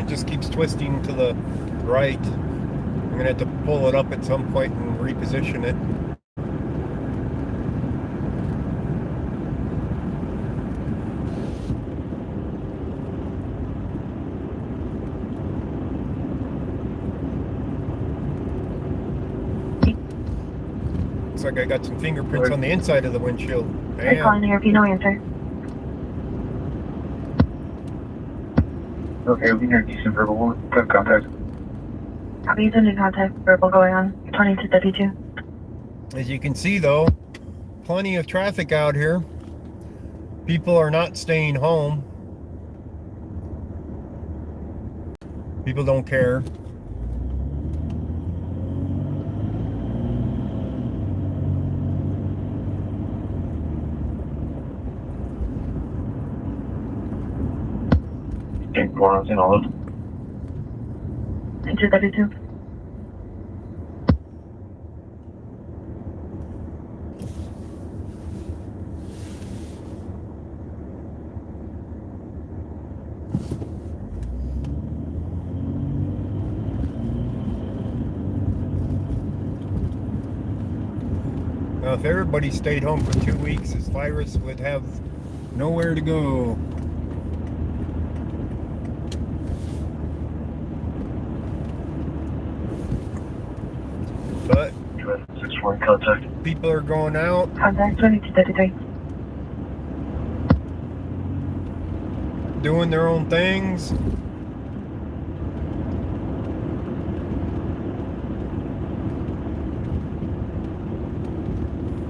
just keeps twisting to the right. I'm gonna have to pull it up at some point and reposition it. Looks like I got some fingerprints on the inside of the windshield. I'm calling here if you know answer. Okay, we hear decent verbal one. Got contact. Copy, you in contact. Verbal going on. 2232. As you can see though, plenty of traffic out here. People are not staying home. People don't care. King 4 on St. Olive. 232. Now, if everybody stayed home for 2 weeks, this virus would have nowhere to go. But 264 in contact. people are going out. Contact 2233. Doing their own things.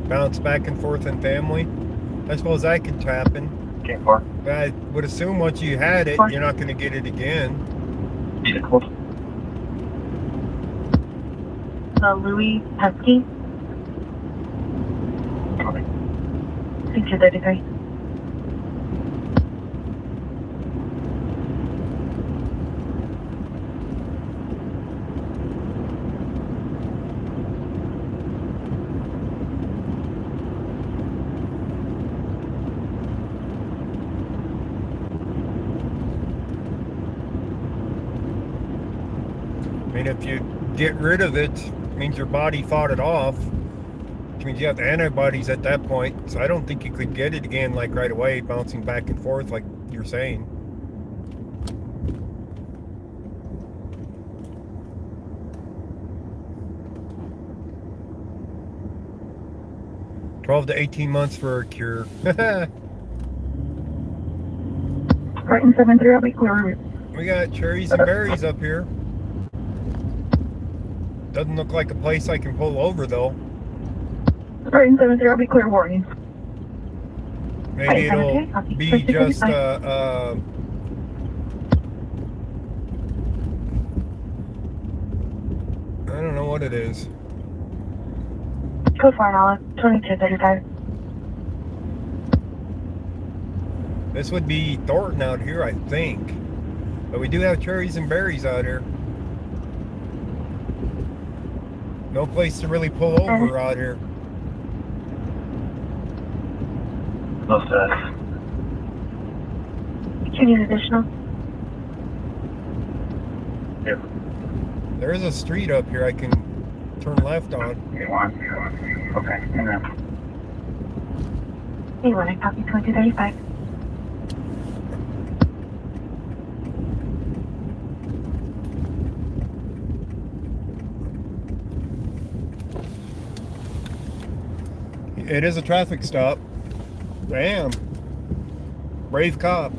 Bounce back and forth in family. I suppose that could happen. King 4. But I would assume once you had it, you're not going to get it again. Louis Husky. 233. I mean, if you get rid of it, it means your body fought it off. Which means you have antibodies at that point. So I don't think you could get it again like right away, bouncing back and forth like you're saying. "12 to 18 months for a cure." Brighton 73, I'll be clear. We got cherries and berries up here. Doesn't look like a place I can pull over though. Brighton 73, I'll be clear warning. Maybe it'll be just I don't know what it is. Code 4 Olive 2235. This would be Thornton out here, I think. But we do have cherries and berries out here. No place to really pull over out here. No status. You need additional? Yep. There is a street up here I can turn left on. Okay, hang on. Hey, want to copy 2235? It is a traffic stop. Damn. Brave cop.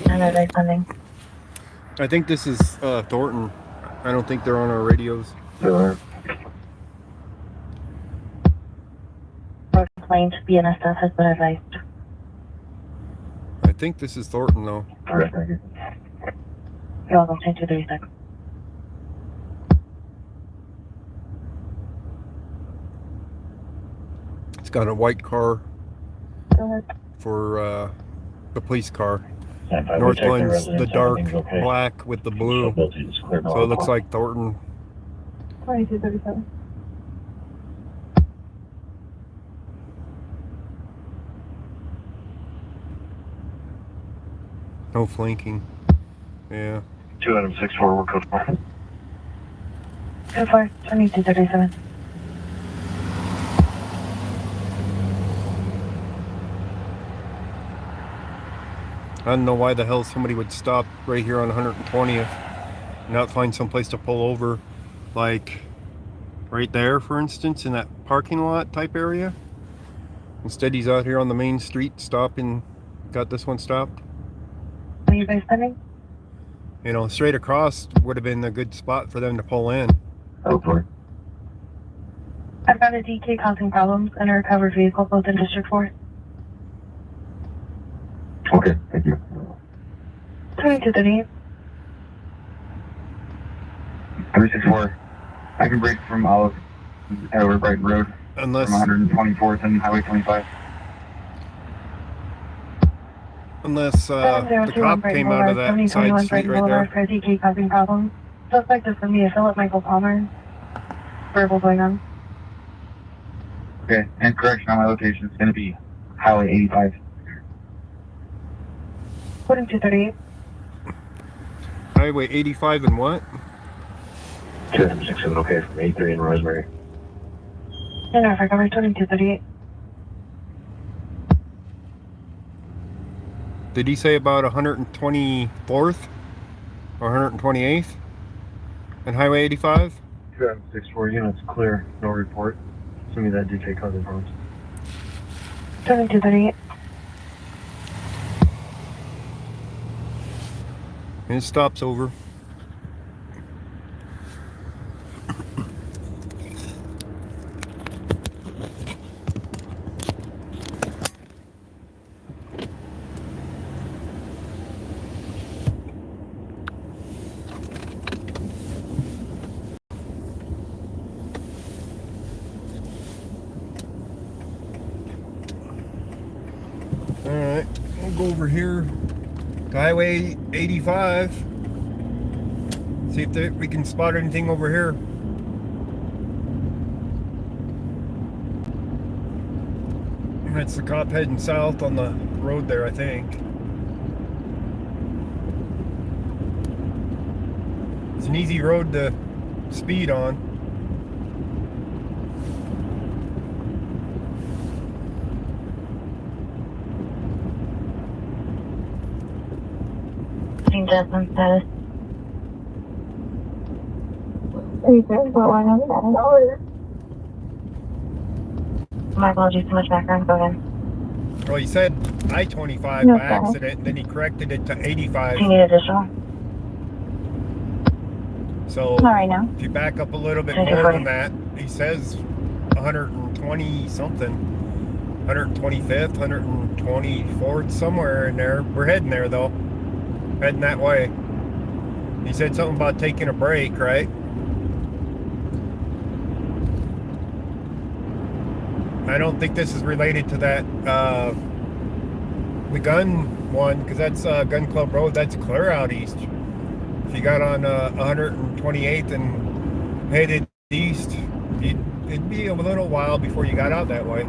Another funding. I think this is Thornton. I don't think they're on our radios. Complaint BNSF has been advised. I think this is Thornton though. You're welcome, 2236. It's got a white car Go ahead. for the police car. We North checked their one's residence, the dark everything's okay. black with the blue. Ability is clear, no So it looks alcohol. like Thornton. 2237. No flanking. Yeah. 264, we're code 4. Code 4 2237. I don't know why the hell somebody would stop right here on 120th and not find someplace to pull over, like right there, for instance, in that parking lot type area. Instead, he's out here on the main street stopping. Got this one stopped. Are you guys sending? You know, straight across would have been a good spot for them to pull in. Hopefully. I've got a DK causing problems and a recovered vehicle both in District 4. Okay, thank you. 2238. 364. I can break from Olive over Brighton Road Unless from 124th and Highway 25. the cop came out of that side street right there. For DK causing problems. Suspect is going to be a Philip Michael Palmer. Verbal going on. Okay, and correction on my location is going to be Highway 85. 2238. Highway 85 and what? 267, okay, from 83 in Rosemary. And Norfolk over 2238. Did he say about 124th or 128th and Highway 85? 264 units clear, no report. Assuming that DK causing problems. 2238. And it stops over. Alright, we'll go over here to Highway 85. See if we can spot anything over here. And that's the cop heading south on the road there, I think. It's an easy road to speed on. Jasmine status. My apologies, too much background. Go ahead. Well, he said I-25 No by accident, and then he corrected it to 85. Do you need additional? So Not right now. if you back up a little bit 24. more than that, he says 120 something, 125th, 124th, somewhere in there. We're heading there though, heading that way. He said something about taking a break, right? I don't think this is related to that the gun one, because that's Gun Club Road. That's clear out east. If you got on 128th and headed east, it'd be a little while before you got out that way.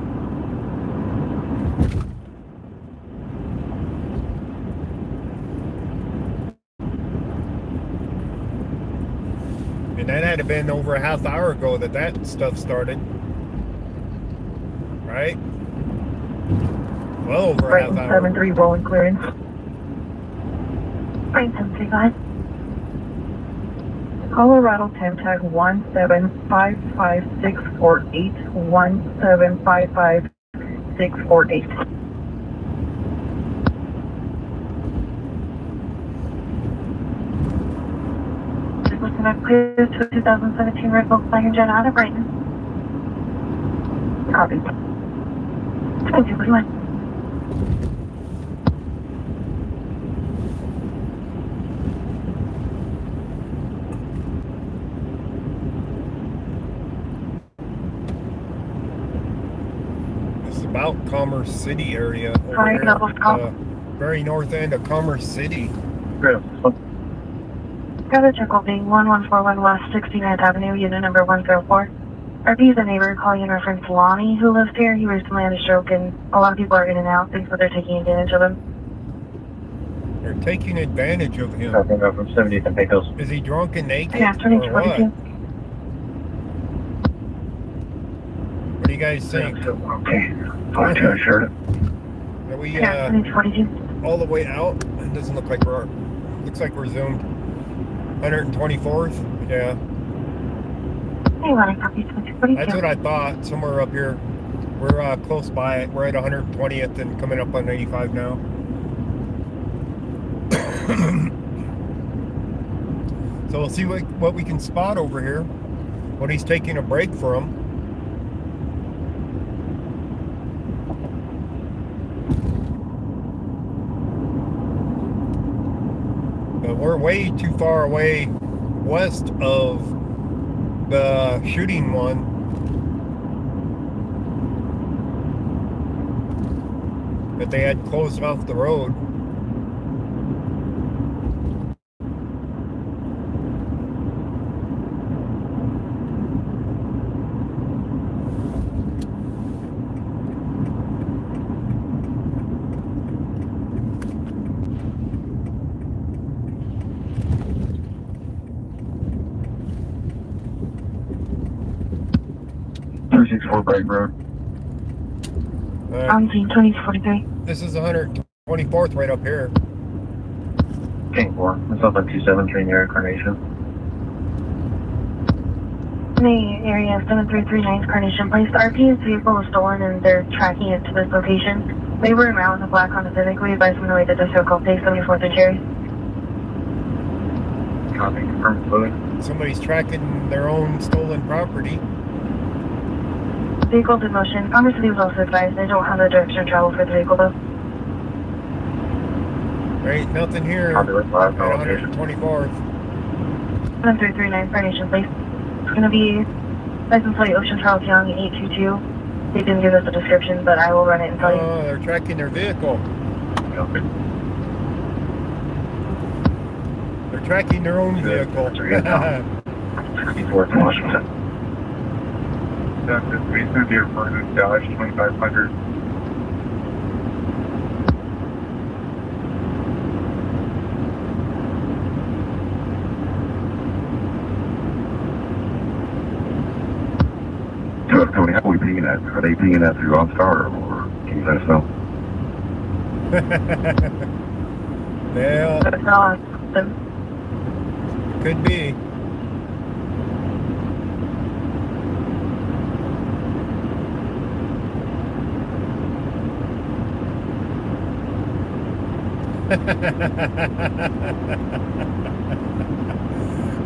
And that had to have been over a half hour ago that stuff started. Right? Well over a half hour. 7-3 rolling clearance. Right, 735. Colorado time tag 1755648 1755648. Listen up, clear to 2017 Red Volkswagen Jet out of Brighton. Copy. 2241. It's about Commerce City area over Sorry, here. that was called. Very north end of Commerce City. Got a check being 1141 West 69th Avenue, unit number 104. RP is a neighbor calling in reference to Lonnie, who lives here. He recently had a stroke, and a lot of people are in and out. Thanks for they're taking advantage of him. They're taking advantage of him. Talking about from 70th and Pecos. Is he drunk and naked? Yeah, or 2242. what? What do you guys think? Okay, fine, sure. Are we Yeah, 2242. all the way out? It doesn't look like we're. Looks like we're zoomed. 124th? Yeah. Hey, Lonnie, copy 2242. That's what I thought. Somewhere up here. We're close by it. We're at 120th and coming up on 85 now. So we'll see what we can spot over here. What he's taking a break from. But we're way too far away west of the shooting one. That they had closed off the road. Bright Road. I'm seeing 2043. This is 124th right up here. King 4. It's up on 27 train area Carnation. The area 7339's Carnation Place. The RP's vehicle was stolen and they're tracking it to this location. They were around the black Honda Civic. We advised them to wait at the circle place 74th and Cherry. Copy. Confirmed fluid. Somebody's tracking their own stolen property. Vehicle's in motion. Congress City was also advised they don't have a direction of travel for the vehicle though. There ain't nothing here at 124th. 7339 Carnation Place. It's going to be license plate Ocean Charles Young 822. They didn't give us a description, but I will run it and tell you. Oh, they're tracking their vehicle. They're tracking their own vehicle. 64th Washington. That's the space of the airport is Dash 2500. Tony, how are we pinging that? Are they pinging that through OnStar or can you let us know? Well, That's awesome. could be.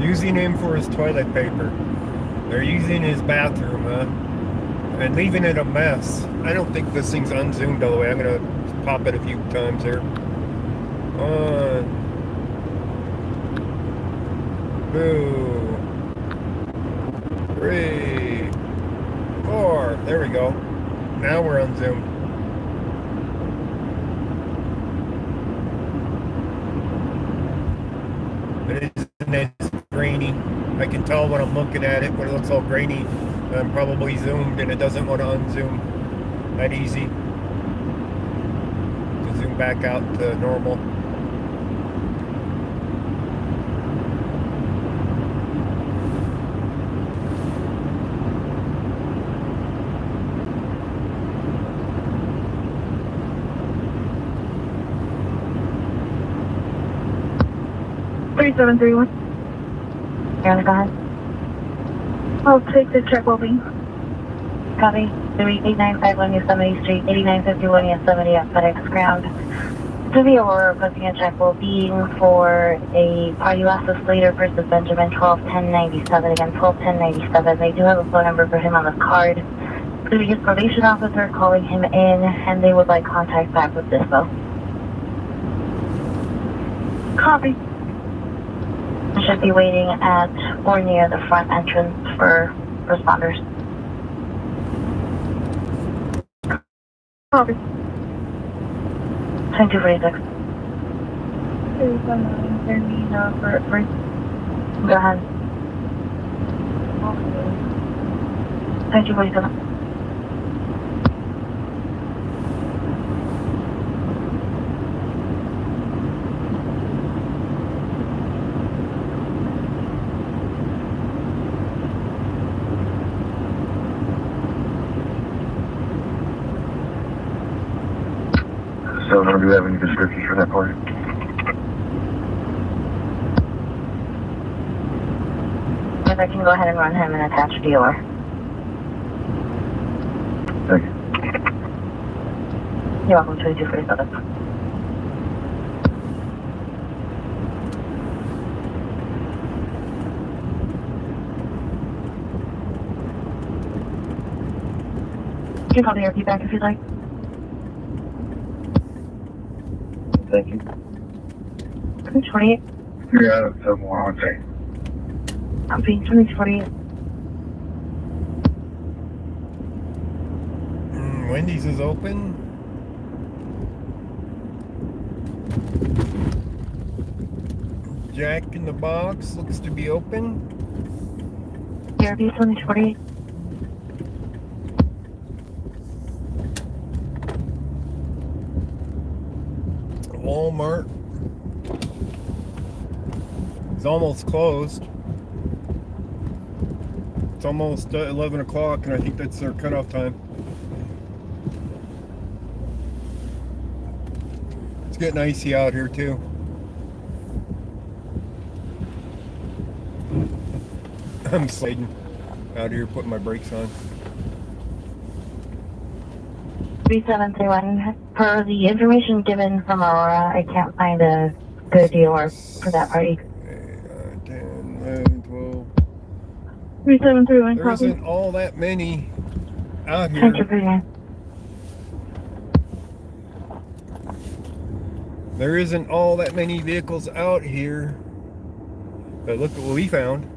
Using him for his toilet paper. They're using his bathroom, and leaving it a mess. I don't think this thing's unzoomed all the way. I'm gonna pop it a few times here. 1, 2, 3, 4. There we go. Now we're unzoomed. Isn't it grainy? I can tell when I'm looking at it when it looks all grainy. I'm probably zoomed and it doesn't want to unzoom that easy. To zoom back out to normal. $3731. Yeah, go ahead. I'll take the check will be. Copy. 3895 Yosemite Street, 8951 Yosemite at FedEx Ground. To the Aurora, requesting a check will be for a Paulasa Slater versus Benjamin 121097. Again, 121097. They do have a phone number for him on the card. It's going to be his probation officer calling him in, and they would like contact back with this though. Copy. Should be waiting at or near the front entrance for responders. Copy. 2246. Go ahead. 2247. So, do you have any descriptions for that party? If I can go ahead and run him and attach dealer. Thank you. You're welcome, 2247. You can call the RP back if you'd like. Thank you. 28. 3 out of 7 more on say. Copy. 28. Wendy's is open. Jack in the Box looks to be open. RP 28. Walmart is almost closed. It's almost 11 o'clock, and I think that's their cutoff time. It's getting icy out here too. I'm sliding out here, putting my brakes on. 3731. Per the information given from Aurora, I can't find a good dealer for that party. 10, 11, 12. 3731, There copy. isn't all that many out Thank you here. for your There isn't all that many vehicles out here. But look what we found.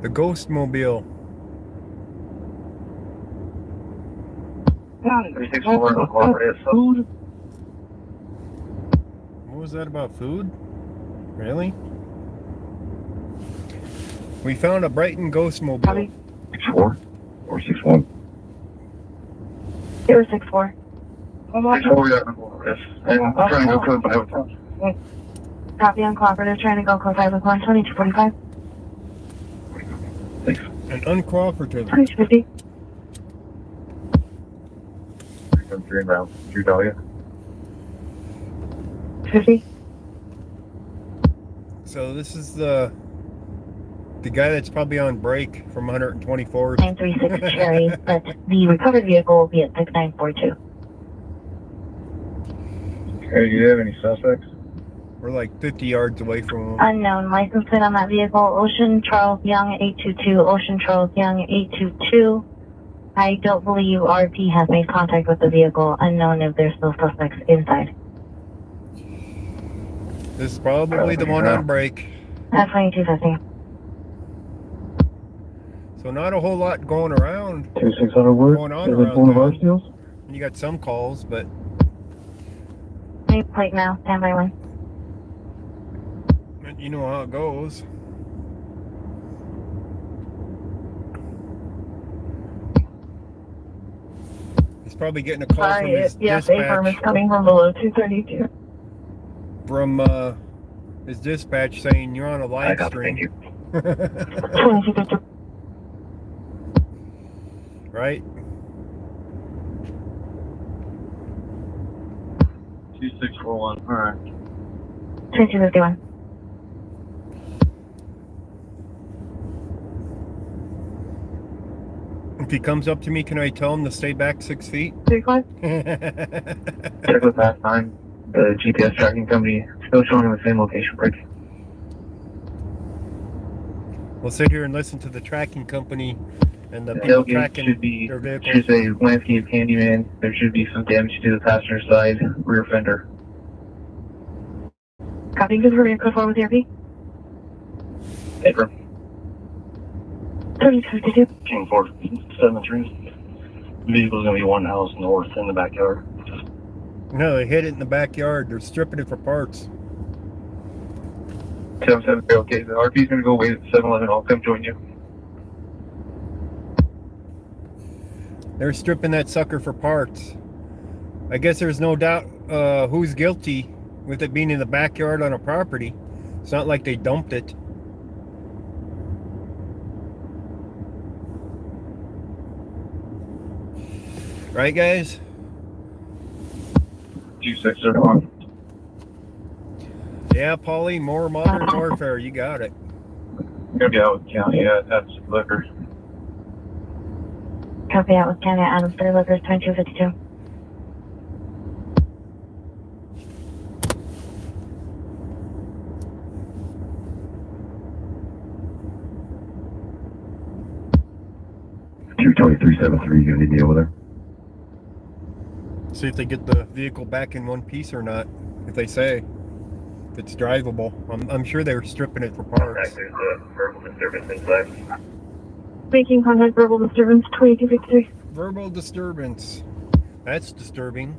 The Ghost Mobile. 364 cooperative. Food. What was that about food? Really? We found a Brighton Ghost Mobile. Copy. 64 or 61? It was 6-4. 64, yeah, cooperative. And I'm trying to go code 5 Copy on cooperative, trying to go code 5 with 2245. Thanks. An uncooperative. 2250. 3 inbound. 2 Dahlia. 50. So this is the guy that's probably on break from 124th. 936 Cherry, but the recovered vehicle will be at 6942. Hey, do you have any suspects? We're like 50 yards away from him. Unknown license plate on that vehicle. Ocean Charles Young 822. Ocean Charles Young 822. I don't believe RP has made contact with the vehicle. Unknown if there's still suspects inside. This is probably the one on break. At 2250. So not a whole lot going around. 2600 word. Going on Is around it one of there. our deals? You got some calls, but New plate now. Standby one. you know how it goes. He's probably getting a call from his Yes, affirm is dispatch. coming from below 232. From his dispatch saying you're on a I live got it. Thank stream. you. 2250. Right? 2641. Alright. 2251. If he comes up to me, can I tell him to stay back 6 feet? 35. Check with Path 9. The GPS tracking company still showing in the same location break. We'll sit here and listen to the tracking company and the people Tailgate tracking should be their vehicles. should say landscape handyman. There should be some damage to the passenger side rear fender. Copy. Good for vehicle 4 with RP. Paper. 2252. King 473. Vehicle's gonna be one house north in the backyard. No, they hid it in the backyard. They're stripping it for parts. 773. Okay, the RP's gonna go wait at 7-Eleven. I'll come join you. They're stripping that sucker for parts. I guess there's no doubt who's guilty with it being in the backyard on a property. It's not like they dumped it. Right, guys? 2601. Yeah, Paulie, more modern warfare. You got it. I'm gonna be out with county. Yeah, that's liquor. Copy out with Canada Adams 3 Liquors 2252. 373, you gonna need me over there? See if they get the vehicle back in one piece or not. If they say if it's drivable. I'm sure they're stripping it for parts. There's a verbal disturbance inside. Making contact, verbal disturbance, 2253. Verbal disturbance. That's disturbing.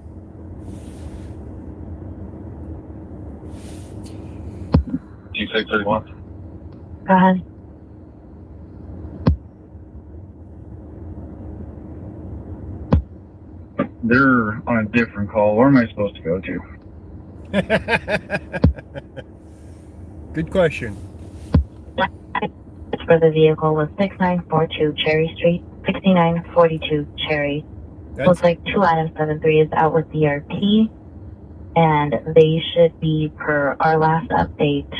G631. Go ahead. They're on a different call. Where am I supposed to go to? Good question. For the vehicle was 6942 Cherry Street, 6942 Cherry. Looks like 2 items 73 is out with DRP, and they should be per our last update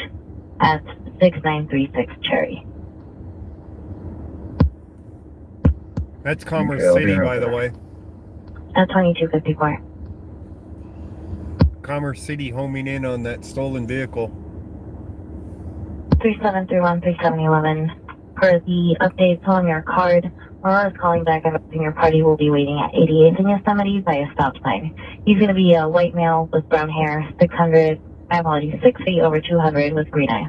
at 6936 Cherry. That's Commerce Okay, I'll be City, right by the there. way. At 2254. Commerce City homing in on that stolen vehicle. 3731 3711. For the updates on your card, Aurora's calling back and your party will be waiting at 88th in Yosemite by a stop sign. He's going to be a white male with brown hair, 6 feet over 200 with green eyes.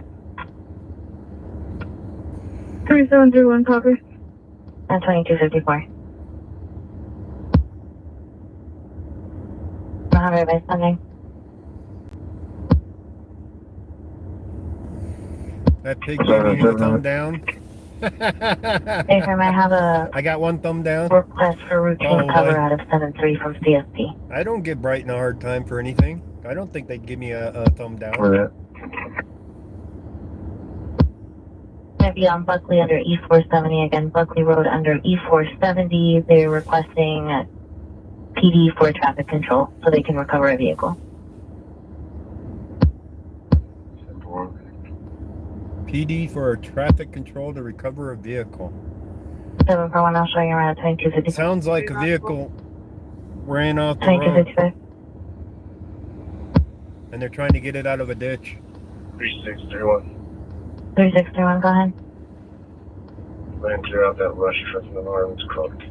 3731, copy. At 2254. 100 by Sunday. That pig gave me a thumb down. Hey, sir, may I have a I got one thumb down. request for routine Oh, cover boy. out of 73 from CSP? I don't give Brighton a hard time for anything. I don't think they'd give me a thumb down. Where that? Going to be on Buckley under E470 again. Buckley Road under E470. They're requesting PD for traffic control so they can recover a vehicle. PD for a traffic control to recover a vehicle. 741, I'll show you around at 2255. Sounds like a vehicle ran off the road 2255. and they're trying to get it out of a ditch. 3631. 3631, go ahead. Ran clear out that rush truck in the north. It's crooked.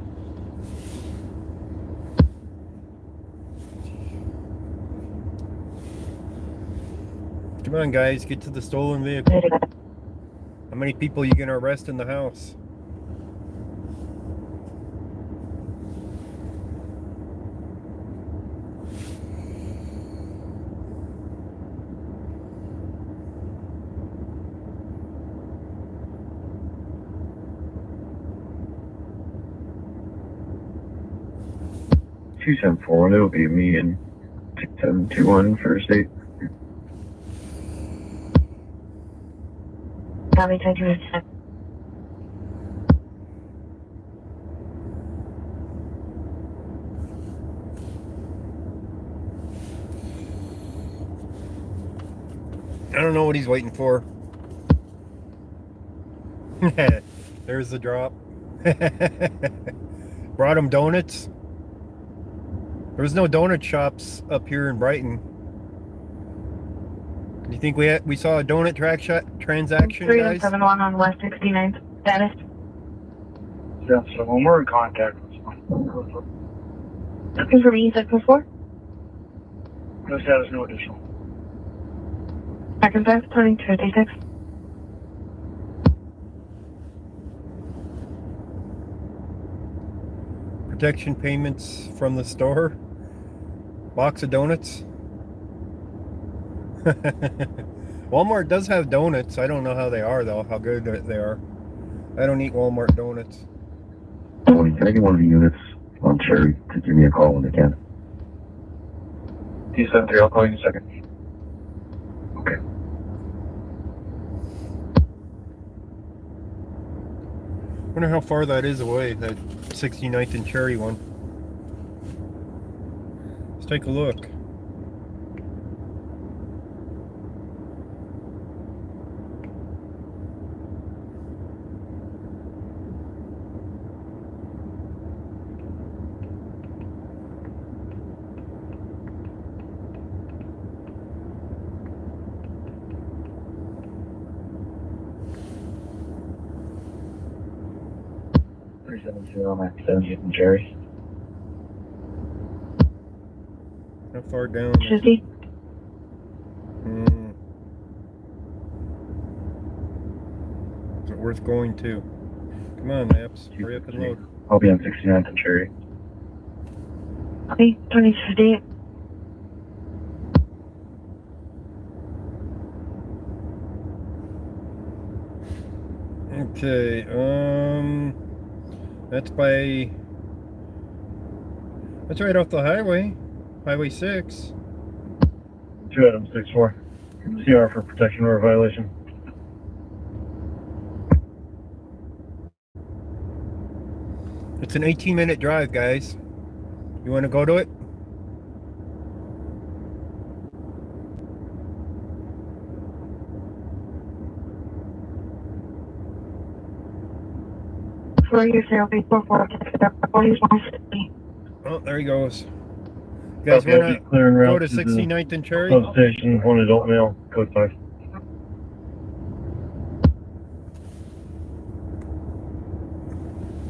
Come on, guys, get to the stolen vehicle. How many people you gonna arrest in the house? Two 741, it'll be me and 6721 first date. Copy 2256. I don't know what he's waiting for. There's the drop. Brought him donuts. There was no donut shops up here in Brighton. Do you think we saw a donut transaction, guys? 3171 on West 69th. Status? Yeah, so when we're in contact with Looking for me, 614? no status, no additional. Arkansas 2256. Protection payments from the store. Box of donuts. Walmart does have donuts. I don't know how they are, though, how good they are. I don't eat Walmart donuts. Tony, can I get one of the units on Cherry to give me a call when they can? T73, I'll call you in a second. Okay. Wonder how far that is away, that 69th and Cherry one. Let's take a look. 370 on my 70th and Cherry. How far down? Tuesday. Is it worth going to? Come on, Maps. Hurry up and load. I'll be on 69th and Cherry. Okay, 2050. Okay, that's right off the highway. Highway 6. 2 Adam 64. CR for protection or violation. It's an 18-minute drive, guys. You want to go to it? Oh, there he goes. You guys want to go to 69th and Cherry? Substation, 1 adult male, code 5.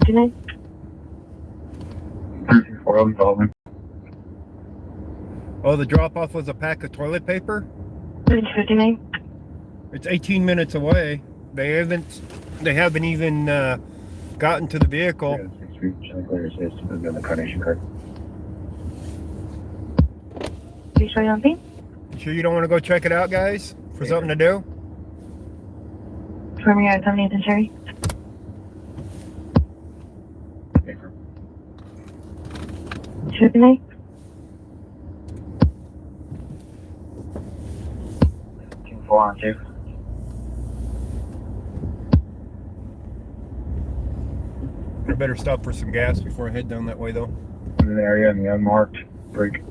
Good night. 334, I'll be following. Oh, the drop-off was a pack of toilet paper? 2059. It's 18 minutes away. They haven't even gotten to the vehicle. 63, showing clear says to move on the carnation card. You sure you don't think? You sure you don't want to go check it out, guys? For something to do? From your 70th and Cherry. Sure, good night. King 4 on 2. I better stop for some gas before I head down that way, though. In the area in the unmarked break.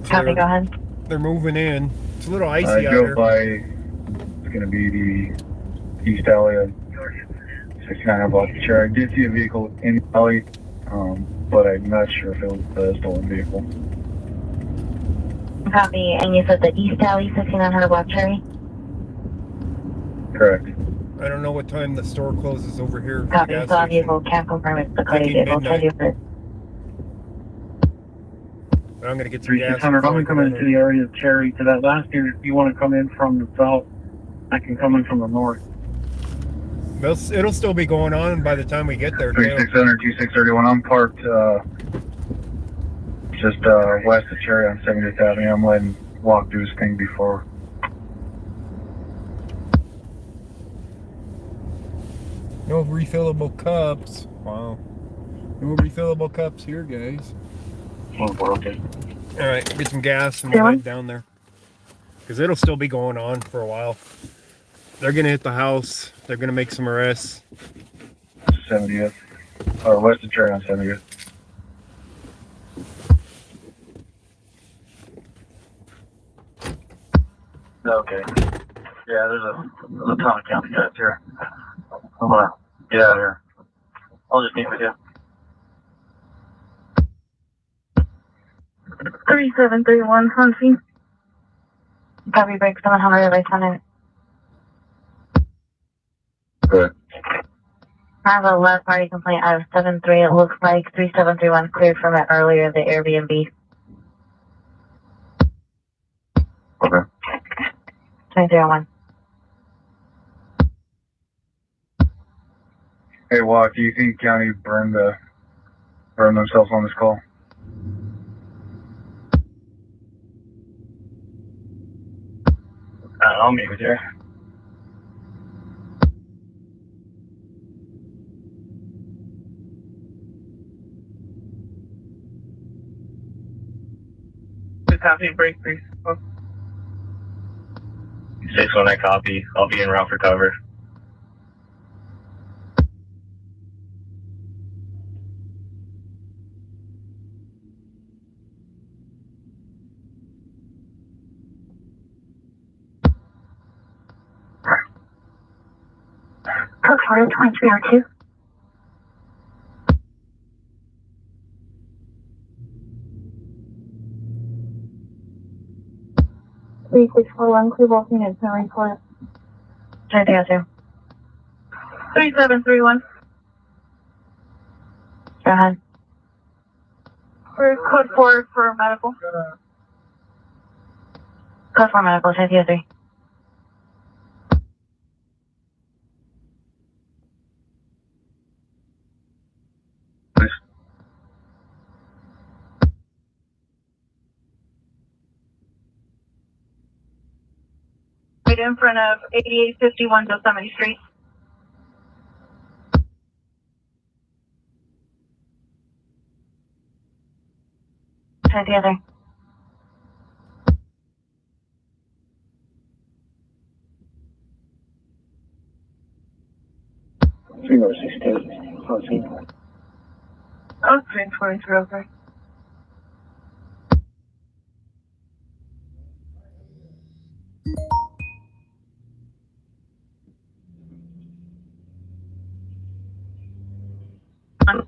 Copy, go ahead. They're moving in. It's a little icy I out drove here. by, it's going to be the East Alley of 69 on Block Chair. I did see a vehicle in the alley, but I'm not sure if it was the stolen vehicle. Copy, and you said the East Alley, 6900 Block Cherry? Correct. I don't know what time the store closes over here. For Copy, the gas so station. vehicle can't confirm it's the Clay Thinking vehicle. Try midnight. to But I'm going to get some gas. 3600, I'm going to come into the area of Cherry to that last unit. If you want to come in from the south, I can come in from the north. It'll still be going on by the time we get there, too. 3600, 2631, I'm parked just west of Cherry on 70th Avenue. I'm letting Walk do his thing before. No refillable cups. Wow. No refillable cups here, guys. Okay. All right, get some gas and we'll head down there. Because it'll still be going on for a while. They're going to hit the house. They're going to make some arrests. 70th. Or west of Cherry on 70th. Okay. Yeah, there's a ton of county guys here. I'm gonna get out of here. I'll just meet with you. 3731, Hunting. Copy, break 700, right on it. Good. I have a left party complaint out of 73. It looks like 3731 cleared from it earlier, the Airbnb. Okay. 2031. Hey, Walk, do you think county burned themselves on this call? I'll meet with you. Just copy, break, please. 6 I copy. I'll be en route for cover. Code 2302. Three six four one, clear both units and report. 2002. 3731. Go ahead. We're code 4 for medical. Code 4 medical, 10-3. Please. Right in front of 8851 Yosemite Street. Together. Three or 68. Proceed. Oh, 32303.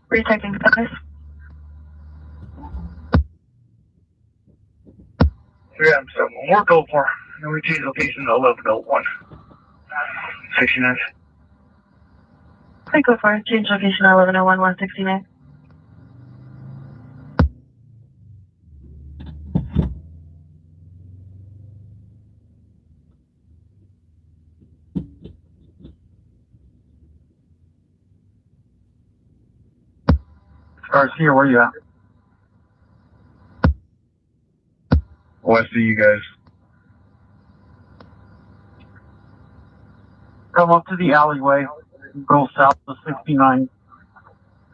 Rechecking focus. 3M7. More go for. No change location to 1101. 69. Hi, code 4. Change location 1101 169. Garcia, where you at? West of you guys. Come up to the alleyway, go south to 69,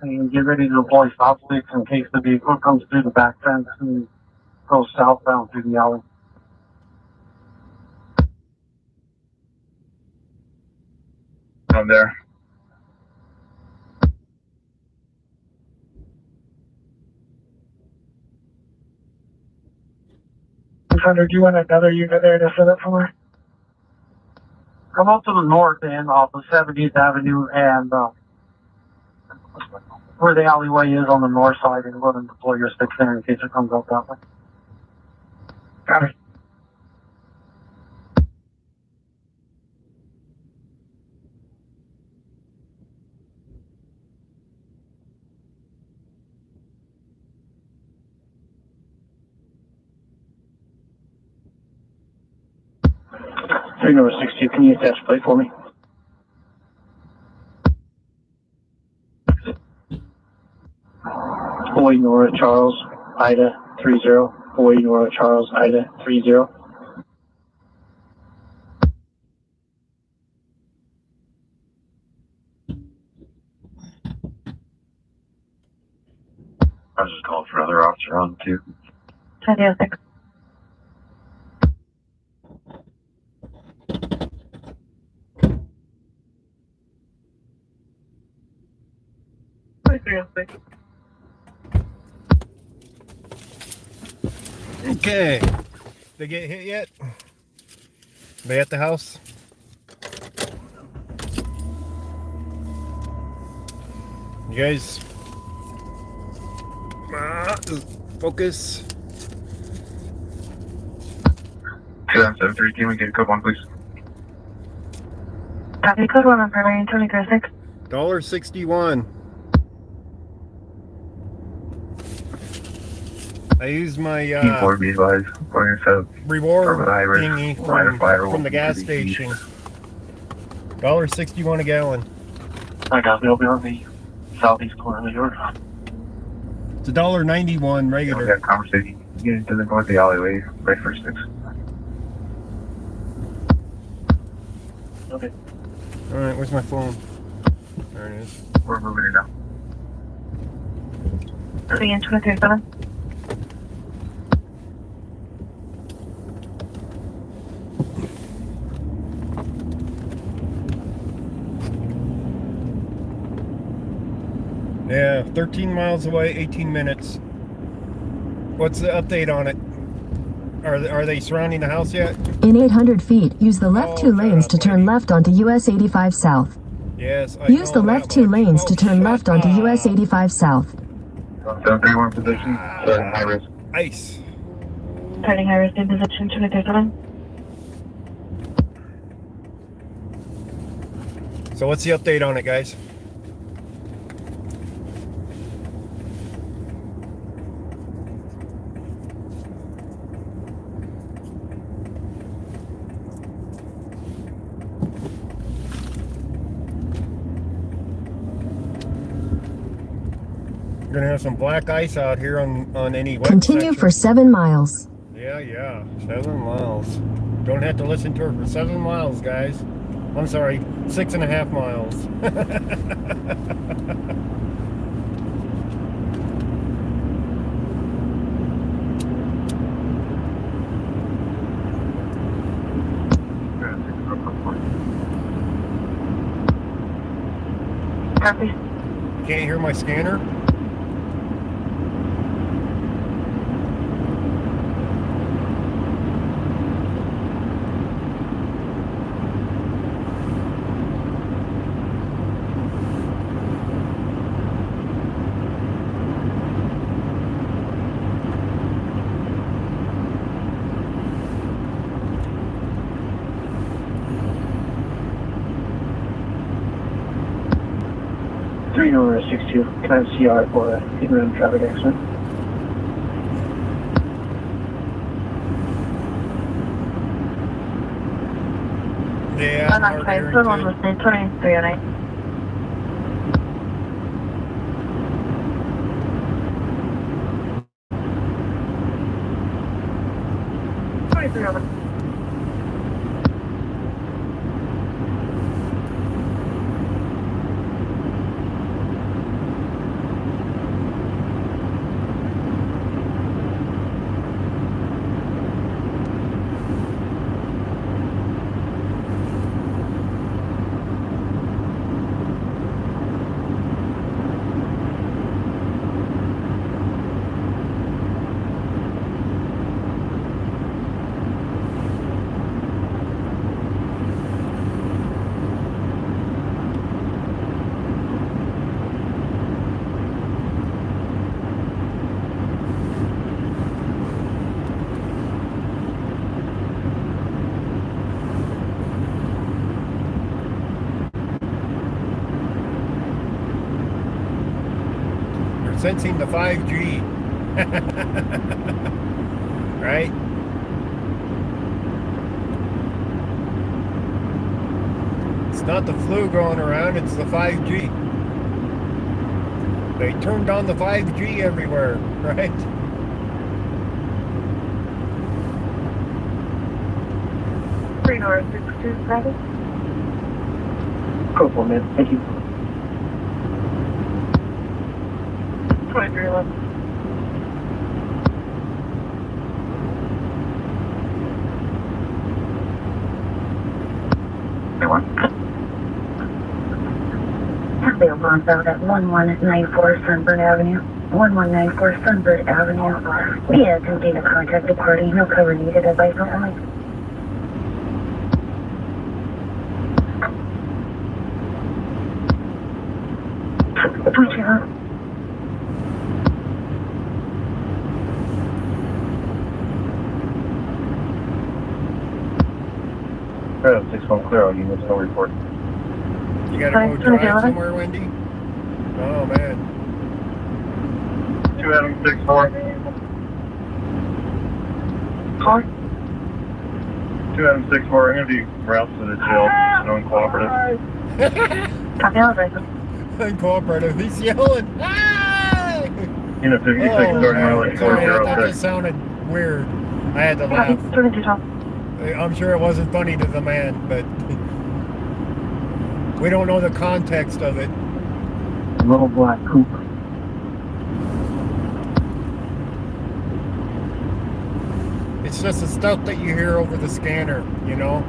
and get ready to deploy stop sticks in case the vehicle comes through the back fence and goes southbound through the alley. I'm there. Thunder, do you want another unit there to set up for me? Come up to the north end off of 70th Avenue and where the alleyway is on the north side, and go ahead and deploy your sticks there in case it comes up that way. Got it. Three number 62, can you attach plate for me? Boy Nora Charles Ida 30. Boy Nora Charles Ida 30. I was just calling for another officer on too. 10-6. Okay. They get hit yet? They at the house? You guys focus. 773, can we get a code 1 please? Copy code 1 on primary 2306. $1.61. I used my Team be advised, going to reward Iris, thingy fire from the gas station. $1.61 a gallon. I got me, I'll be on the southeast corner of the yard. It's $1.91 We regular. got a conversation. You get into the north of the alleyway, right for 6. Okay. Alright, where's my phone? There it is. We're moving it now. 3 and 237. Yeah, 13 miles away, 18 minutes. What's the update on it? Are they surrounding the house yet? In 800 feet, use the left two lanes to turn left onto US 85 South. Yes. Use the left two lanes to turn left onto US 85 South. 731 position, starting high risk. Ice. Starting high risk in position 237. So what's the update on it, guys? Gonna have some black ice out here on any wet Continue section. for 7 miles. Yeah, 7 miles. Don't have to listen to it for 7 miles, guys. I'm sorry, 6.5 miles. Copy. Can't hear my scanner? Over 62, can I have CR for a hit-and-run traffic accident? Yeah, I'm not hard trying. hearing Someone too. listening. 2309. You're sensing the 5G. Right? It's not the flu going around, it's the 5G. They turned on the 5G everywhere, right? North 627. Cool, man. Thank you. 2311. Available on out at 1194 Sunbird Avenue. 1194 Sunbird Avenue. We have attempting to contact the party. No cover needed. Advice only. Clear, 6-1 clear, all units, no report. You gotta go drive somewhere, Wendy? Oh, man. 2 Adam 6-4. 2 Adam 6-4, I'm gonna be routes to the jail, non-cooperative. Copy all right. Uncooperative, he's yelling. Ah! Unit 56, starting mileage Sorry, that 406. just sounded weird. I had to Copy. laugh. 2212. I'm sure it wasn't funny to the man, but we don't know the context of it. Little black coupe. It's just the stuff that you hear over the scanner, you know?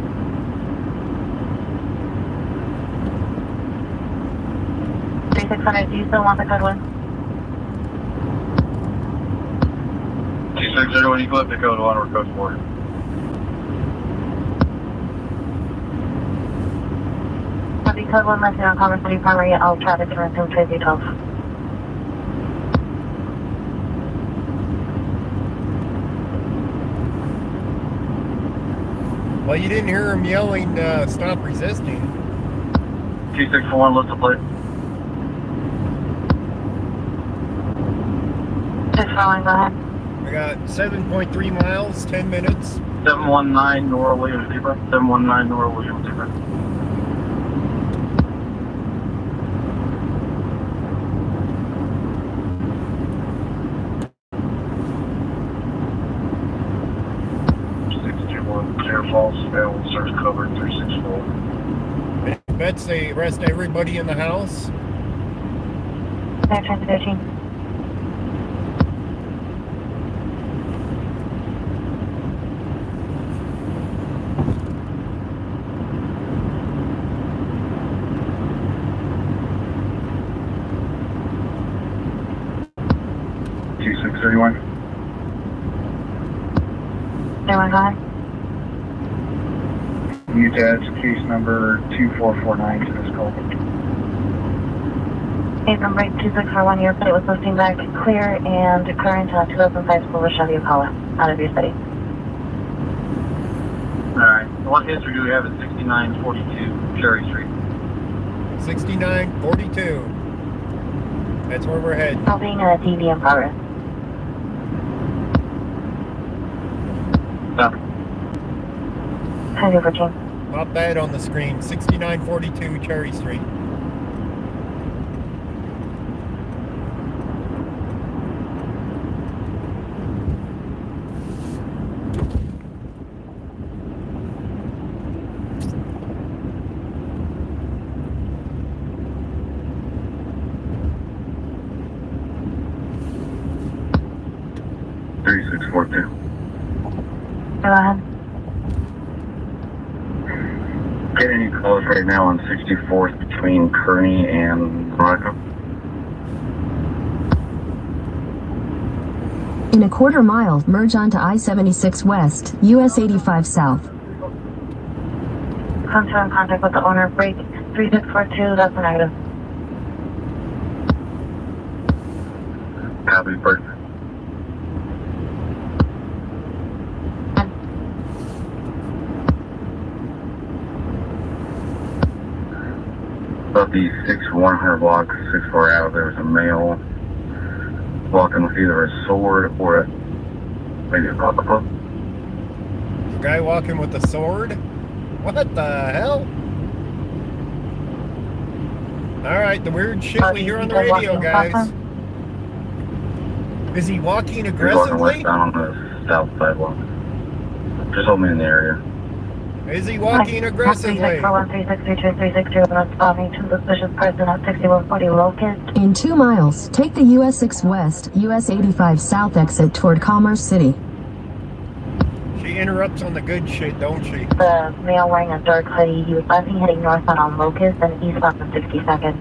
$3,600, do you still want the code one? 260, when you flip the code 1 or code 4. Copy code one, listed on Commerce City Primary, all traffic to resume 2212. Well, you didn't hear him yelling, stop resisting. 261, list the plate. Just following, go ahead. I got 7.3 miles, 10 minutes. 719 Nora Williams Deeper. 719 Nora Williams Deeper. Available source covered 364. Bets they arrest everybody in the house. 13. 2631. Anyone gone? You attach case number 2449 to this call. Case number 2641, your plate was posting back clear and current 2005 Silver Chevy Impala out of your city. Alright, what history do we have at 6942 Cherry Street? 6942. That's where we're heading. Helping TV in progress. Copy. 10-14. Pop that on the screen. 6942 Cherry Street. Go ahead. Get any calls right now on 64th between Kearney and Morocco? In a quarter mile, merge onto I-76 West, US 85 South. Come to in contact with the owner. Break 3642. That's a negative. Copy, Bert. About the 6100 block, 64 out, there was a male walking with either a sword or maybe a pocketbook. Guy walking with a sword? What the hell? Alright, the weird shit we hear on the radio, guys. Is he walking He's walking aggressively? westbound on the south sidewalk. Just hold me in the area. Is he walking aggressively? 136413632 responding to suspicious person at 6140 Locust. In 2 miles, take the US 6 West, US 85 South exit toward Commerce City. She interrupts on the good shit, don't she? The male wearing a dark hoodie, he was left heading northbound on Locust and eastbound on 62nd.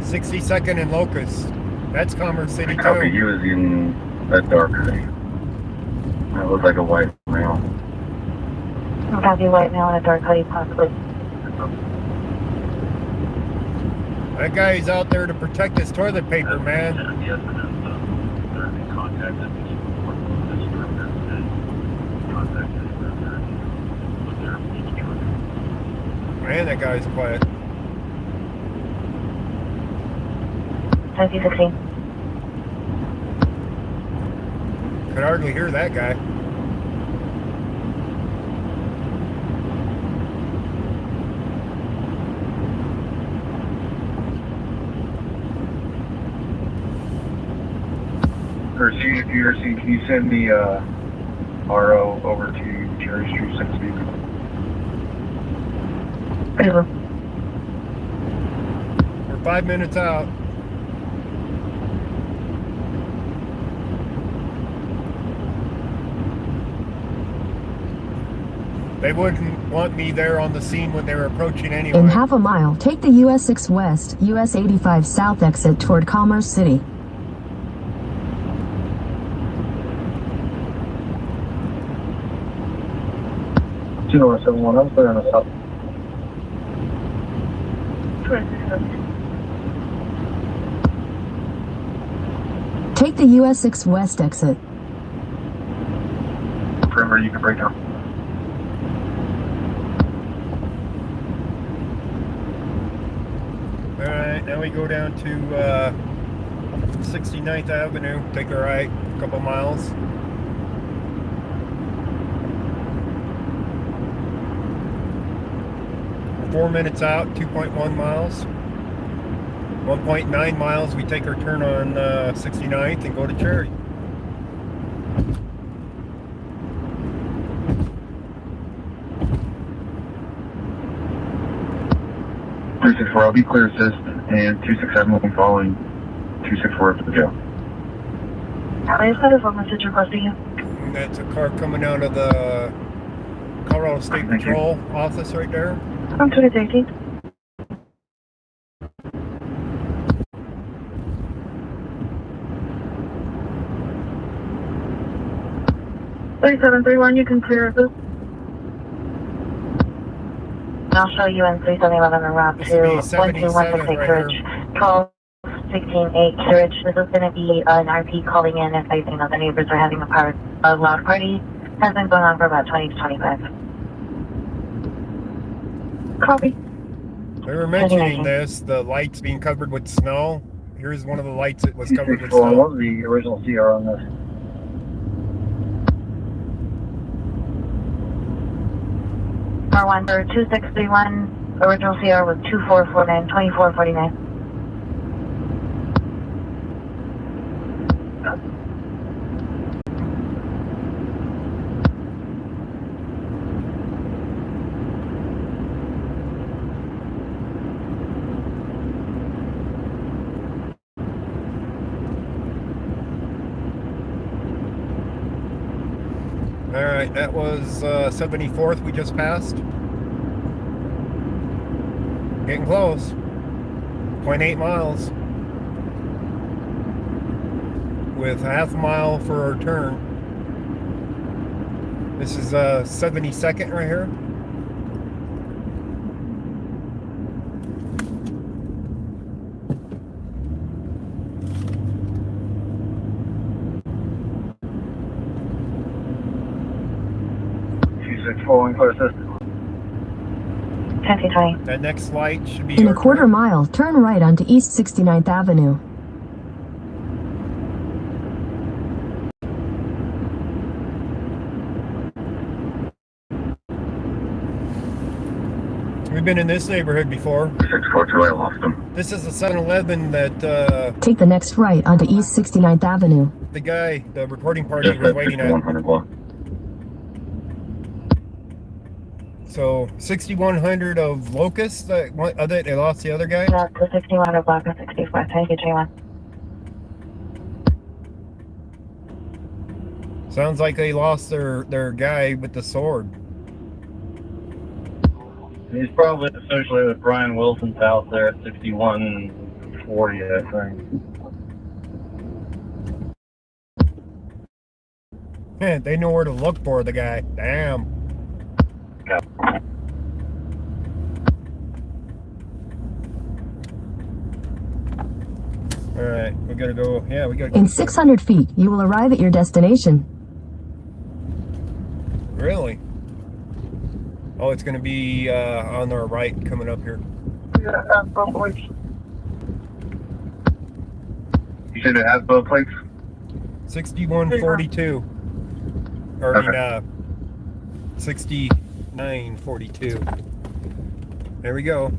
62nd and Locust. That's Commerce City Copy, too. he was in a dark hoodie. That looked like a white male. Copy, white male in a dark hoodie, possibly. That guy's out there to protect his toilet paper, man. Man, that guy's quiet. 2016. Could hardly hear that guy. For CPRC, can you send the RO over to Cherry Street 6 vehicle? We're 5 minutes out. They wouldn't want me there on the scene when they were approaching anyway. In half a mile, take the US 6 West, US 85 South exit toward Commerce City. 2171, I'm clear on the south. Take the US 6 West exit. Perimeter, you can break down. Alright, now we go down to 69th Avenue, take a right, a couple miles. We're 4 minutes out, 2.1 miles. 1.9 miles, we take our turn on 69th and go to Cherry. 364, I'll be clear assist, and 267 will be following 264 to the jail. I just had a phone message requesting you. And that's a car coming out of the Colorado State Patrol office right there. I'm 2013. $3731, you can clear this. I'll show you in 3711 en route This to will be 77 12168 right Courage. here. 12168 Courage. This is going to be an RP calling in if I think that the neighbors are having a loud party. Has been going on for about 20 to 25. Copy. We were mentioning this, the lights being covered with snow. Here's one of the lights that was covered with 264, snow. what was the original CR on this? R1 for 2631. Original CR was 2449, 2449. Alright, that was 74th we just passed. Getting close. 0.8 miles. With half a mile for our turn. This is 72nd right here. Following clear assist. 10-20. That next light should be In a our quarter turn. mile, turn right onto East 69th Avenue. We've been in this neighborhood before. 642, I lost him. This is the 7-Eleven that Take the next right onto East 69th Avenue. the guy, the recording party Just was at waiting at. 6100 block. So 6100 of Locust, they lost the other guy. That's the 6100 block of 64. Thank you, J1. Sounds like they lost their guy with the sword. He's probably associated with Brian Wilson's house there at 6140, I think. Man, they know where to look for the guy. Damn. Yeah. Alright, we gotta go. Yeah, we gotta go. In 600 feet, you will arrive at your destination. Really? Oh, it's gonna be on our right coming up here. You said it has both plates? 6142. Or I mean, 6942. There we go.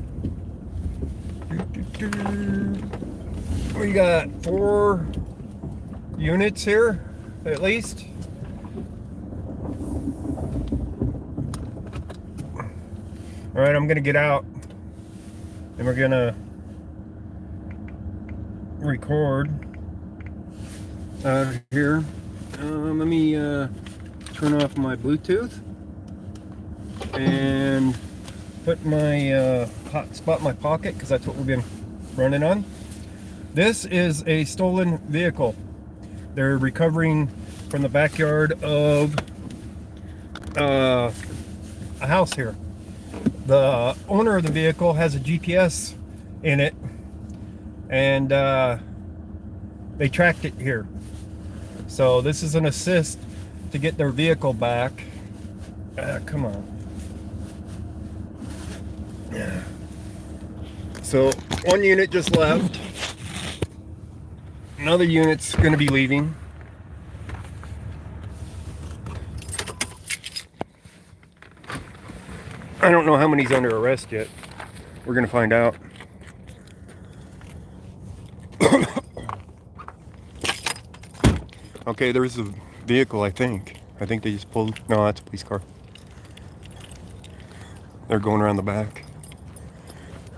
We got 4 units here, at least. All right, I'm gonna get out, and we're gonna record out here. Let me turn off my Bluetooth and put my hotspot in my pocket because that's what we've been running on. This is a stolen vehicle. They're recovering from the backyard of a house here. The owner of the vehicle has a GPS in it, and they tracked it here. So this is an assist to get their vehicle back. Come on. So one unit just left. Another unit's going to be leaving. I don't know how many's under arrest yet. We're going to find out. Okay, there's a vehicle, I think. I think they just pulled. No, that's a police car. They're going around the back.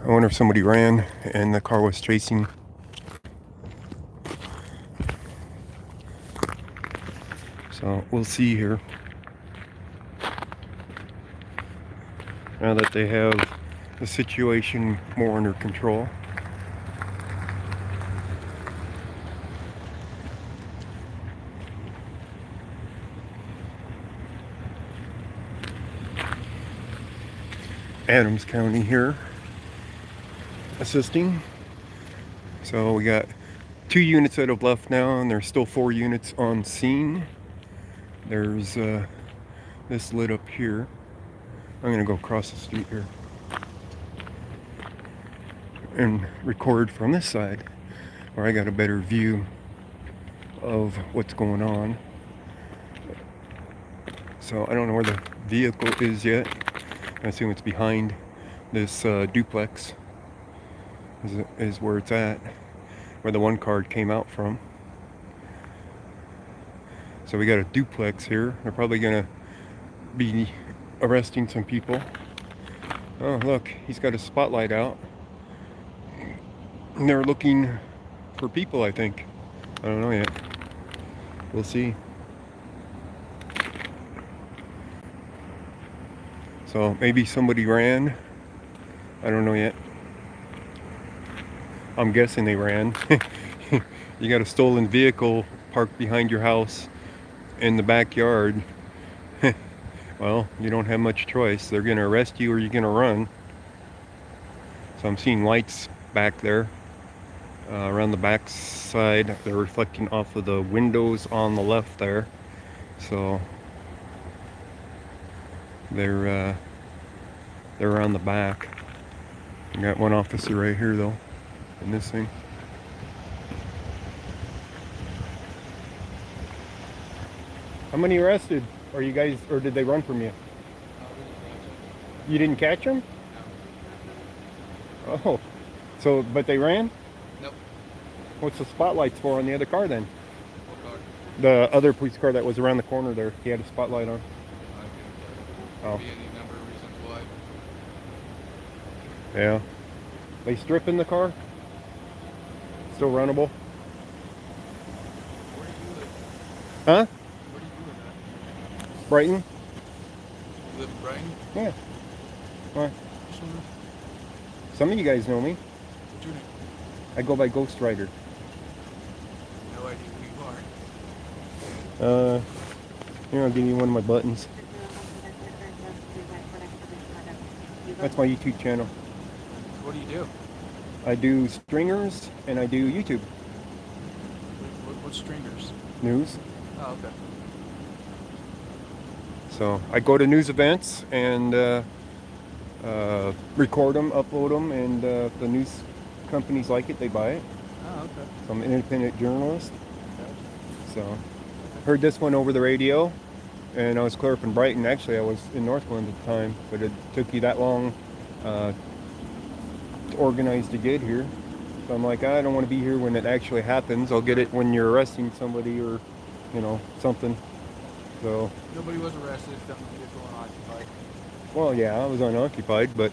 I wonder if somebody ran and the car was chasing. So we'll see here. Now that they have the situation more under control. Adams County here assisting. So we got 2 units that have left now, and there's still 4 units on scene. There's this lit up here. I'm gonna go across the street here and record from this side where I got a better view of what's going on. So I don't know where the vehicle is yet. I assume it's behind this duplex is where it's at, where the one car came out from. So we got a duplex here. They're probably gonna be arresting some people. Oh look, he's got a spotlight out. And they're looking for people, I think. I don't know yet. We'll see. So maybe somebody ran. I don't know yet. I'm guessing they ran. You got a stolen vehicle parked behind your house in the backyard. Well, you don't have much choice. They're gonna arrest you or you're gonna run. So I'm seeing lights back there. Around the back side. They're reflecting off of the windows on the left there. So they're around the back. I got one officer right here though, in this thing. How many arrested? Are you guys, or did they run from you? You didn't catch them? Oh, so but they ran? Nope. What's the spotlights for on the other car then? What car? The other police car that was around the corner there. He had a spotlight on. Oh. Be any number of reasons why. Yeah. They stripping the car? Still runnable? Where do you live? Huh? Where do you live at? Brighton? You live in Brighton? Yeah. Why? Just wondering. Some of you guys know me. What's your name? I go by Ghost Rider. No idea who you are. Here, I'll give you one of my buttons. That's my YouTube channel. What do you do? I do stringers and I do YouTube What stringers? news. Oh, okay. So I go to news events and record them, upload them, and if the news companies like it, they buy it. Oh, okay. So I'm an independent journalist. So heard this one over the radio, and I was clear up in Brighton. Actually, I was in Northland at the time, but it took you that long to organize to get here. So I'm like, I don't want to be here when it actually happens. I'll get it when you're arresting somebody or, you know, something. So. Nobody was arrested. Found the vehicle unoccupied. Well, yeah, I was unoccupied, but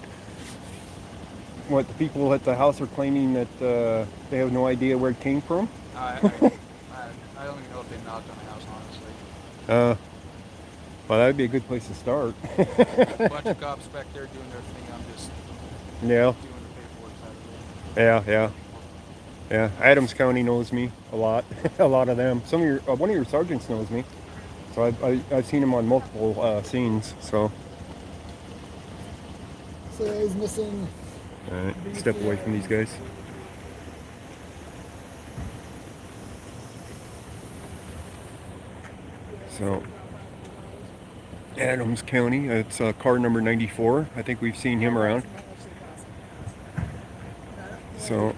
what the people at the house are claiming that they have no idea where it came from. I don't even know if they knocked on the house, honestly. Well, that'd be a good place to start. A bunch of cops back there doing their thing. I'm just Yeah. doing the paperwork side of it. Yeah. Adams County knows me a lot. A lot of them. Some of your one of your sergeants knows me, so I've seen him on multiple scenes. So. So he's missing. All right, step away from these guys. So, Adams County, it's car number 94. I think we've seen him around. So,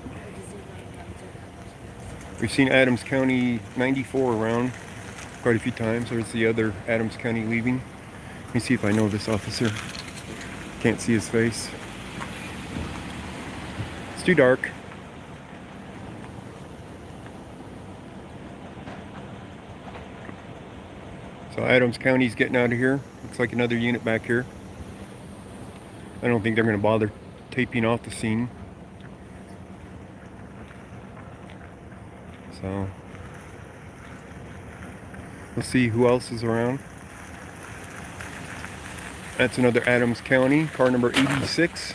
we've seen Adams County 94 around quite a few times. There's the other Adams County leaving. Let me see if I know this officer. Can't see his face. It's too dark. So Adams County's getting out of here. Looks like another unit back here. I don't think they're going to bother taping off the scene. So let's see who else is around. That's another Adams County, car number 86.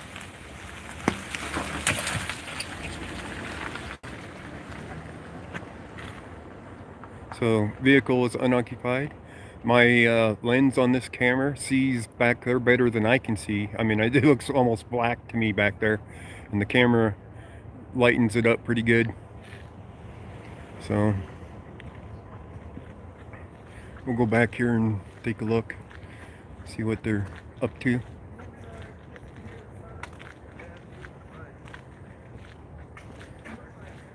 So vehicle is unoccupied. My lens on this camera sees back there better than I can see. I mean, it looks almost black to me back there, and the camera lightens it up pretty good. So we'll go back here and take a look, see what they're up to.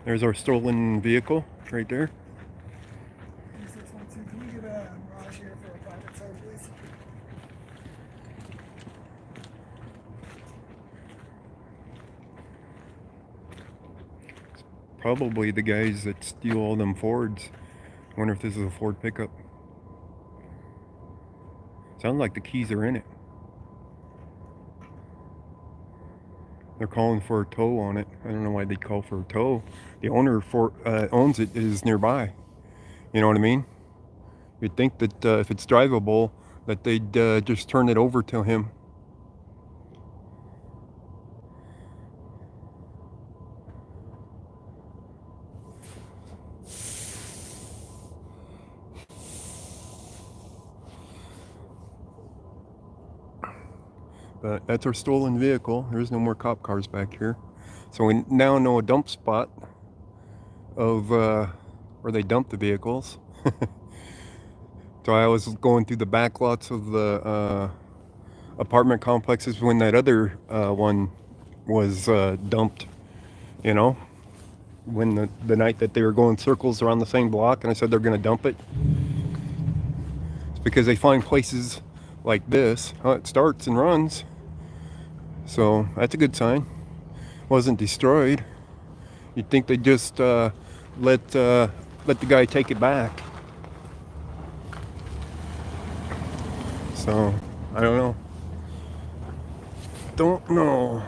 There's our stolen vehicle right there. Can you get a Mirage here for a private sale, please? Probably the guys that steal all them Fords. Wonder if this is a Ford pickup. Sounds like the keys are in it. They're calling for a tow on it. I don't know why they'd call for a tow. The owner owns it, is nearby. You know what I mean? You'd think that if it's drivable, that they'd just turn it over to him. But that's our stolen vehicle. There's no more cop cars back here. So we now know a dump spot of where they dump the vehicles. So I was going through the back lots of the apartment complexes when that other one was dumped, you know, when the night that they were going circles around the same block, and I said they're going to dump it. It's because they find places like this. Oh, it starts and runs, so that's a good sign. Wasn't destroyed. You'd think they'd just let the guy take it back. So I don't know. Don't know.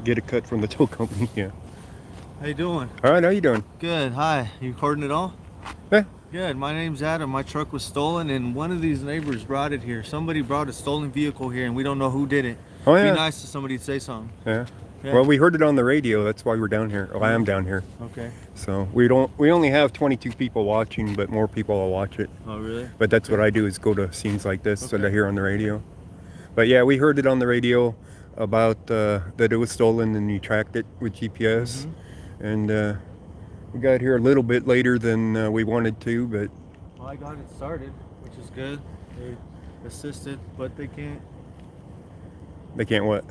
Get a cut from the tow company. Yeah. How you doing? All right. How you doing? Good. Hi. You recording it all? Yeah. Good. My name's Adam. My truck was stolen, and one of these neighbors brought it here. Somebody brought a stolen vehicle here, and we don't know who did it. Oh yeah. Be nice to somebody to say something. Yeah. Yeah. Well, we heard it on the radio. That's why we're down here. Oh, I am down here. Okay. So we only have 22 people watching, but more people will watch it. Oh really? But that's what I do, is go to scenes like this that I hear on the radio. But yeah, we heard it on the radio about that it was stolen, and you tracked it with GPS. And we got here a little bit later than we wanted to, but Well, I got it started, which is good. They assisted, but they can't. they can't what?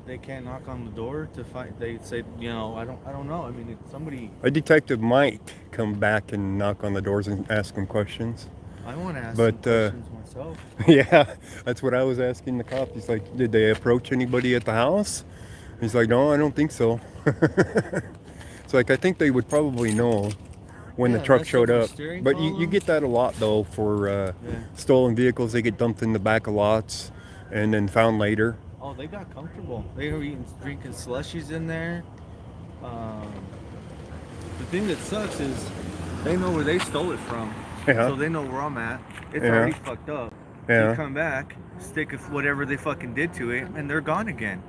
They can't knock on the door to find. They say, you know, I don't know. I mean, it's somebody. A detective might come back and knock on the doors and ask them questions. I want to ask But, some questions myself. Yeah, that's what I was asking the cop. He's like, did they approach anybody at the house? He's like, no, I don't think so. It's like, I think they would probably know when the truck showed up. But you get that a lot, though, for stolen vehicles. They get dumped in the back of lots and then found later. Oh, they got comfortable. They were drinking slushies in there. The thing that sucks is they know where they stole it from. Yeah. So they know where I'm at. It's Yeah. already fucked up. Yeah. You come back, stick of whatever they fucking did to it, and they're gone again.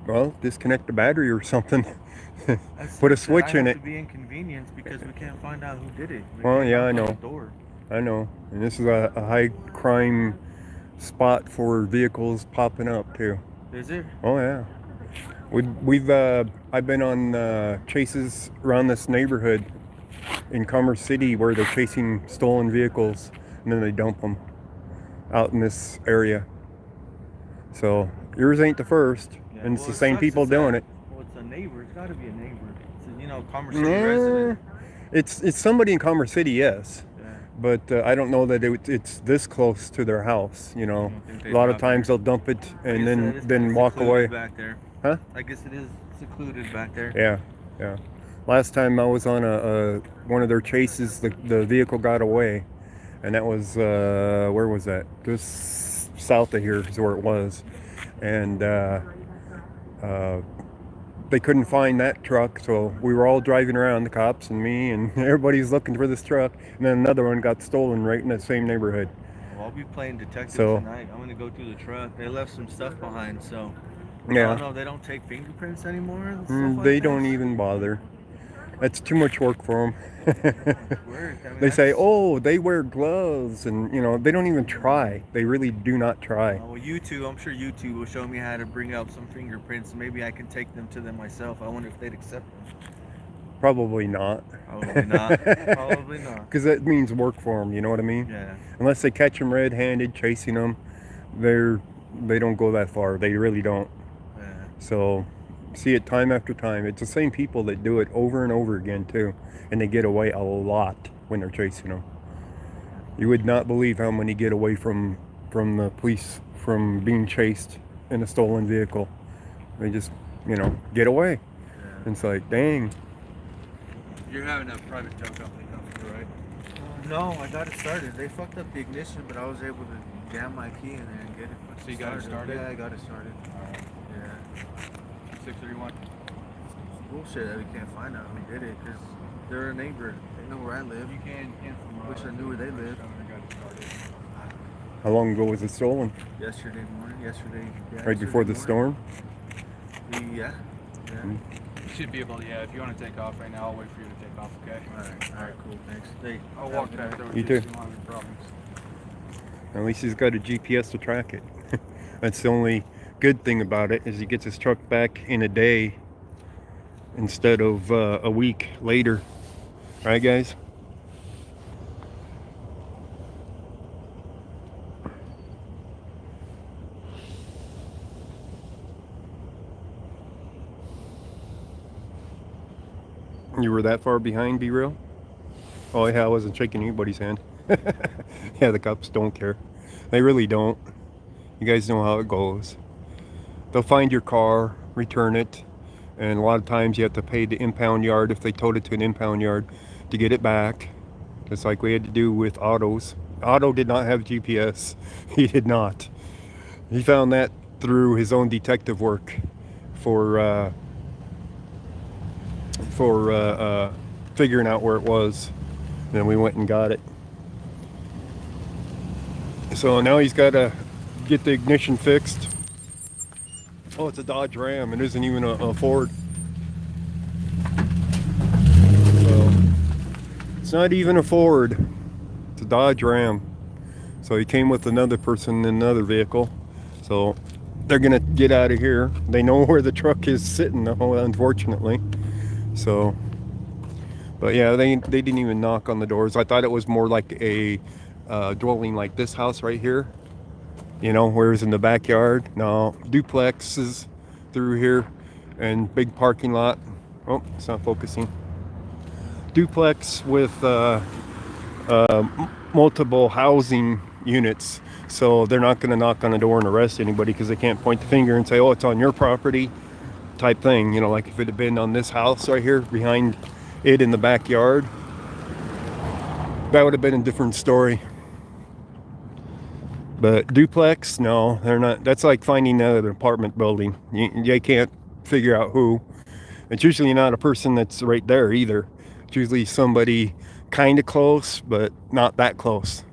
Well, disconnect the battery or something. That's Put a sucks that switch in I it. have to be inconvenienced because we can't find out who did it. We Well, can't yeah, I knock on know. the door. I know. And this is a high crime spot for vehicles popping up too. Is it? Oh yeah. I've been on chases around this neighborhood in Commerce City where they're chasing stolen vehicles and then they dump them out in this area. So yours ain't the first, and it's the same people doing it. Well, it's a neighbor. It's got to be a neighbor. It's a, you know, Commerce City resident. It's somebody in Commerce City, yes. But I don't know that it's this close to their house. You know, a lot of times they'll dump it and then walk away. Back there. Huh? I guess it is secluded back there. Yeah, yeah. Last time I was on one of their chases, the vehicle got away, and that was where was that? Just south of here is where it was. And they couldn't find that truck, so we were all driving around, the cops and me, and everybody's looking for this truck. And then another one got stolen right in that same neighborhood. Well, I'll be playing detective So- tonight. I'm gonna go through the truck. They left some stuff behind, so Yeah. I don't know. They don't take fingerprints anymore. And stuff like They that? don't even bother. That's too much work for them. Work. I mean, They say, that's- oh, they wear gloves, and they don't even try. They really do not try. Well, YouTube, I'm sure YouTube will show me how to bring up some fingerprints, and maybe I can take them to them myself. I wonder if they'd accept them. Probably not. Probably not. Probably not. Because that means work for them, you know what I mean? Yeah. Unless they catch them red-handed chasing them, they don't go that far. They really don't. Yeah. So, see it time after time. It's the same people that do it over and over again too, and they get away a lot when they're chasing them. You would not believe how many get away from the police from being chased in a stolen vehicle. They just, get away. Yeah. It's like, dang. You're having a private tow company come through, right? No, I got it started. They fucked up the ignition, but I was able to jam my key in there and get it. So you got it started? Yeah, I got it started. Alright. Yeah. 631. Bullshit that we can't find out who did it, because they're a neighbor. They know where I live. You can from Wish I knew where they live. I got it started. How long ago was it stolen? Yesterday morning. Right before the storm? Yeah. Mm-hmm. You should be able to, if you want to take off right now, I'll wait for you to take off, okay? Alright, cool, thanks. Hey, I'll walk back there with You you too. if you want any problems. At least he's got a GPS to track it. That's the only good thing about it, is he gets his truck back in a day instead of a week later. Right, guys? You were that far behind, Be Real? Oh yeah, I wasn't shaking anybody's hand. Yeah, the cops don't care. They really don't. You guys know how it goes. They'll find your car, return it, and a lot of times you have to pay the impound yard if they towed it to an impound yard to get it back. Just like we had to do with autos. Otto did not have GPS. He did not. He found that through his own detective work for figuring out where it was. Then we went and got it. So now he's got to get the ignition fixed. Oh, it's a Dodge Ram. It isn't even a Ford. So it's not even a Ford. It's a Dodge Ram. So he came with another person in another vehicle. So they're gonna get out of here. They know where the truck is sitting, unfortunately. So, but yeah, they didn't even knock on the doors. I thought it was more like a dwelling like this house right here. Whereas in the backyard, no, duplexes through here and big parking lot. Oh, it's not focusing. Duplex with multiple housing units. So they're not going to knock on the door and arrest anybody because they can't point the finger and say, oh, it's on your property type thing. Like if it had been on this house right here behind it in the backyard, that would have been a different story. But duplex, no, they're not. That's like finding an apartment building. You can't figure out who. It's usually not a person that's right there either. It's usually somebody kind of close, but not that close.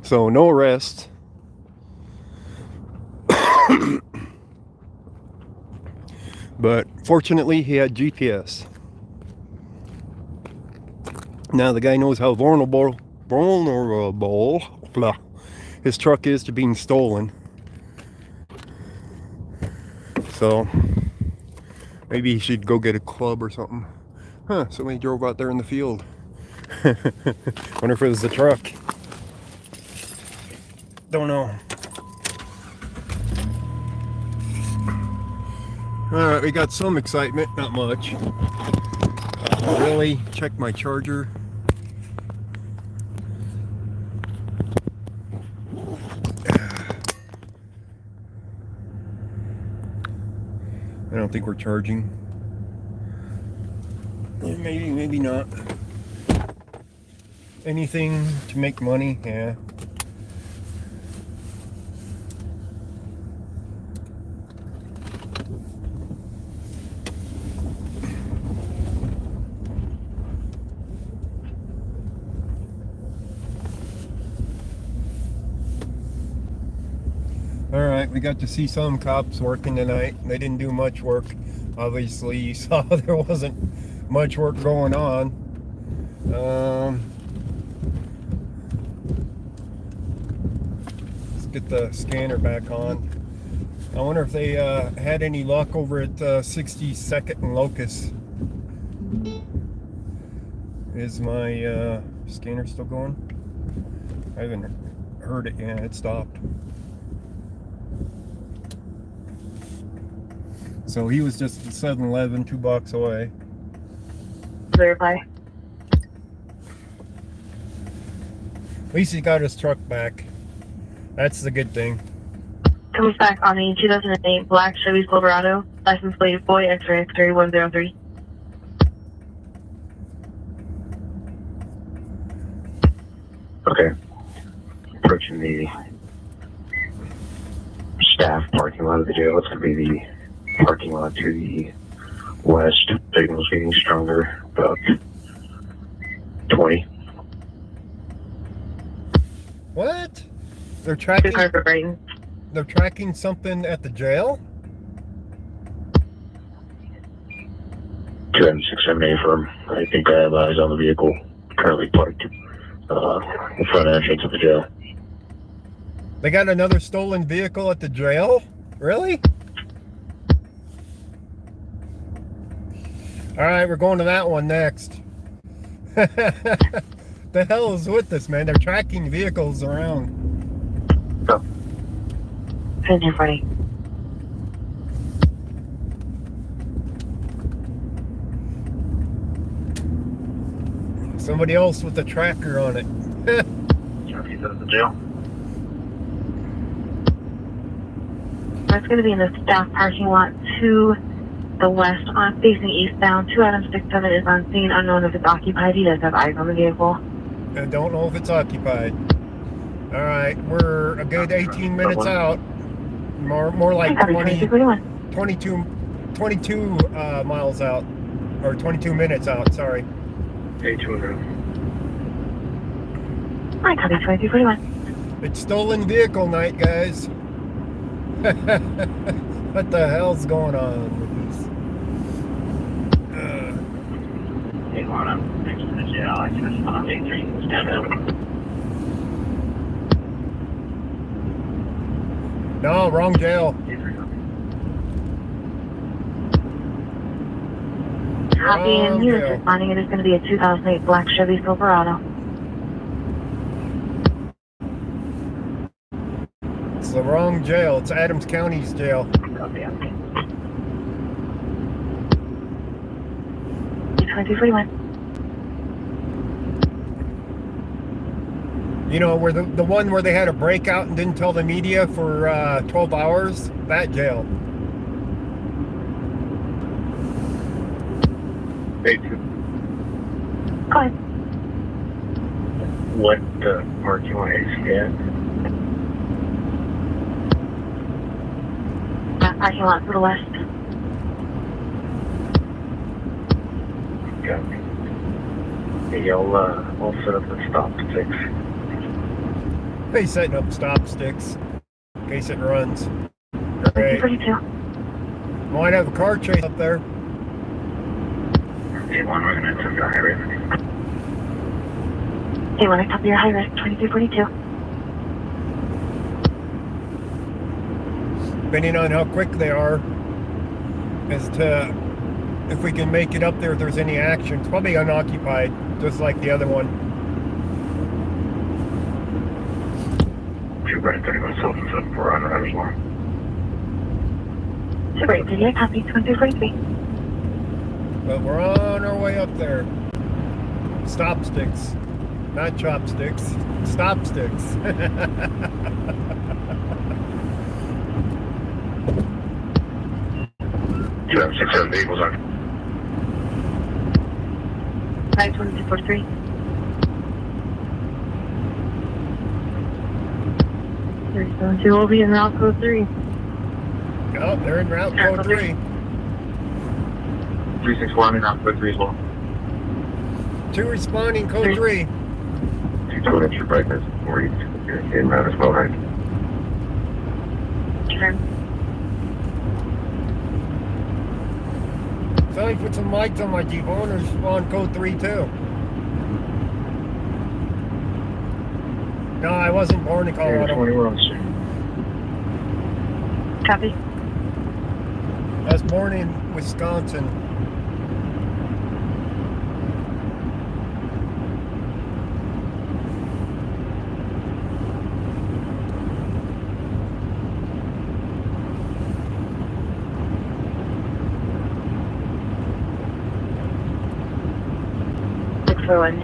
So no arrest. But fortunately, he had GPS. Now the guy knows how vulnerable his truck is to being stolen. So maybe he should go get a club or something. Huh, somebody drove out there in the field. Wonder if it was the truck. Don't know. Alright, we got some excitement, not much. Really? Check my charger. I don't think we're charging. Maybe not. Anything to make money, yeah. Alright, we got to see some cops working tonight. They didn't do much work. Obviously, you saw there wasn't much work going on. Let's get the scanner back on. I wonder if they had any luck over at 62nd and Locust. Is my scanner still going? I haven't heard it yet. It stopped. So he was just at 7-Eleven, 2 blocks away. Verify. At least he got his truck back. That's the good thing. Comes back on the 2008 black Chevy Silverado, license plate boy X-ray X-ray 103. Okay. Approaching the staff parking lot of the jail. It's going to be the parking lot to the west. Signal's getting stronger. About 20. What? They're tracking something at the jail? 2M67A firm. I think I have eyes on the vehicle currently parked in front entrance of the jail. They got another stolen vehicle at the jail? Really? Alright, we're going to that one next. The hell is with this, man? They're tracking vehicles around. Oh. Engine ready. Somebody else with a tracker on it. He's at the jail. That's going to be in the staff parking lot to the west on facing eastbound. 2 Adam 67 is on scene. Unknown if it's occupied. He does have eyes on the vehicle. I don't know if it's occupied. Alright, we're a good 18 minutes out. More like 22 miles out. Or 22 minutes out, sorry. Hey, 200. Alright, copy 2241. It's stolen vehicle night, guys. What the hell's going on with this? Hey, Lana. Next to the jail. I just on A3. Stand up. No, wrong jail. Copy, and he is responding. It is going to be a 2008 black Chevy Silverado. It's the wrong jail. It's Adams County's jail. Copy. 2241. You know, where the one where they had a breakout and didn't tell the media for 12 hours? That jail. Hey, Go ahead. what parking lot is he at? Parking lot to the west. Copy. Hey, I'll set up the stop sticks. They setting up stop sticks in case it runs. Right. 32. Might have a car chase up there. Hey, one, we're going to enter your high risk. Hey, one, I copy your high risk. 2342. Depending on how quick they are, as to if we can make it up there if there's any action. It's probably unoccupied, just like the other one. 231 Sultan 4 on Riders Lawn. Super 8, I copy 2343. But we're on our way up there. Stop sticks. Not chopsticks. Stop sticks. You have 6 vehicles on. 52243. 372 will be in route code 3. Oh, they're in route code 3. 364, I'm in route code 3 as well. 2 responding, code 3. 2 at your brightness, 4 you're in route as well, right? Sure. Somebody put some lights on my Jeep. I want to respond code 3 too. No, I wasn't born in Colorado. 20, we're on street. Copy. I was born in Wisconsin.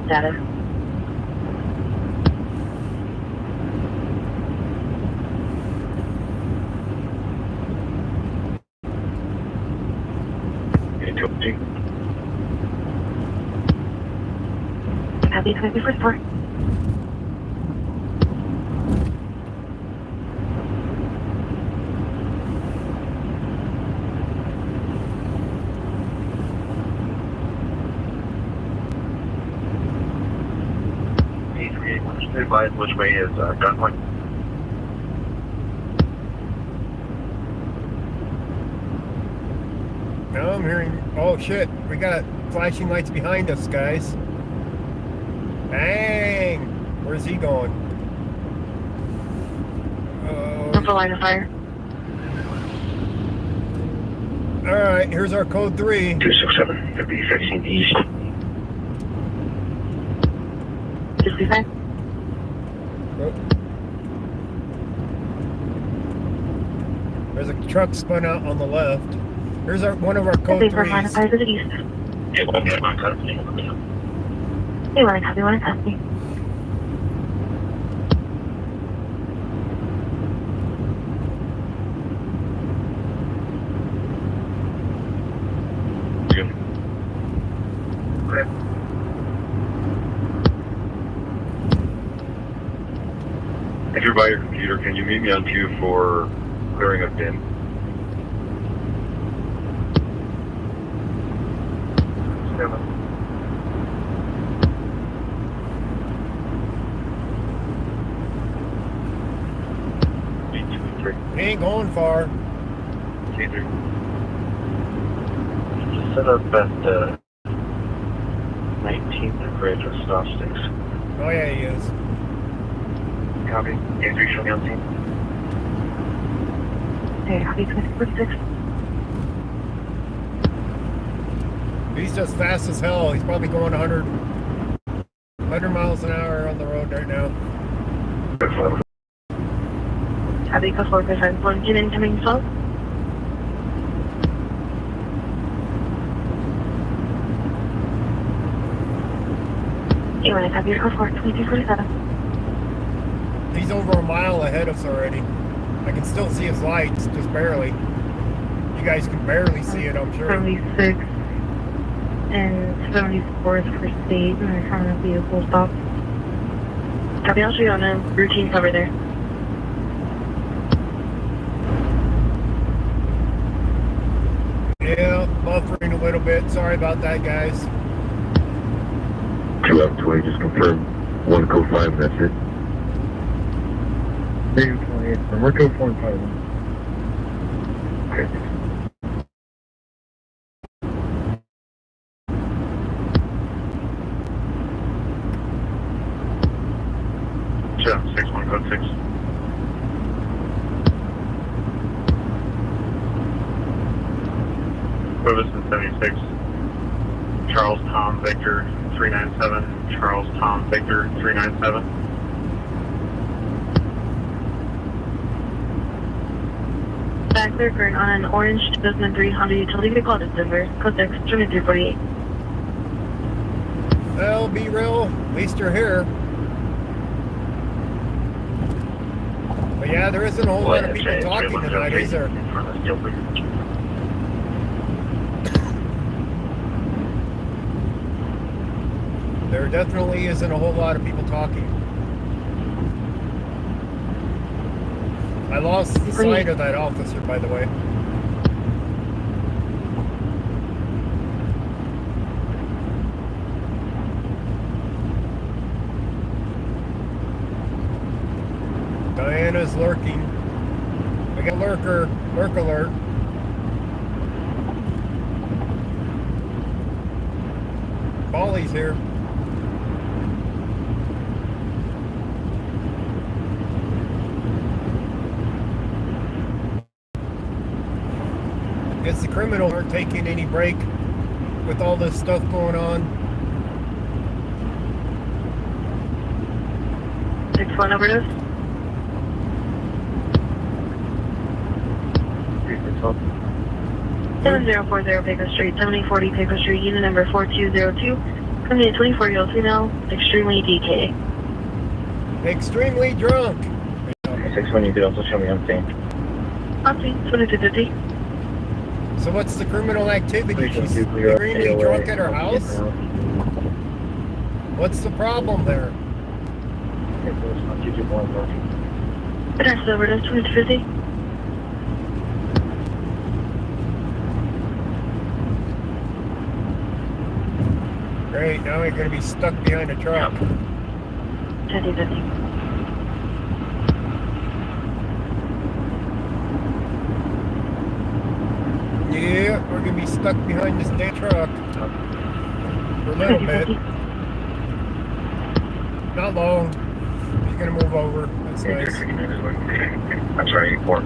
Data. Copy, 24. Advise which way is gunpoint. Now I'm hearing, oh shit, we got flashing lights behind us, guys. Bang! Where's he going? What's the line of fire? Alright, here's our code 3. 267, it'll be 15 east. 65. Oh. There's a truck spun out on the left. Here's one of our code 3s. Line of fire to the east. Yeah, well, yeah, my company. Hey, one copy, one copy. If you're by your computer, can you meet me on 2 for clearing a bin? He ain't going far. Just set up at 19th and Bridge with stop sticks. Oh yeah, he is. Copy. A3 show me on scene. Hey, copy, 24-6. He's just fast as hell. He's probably going 100 miles an hour on the road right now. Copy, code 4%. 1 get incoming slow. Hey, one copy, code 4, 2247. He's over a mile ahead of us already. I can still see his lights, just barely. You guys can barely see it, I'm sure. 76 and 74th for state, and they're trying to be a full stop. Copy, I'll show you on a routine cover there. Yeah, buffering a little bit. Sorry about that, guys. 2 up 20, just confirm 1 code 5, that's it. 28, and we're code 4 and 5. Okay. Sure, 6-1 code 6. Ferguson 76. Charles Tom Victor 397. Charles Tom Victor 397. Back there for on an orange 2003 Honda utility vehicle at Denver. Code 6, 2348. Well, be real. At least you're here. But yeah, there isn't a whole lot of people talking tonight, is there? There definitely isn't a whole lot of people talking. I lost sight of that officer, by the way. Diana's lurking. We got lurker. Lurk alert. Polly's here. Guess the criminals aren't taking any break with all this stuff going on. 6-1 overdose. 7040 Paper Street, 7040 Paper Street, unit number 4202. Coming in 24-year-old female, extremely DK. Extremely drunk. 6-1, you could also show me on scene. On scene, 2250. So what's the criminal activity? She's extremely drunk at her house? What's the problem there? Address overdose, 2250. Great, now we're going to be stuck behind a truck. 2050. Yeah, we're going to be stuck behind this damn truck. For a little bit. Not long. He's going to move over. That's nice. I'm sorry, 4.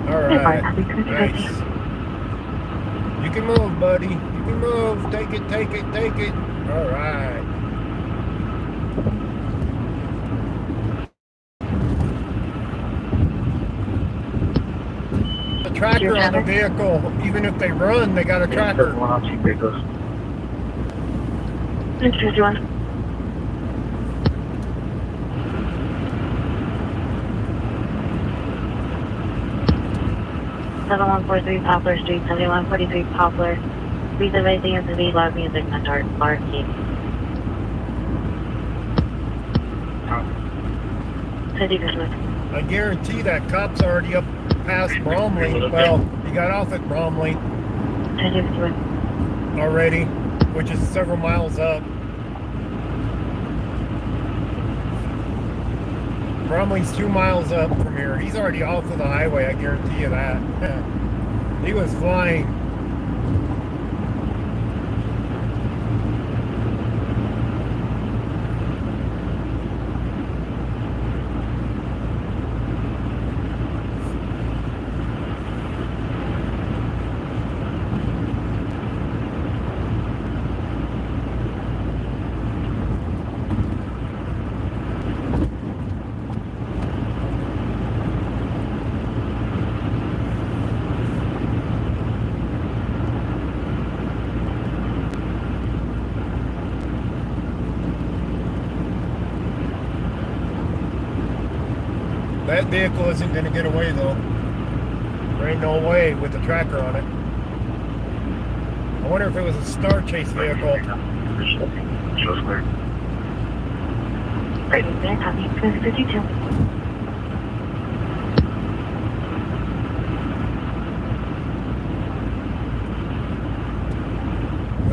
Alright. Nice. You can move, buddy. You can move. Take it, take it, take it. Alright. A tracker on the vehicle. Even if they run, they got a tracker. 651. 7143 Poplar Street, 7143 Poplar. Please have anything in the V, loud music, not dark, bar key. I guarantee that cop's already up past Bromley. Well, he got off at Bromley already, which is several miles up. Bromley's 2 miles up from here. He's already off of the highway, I guarantee you that. He was flying. That vehicle isn't going to get away though. There ain't no way with the tracker on it. I wonder if it was a Star Chase vehicle. Shows clear. Right, there, copy, 52.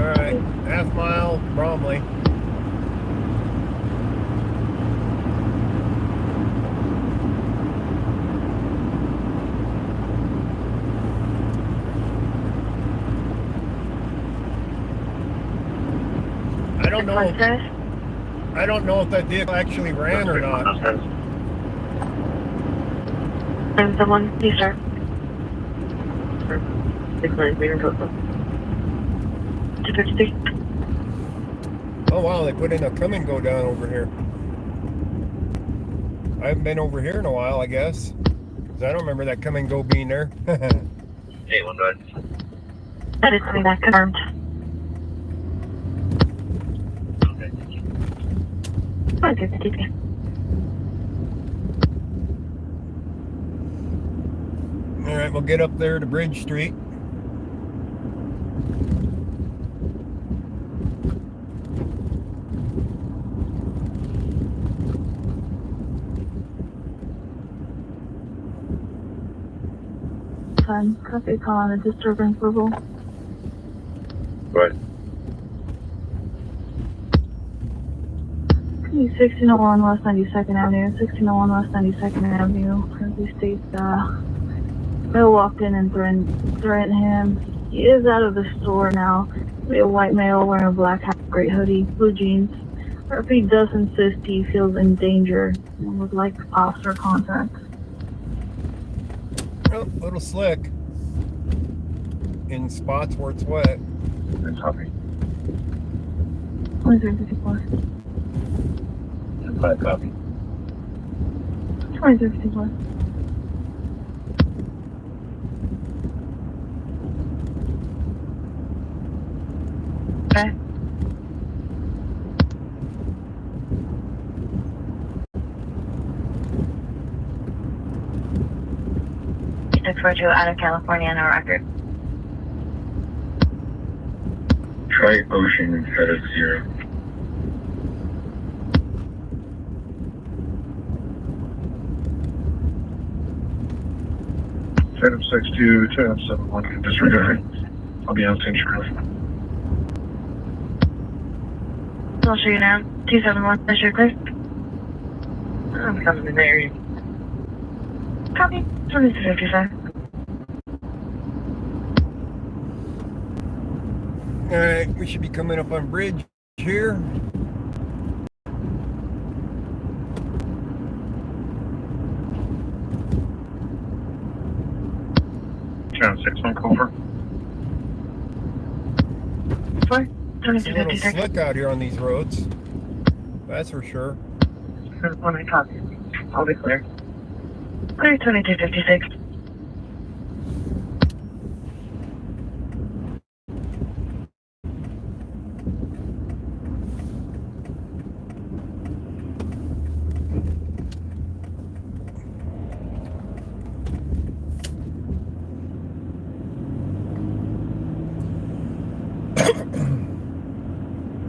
Alright, half mile, Bromley. I don't know if that vehicle actually ran or not. I'm someone, please start. 253. Oh wow, they put in a come and go down over here. I haven't been over here in a while, I guess. Because I don't remember that come and go being there. Hey, one good. That is coming back, confirmed. Okay, Alright, we'll get up there to Bridge Street. 10. Copy, call on a disturbance verbal. Right. 1601 West 92nd Avenue, 1601 West 92nd Avenue. Currently states, male walked in and threatened him. He is out of the store now. We have a white male wearing a black hat, gray hoodie, blue jeans. Repeat does insist he feels in danger and would like officer contact. Oh, a little slick. In spots where it's wet. That's copy. 2354. That's copy. 2354. Okay. Look for you out of California on a record. Try ocean instead of 0. Phantom 62, Phantom 71, disregard. I'll be on St. Charles. I'll show you now. 271, is your clear? I'm coming in the area. Copy. 2255. Alright, we should be coming up on bridge here. Channel 61, Colfax. It's a little slick out here on these roads. That's for sure. When I copy, I'll be clear. Clear 2256.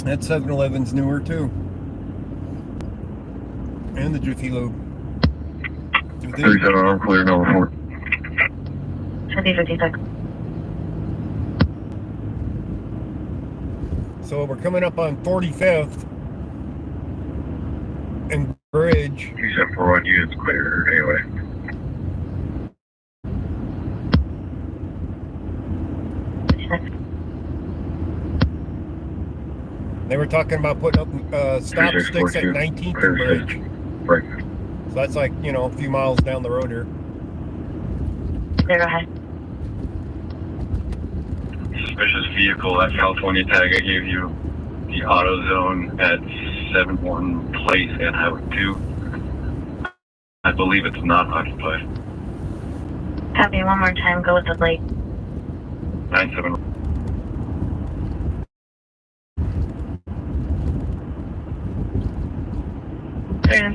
That 7-Eleven's newer too. And the Jiffy Lube. 37, I'm clear, number 4. 2056. So we're coming up on 45th and bridge. 2741, you is clear anyway. They were talking about putting up stop sticks at 19th and bridge. Right. So that's like, you know, a few miles down the road here. Clear, go ahead. Suspicious vehicle, that California tag I gave you, the AutoZone at 71 Place and Highway 2. I believe it's not occupied. Copy one more time, go with the plate. 97.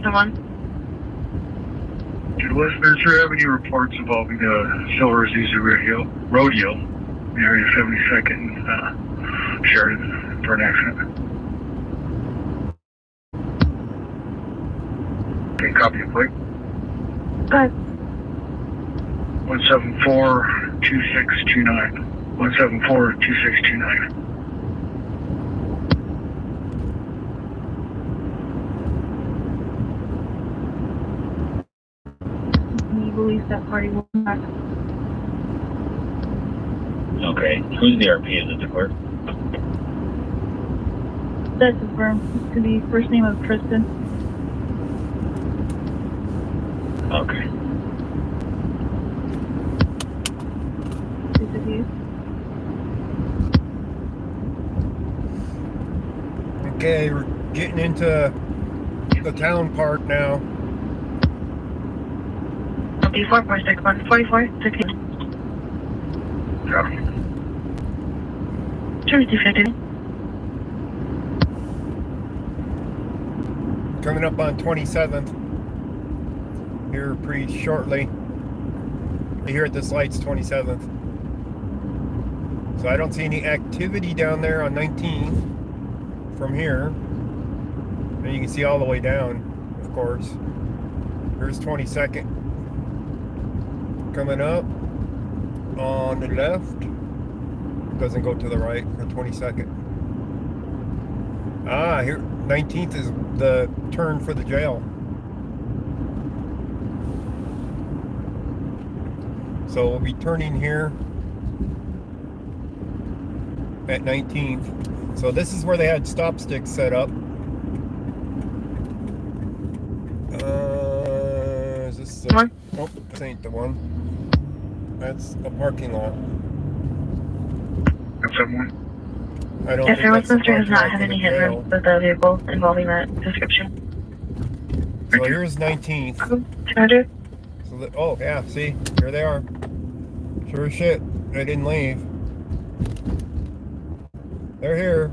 Someone. Did Westminster Avenue reports involving a Silver Azusa rodeo in the area of 72nd Sheridan for an accident? Okay, copy of plate. Go ahead. 1742629. 1742629. Release that party will back. Okay, who's the RP? Is it the clerk? That's confirmed. It's going to be first name of Tristan. Okay. Okay, we're getting into the town part now. 4461 44 16. Copy. 2250. Coming up on 27th here pretty shortly. Here at this light's 27th. So I don't see any activity down there on 19 from here. And you can see all the way down, of course. Here's 22nd. Coming up. on the left. Doesn't go to the right for 22nd. Ah, here 19th is the turn for the jail. So we'll be turning here at 19th. So this is where they had stop sticks set up. Is this the, oh, this ain't the one. That's a parking lot. Someone? I don't Yes, think sir. that's the Westminster does parking not lot have for the any hit jail. runs with the vehicle involving that description. So here's 19th. 200. So oh yeah, see, here they are. Sure as shit, they didn't leave. They're here.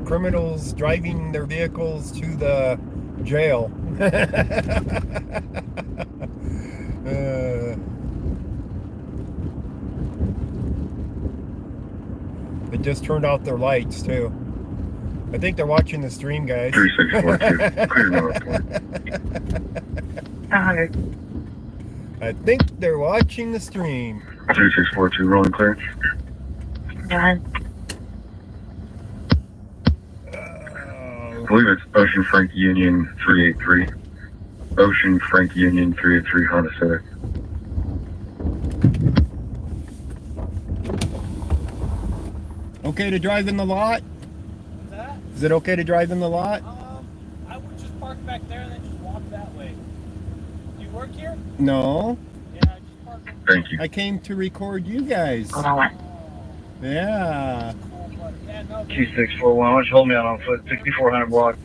Criminals driving their vehicles to the jail. They just turned off their lights too. I think they're watching the stream, guys. 3642. Clear no report. 100. I think they're watching the stream. 3642, rolling clear. Go ahead. I believe it's Ocean Frank Union 383. Ocean Frank Union 383 Honda Civic. Okay to drive in the lot? What's that? Is it okay to drive in the lot? I would just park back there and then just walk that way. Do you work here? No. Yeah, just park over there. Thank you. I came to record you guys. Yeah. Cool, but yeah, no. 2641, why don't you hold me out on foot? 6400 block.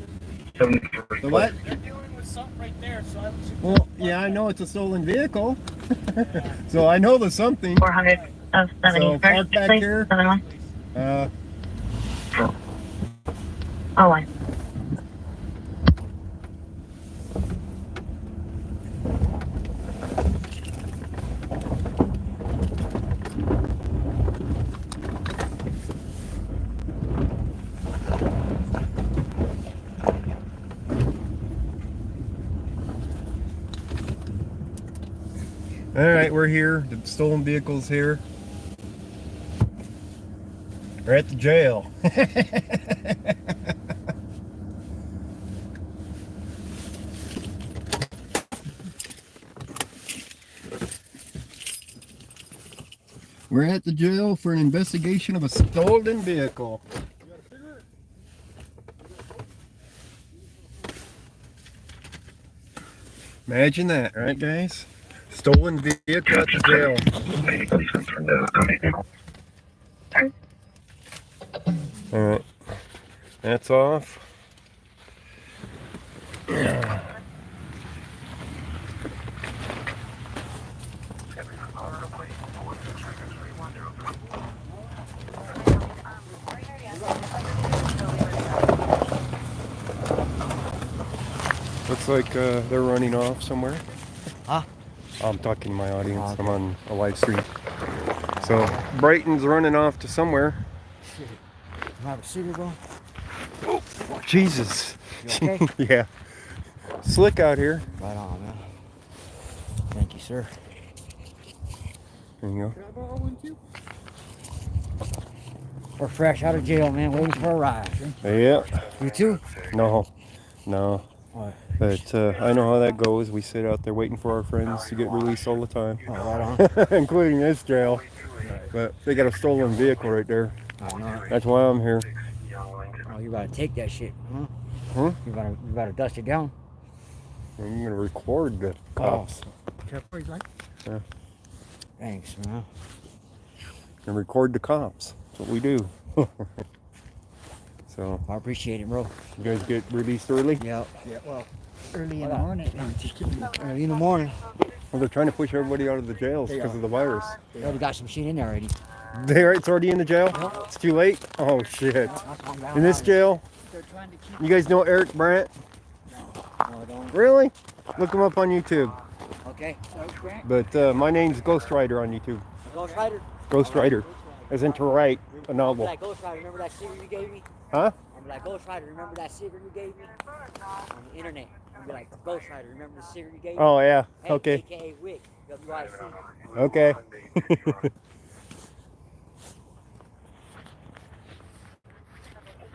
71st The what? They're dealing with something right there, so I would suggest. Well, yeah, I know it's a stolen vehicle. So I know there's something. 400 of 70. So park back here. Another one. Oh, one. All right, we're here. The stolen vehicle's here. We're at the jail. We're at the jail for an investigation of a stolen vehicle. Imagine that, right, guys? Stolen vehicle at the jail. Alright, that's off. Looks like they're running off somewhere. Huh? I'm talking to my audience. I'm on a live stream. So Brighton's running off to somewhere. Shit. You have a cigarette, bro? Oh, Jesus. You okay? Yeah. Slick out here. Right on, man. Thank you, sir. There you go. Can I borrow one too? We're fresh out of jail, man, waiting for a ride. Yeah. You too? No. No. What? But I know how that goes. We sit out there waiting for our friends to get released all the time. Oh, right on. Including this jail. But they got a stolen vehicle right there. I know. That's why I'm here. Oh, you gotta take that shit, huh? Huh? You gotta dust it down. I'm gonna record the cops. Yeah. Thanks, man. And record the cops. That's what we do. So I appreciate it, bro. you guys get released early? Yeah. Yeah, well, early in the morning. Early in the morning. Well, they're trying to push everybody out of the jails because of the virus. They already got some shit in there already. It's already in the jail? It's too late? Oh, shit. In this jail? You guys know Eric Brandt? No, I don't. Really? Look him up on YouTube. Okay. But my name's Ghost Rider on YouTube. Ghost Rider? Ghost Rider. As in to write a novel. That Ghost Rider, remember that secret you gave me? Huh? Remember that Ghost Rider, remember that secret you gave me? On the internet. I'll be like, Ghost Rider, remember the Siri gave? Oh, yeah. Hey, Okay. AKA Wick, WIC. Okay.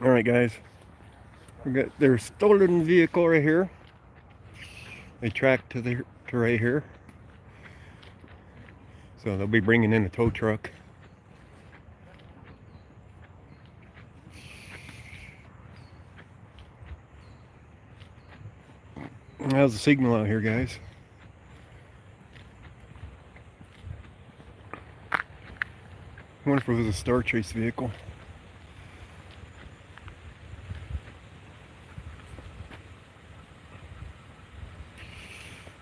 All right, guys. We got their stolen vehicle right here. They tracked to right here. So they'll be bringing in a tow truck. How's the signal out here, guys? I wonder if it was a Star Chase vehicle.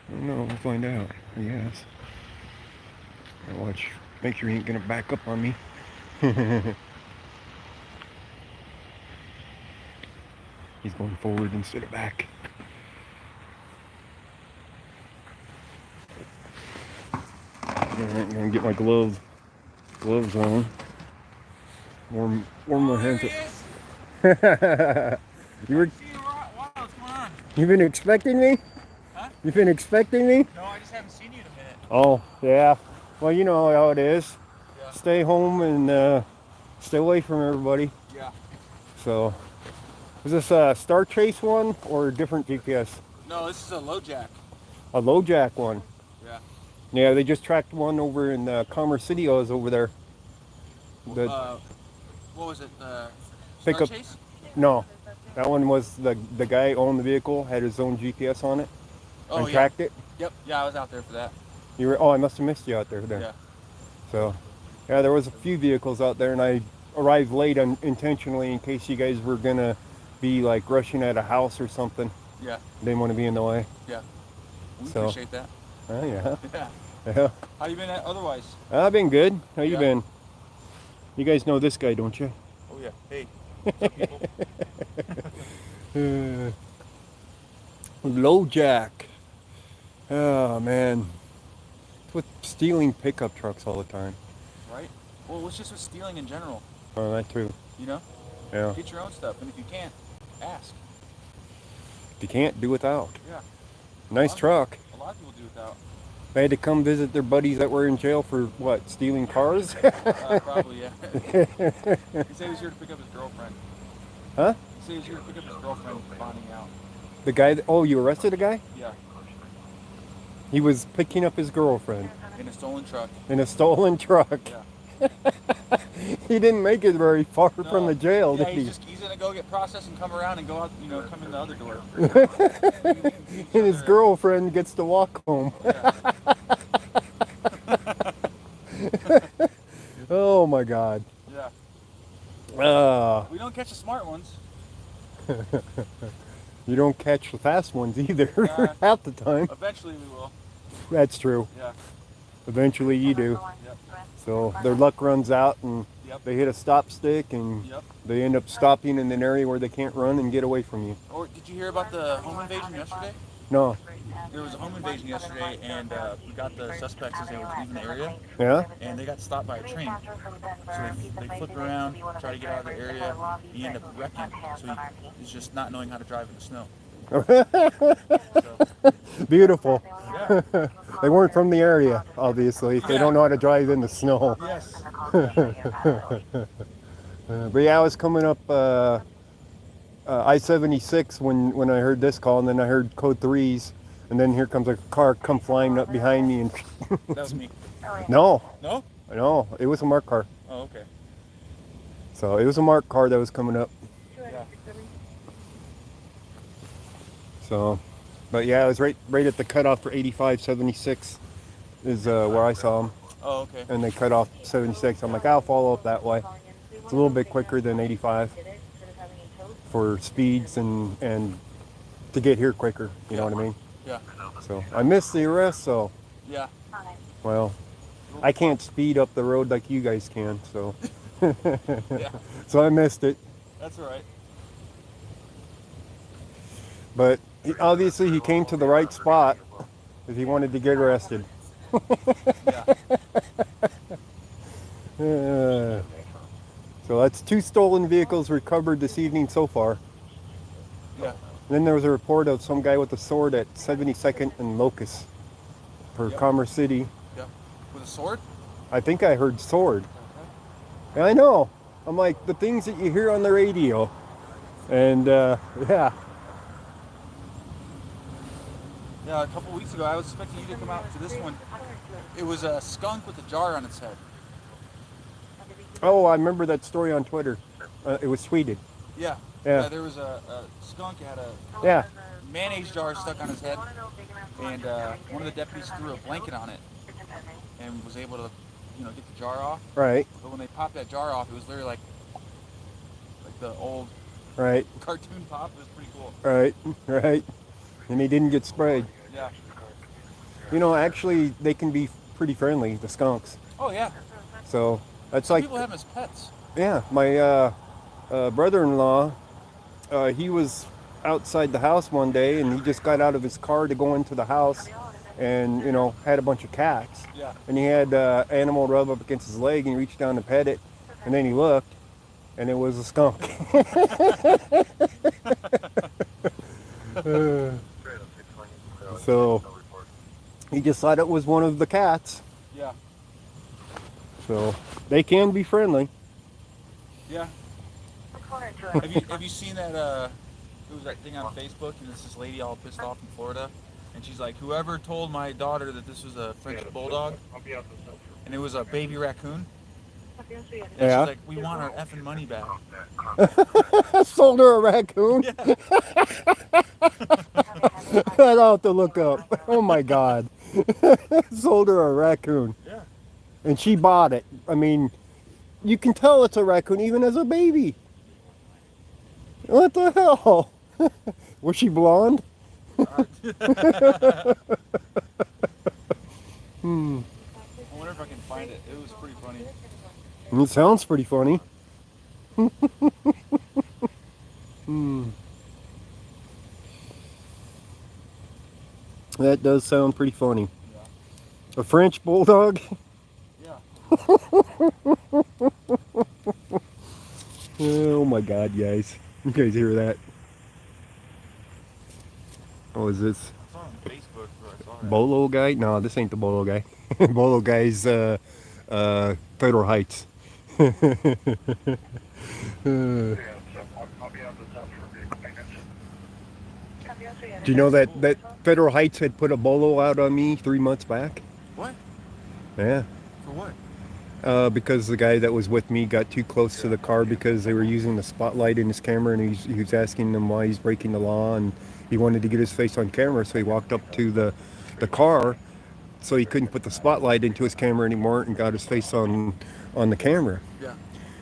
I don't know. We'll find out, I guess. I'll watch. Make sure he ain't gonna back up on me. He's going forward instead of back. Alright, I'm gonna get my gloves on. Warm my hands up. You've been expecting me? Huh? You've been expecting me? No, I just haven't seen you in a minute. Oh, yeah. Well, you know how it is. Yeah. Stay home and stay away from everybody. Yeah. So, is this a Star Chase one or a different GPS? No, this is a low jack. A low jack one. Yeah. Yeah, they just tracked one over in Commerce City. I was over there. The What was it? Star pickup. Chase? No, that one was the guy owned the vehicle, had his own GPS on it, and tracked it. Yep. Yeah, I was out there for that. You were? Oh, I must have missed you out there then. Yeah. So, yeah, there was a few vehicles out there, and I arrived late intentionally in case you guys were gonna be like rushing at a house or something. Yeah. Didn't want to be in the way. Yeah. We So, appreciate that. Oh yeah. Yeah. Yeah. How you been otherwise? I've been good. How you Yeah. been? You guys know this guy, don't you? Oh yeah. Hey. What's up, people? Low jack. Oh man. It's with stealing pickup trucks all the time. Right? Well, it's just with stealing in general. Oh, that too. You know? Yeah. Get your own stuff, and if you can't, ask. If you can't, do without. Yeah. Nice truck. A lot of people do without. They had to come visit their buddies that were in jail for what? Stealing cars? Probably, yeah. He said he was here to pick up his girlfriend. Huh? He said he was here to pick up his girlfriend bonding out. The guy that, oh, you arrested a guy? Yeah. He was picking up his girlfriend. In a stolen truck. In a stolen truck. Yeah. He didn't make it very far from the jail, Yeah, did he? he's gonna go get processed and come around and go out, you know, come in the other door. And his girlfriend gets to walk home. Oh my God. Yeah. We don't catch the smart ones. You don't catch the fast ones either, half the time. Eventually we will. That's true. Yeah. Eventually you do. Yep. So their luck runs out and Yep. they hit a stop stick and Yep. they end up stopping in an area where they can't run and get away from you. Or did you hear about the home invasion yesterday? No. There was a home invasion yesterday, and we got the suspects as they were leaving the area. Yeah? And they got stopped by a train. So they flipped around, tried to get out of the area. He ended up wrecking. So he's just not knowing how to drive in the snow. Beautiful. Yeah. They weren't from the area, obviously. They don't know how to drive in the snow. Yes. But yeah, I was coming up I-76 when I heard this call, and then I heard code 3s, and then here comes a car come flying up behind me. And That was me. No. No? No, it was a marked car. Oh, okay. So it was a marked car that was coming up. Yeah. So, but yeah, I was right at the cutoff for 85-76 is where I saw them. Oh, okay. And they cut off 76. I'm like, I'll follow up that way. It's a little bit quicker than 85 for speeds and to get here quicker. You know what I mean? Yeah. So I missed the arrest. So Yeah. well, I can't speed up the road like you guys can. So Yeah. so I missed it. That's all right. But obviously he came to the right spot if he wanted to get arrested. So that's 2 stolen vehicles recovered this evening so far. Yeah. then there was a report of some guy with a sword at 72nd and Locust for Commerce City. Yep. With a sword? I think I heard sword. I know. I'm like, the things that you hear on the radio. And, yeah. Yeah, a couple weeks ago, I was expecting you to come out to this one. It was a skunk with a jar on its head. Oh, I remember that story on Twitter. It was tweeted. Yeah. Yeah. There was a skunk that had a Yeah. mayonnaise jar stuck on his head, and one of the deputies threw a blanket on it and was able to, get the jar off. Right. But when they popped that jar off, it was literally like the old Right. cartoon pop. It was pretty cool. Right. Right. And he didn't get sprayed. Yeah. Actually, they can be pretty friendly, the skunks. Oh yeah. So that's Some like people have them as pets. Yeah, my brother-in-law, he was outside the house one day, and he just got out of his car to go into the house, and had a bunch of cats. Yeah. And he had animal rub up against his leg, and he reached down to pet it, and then he looked, and it was a skunk. So he just thought it was one of the cats. Yeah. So they can be friendly. Yeah. Have you seen that? It was that thing on Facebook, and it's this lady all pissed off in Florida, and she's like, "Whoever told my daughter that this was a French bulldog, and it was a baby raccoon." And Yeah. she's like, "We want our effing money back." Sold her a raccoon. Yeah. I'll have to look up. Oh my God. Sold her a raccoon. Yeah. And she bought it. I mean, you can tell it's a raccoon even as a baby. What the hell? Was she blonde? I wonder if I can find it. It was pretty funny. It sounds pretty funny. That does sound pretty funny. Yeah. A French bulldog? Yeah. Oh my God, guys. You guys hear that? Oh, is this I saw it on Facebook where I saw that. Bolo guy? No, this ain't the Bolo guy. Bolo guy's Federal Heights. Do you know that Federal Heights had put a bolo out on me 3 months back? What? Yeah. For what? Because the guy that was with me got too close to the car because they were using the spotlight in his camera, and he was asking them why he's breaking the law, and he wanted to get his face on camera, so he walked up to the car so he couldn't put the spotlight into his camera anymore and got his face on the camera. Yeah.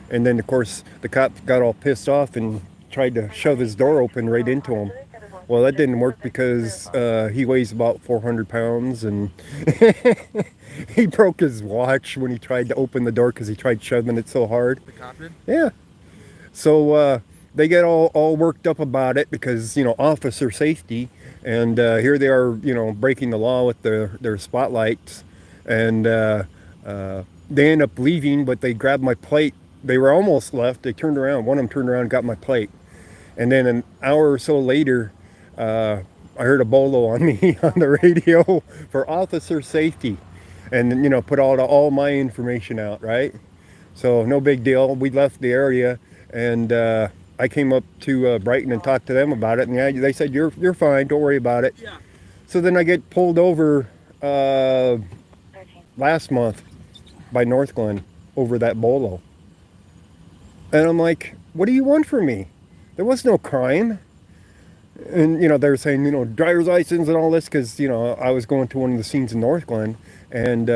And then, of course, the cop got all pissed off and tried to shove his door open right into him. Well, that didn't work because he weighs about 400 pounds, and he broke his watch when he tried to open the door because he tried shoving it so hard. The cop did? Yeah. So they get all worked up about it because, officer safety. And here they are, breaking the law with their spotlights. And they end up leaving, but they grabbed my plate. They were almost left. They turned around. One of them turned around and got my plate. And then an hour or so later, I heard a bolo on me on the radio for officer safety. And, put all my information out, right? So no big deal. We left the area, and I came up to Brighton and talked to them about it. And yeah, they said, you're fine. Don't worry about it. Yeah. So then I get pulled over last month by North Glen over that bolo. And I'm like, what do you want from me? There was no crime. And, they were saying, driver's license and all this because, I was going to one of the scenes in North Glen, and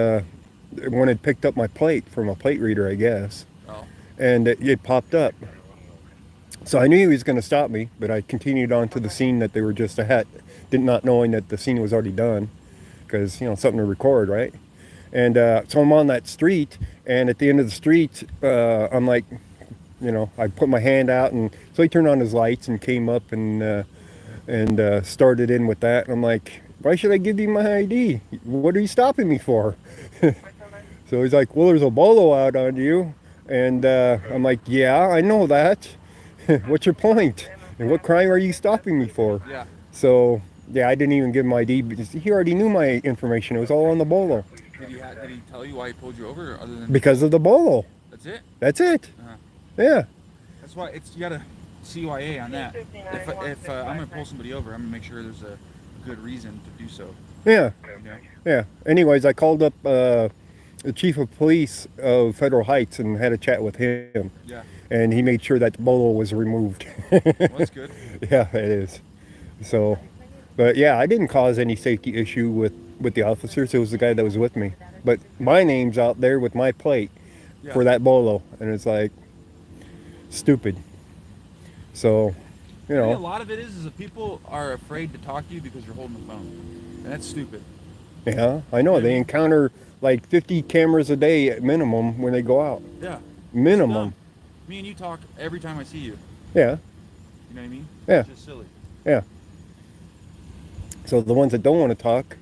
one had picked up my plate from a plate reader, I guess. Oh. And it popped up. So I knew he was going to stop me, but I continued on to the scene that they were just at, not knowing that the scene was already done because, something to record, right? And so I'm on that street, and at the end of the street, I'm like, I put my hand out, and so he turned on his lights and came up and started in with that. And I'm like, why should I give you my ID? What are you stopping me for? So he's like, well, there's a bolo out on you. And I'm like, yeah, I know that. What's your point? And what crime are you stopping me for? Yeah. So, yeah, I didn't even give him my ID because he already knew my information. It was all on the bolo. Did he tell you why he pulled you over, other than Because of the bolo. That's it. That's it. Uh-huh. Yeah. That's why you gotta CYA on that. If I'm gonna pull somebody over, I'm gonna make sure there's a good reason to do so. Yeah. Yeah. Yeah. Anyways, I called up the chief of police of Federal Heights and had a chat with him. Yeah. And he made sure that the bolo was removed. Well, that's good. Yeah, it is. So, but yeah, I didn't cause any safety issue with the officers. It was the guy that was with me. But my name's out there with my plate for that bolo, and it's like stupid. So, you know, A lot of it is that people are afraid to talk to you because you're holding the phone, and that's stupid. yeah, I know they encounter like 50 cameras a day at minimum when they go out. Yeah. Minimum. Me and you talk every time I see you. Yeah. You know what I mean? Yeah. It's just silly. Yeah. So the ones that don't want to talk,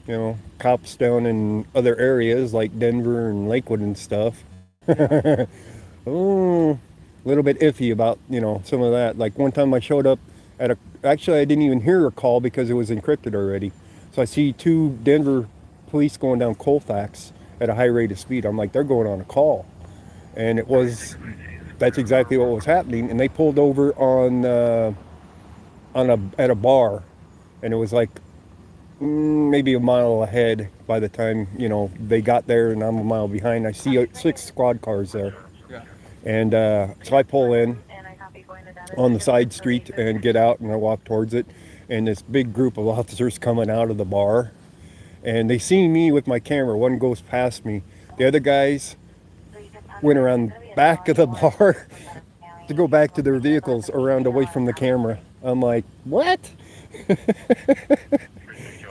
you know, cops down in other areas like Denver and Lakewood and stuff. Oh, a little bit iffy about, you know, some of that. Like one time I showed up at actually I didn't even hear a call because it was encrypted already. So I see 2 Denver police going down Colfax at a high rate of speed. I'm like, they're going on a call. And that's exactly what was happening. And they pulled over at a bar, and it was like maybe a mile ahead by the time, you know, they got there, and I'm a mile behind. I see 6 squad cars there. Yeah. And so I pull in on the side street and get out, and I walk towards it, and this big group of officers coming out of the bar, and they see me with my camera. One goes past me. The other guys went around back of the bar to go back to their vehicles around away from the camera. I'm like, what?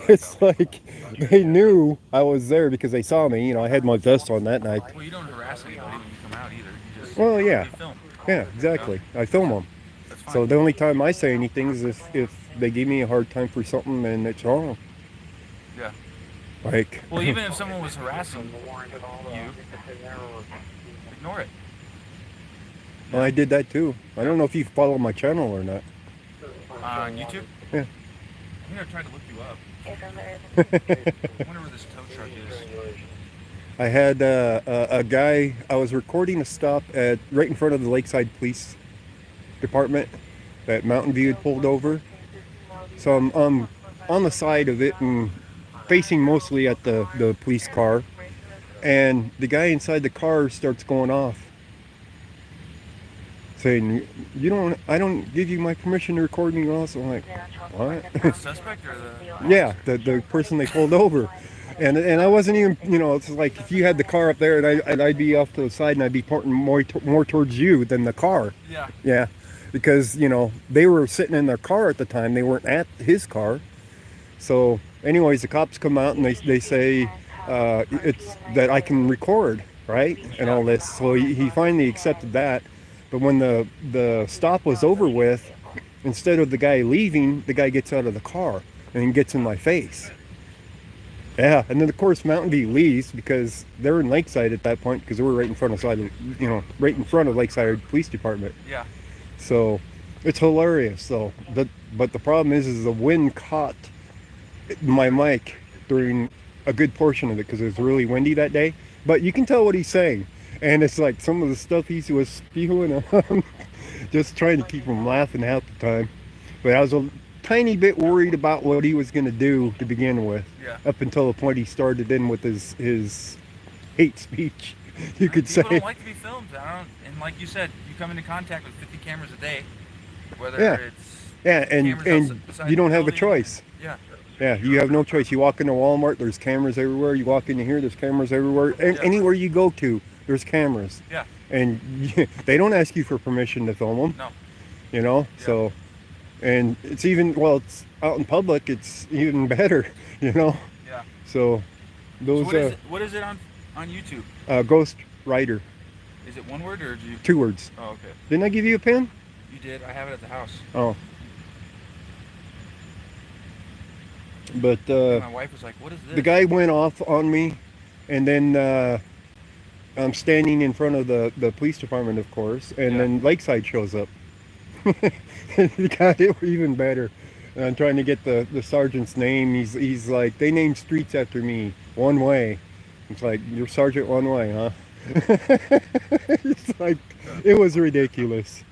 It's like they knew I was there because they saw me. You know, I had my vest on that night. Well, you don't harass anybody when you come out either. You just Well, yeah. you film. Yeah, exactly. I film them. That's fine. So the only time I say anything is if they give me a hard time for something and it's wrong. Yeah. Like. Well, even if someone was harassing you, ignore it. Well, I did that too. I don't know if you follow my channel or not. On YouTube? Yeah. I think I tried to look you up. I wonder where this tow truck is. I had a guy, I was recording a stop right in front of the Lakeside Police Department that Mountain View had pulled over. So I'm on the side of it and facing mostly at the police car. And the guy inside the car starts going off, saying, I don't give you my permission to record me. Also, I'm like, what? The suspect or the... Yeah, the person they pulled over. And I wasn't even, you know, it's like if you had the car up there and I'd be off to the side and I'd be pointing more towards you than the car. Yeah. Yeah, because, you know, they were sitting in their car at the time. They weren't at his car. So anyways, the cops come out and they say it's that I can record, right? And all this. So he finally accepted that. But when the stop was over with, instead of the guy leaving, the guy gets out of the car and gets in my face. Yeah, and then of course Mountain View leaves because they're in Lakeside at that point because we're right in front of right in front of Lakeside Police Department. Yeah. So it's hilarious though. But the problem is the wind caught my mic during a good portion of it because it was really windy that day. But you can tell what he's saying, and it's like some of the stuff he was spewing on, just trying to keep him laughing half the time. But I was a tiny bit worried about what he was going to do to begin with. Yeah. Up until the point he started in with his hate speech, you could say. People don't like to be filmed. And like you said, you come into contact with 50 cameras a day, whether Yeah. it's and outside you don't the have a building. choice. Yeah. Yeah, you have no choice. You walk into Walmart, there's cameras everywhere. You walk into here, there's cameras everywhere. And Yeah. anywhere you go to, there's cameras. Yeah. And they don't ask you for permission to film them. No. You know, Yeah. so, and it's even, well, it's out in public, it's even better, you know. Yeah. So, those, What is it on YouTube? Ghost Rider, Is it one word or did you... 2 words. Oh, okay. Didn't I give you a pen? You did. I have it at the house. Oh. But, My wife was like, what is this? the guy went off on me, and then I'm standing in front of the police department, of course, and Yeah. then Lakeside shows up. It got it even better. And I'm trying to get the sergeant's name. He's like, they named streets after me. One Way. It's like, you're Sergeant One Way, huh? It's like, it was ridiculous.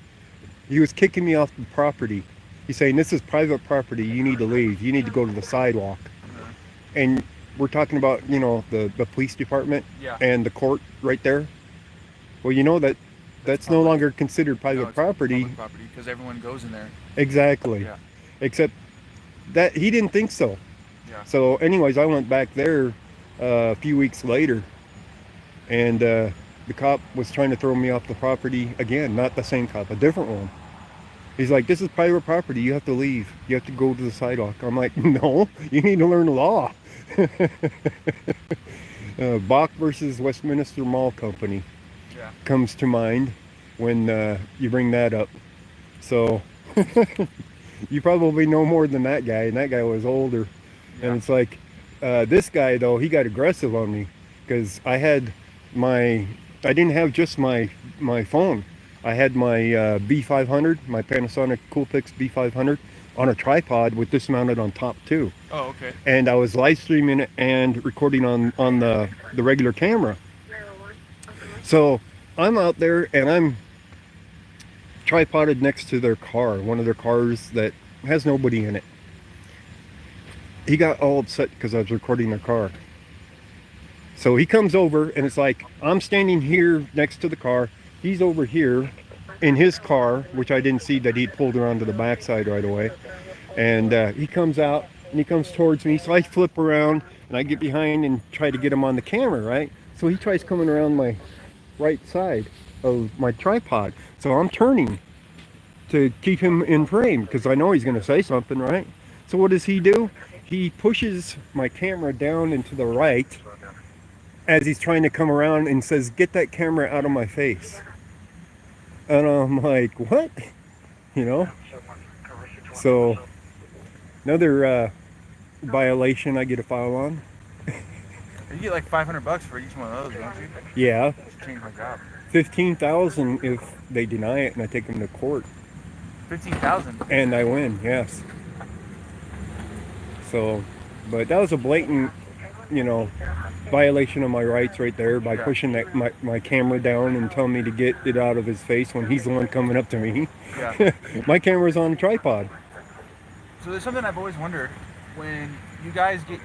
He was kicking me off the property. He's saying, this is private property. You need to leave. You need to go to the sidewalk. And we're talking about, the police department Yeah. and the court right there. Well, you know that's no longer considered private property. Public property because everyone goes in there. Exactly. Yeah. Except that he didn't think so. Yeah. So anyways, I went back there a few weeks later, and the cop was trying to throw me off the property again. Not the same cop, a different one. He's like, this is private property. You have to leave. You have to go to the sidewalk. I'm like, no, you need to learn law. Bach versus Westminster Mall Company comes to mind when you bring that up. So you probably know more than that guy, and that guy was older. And it's like, this guy though, he got aggressive on me because I didn't have just my phone. I had my B500, my Panasonic Colfax B500 on a tripod with this mounted on top too. Oh, okay. And I was live streaming it and recording on the regular camera. So I'm out there and I'm tripoded next to their car, one of their cars that has nobody in it. He got all upset because I was recording their car. So he comes over and it's like, I'm standing here next to the car. He's over here in his car, which I didn't see that he'd pulled around to the backside right away. And he comes out and he comes towards me. So I flip around and I get behind and try to get him on the camera, right? So he tries coming around my right side of my tripod. So I'm turning to keep him in frame because I know he's going to say something, right? So what does he do? He pushes my camera down into the right as he's trying to come around and says, get that camera out of my face. And I'm like, what? So another violation I get a file on. You get like $500 for each one of those, don't you? Yeah. Just change my job. $15,000 if they deny it and I take them to court. $15,000. And I win, yes. So, but that was a blatant, violation of my rights right there by pushing my camera down and telling me to get it out of his face when he's the one coming up to me. Yeah. My camera's on a tripod. So there's something I've always wondered. When you guys get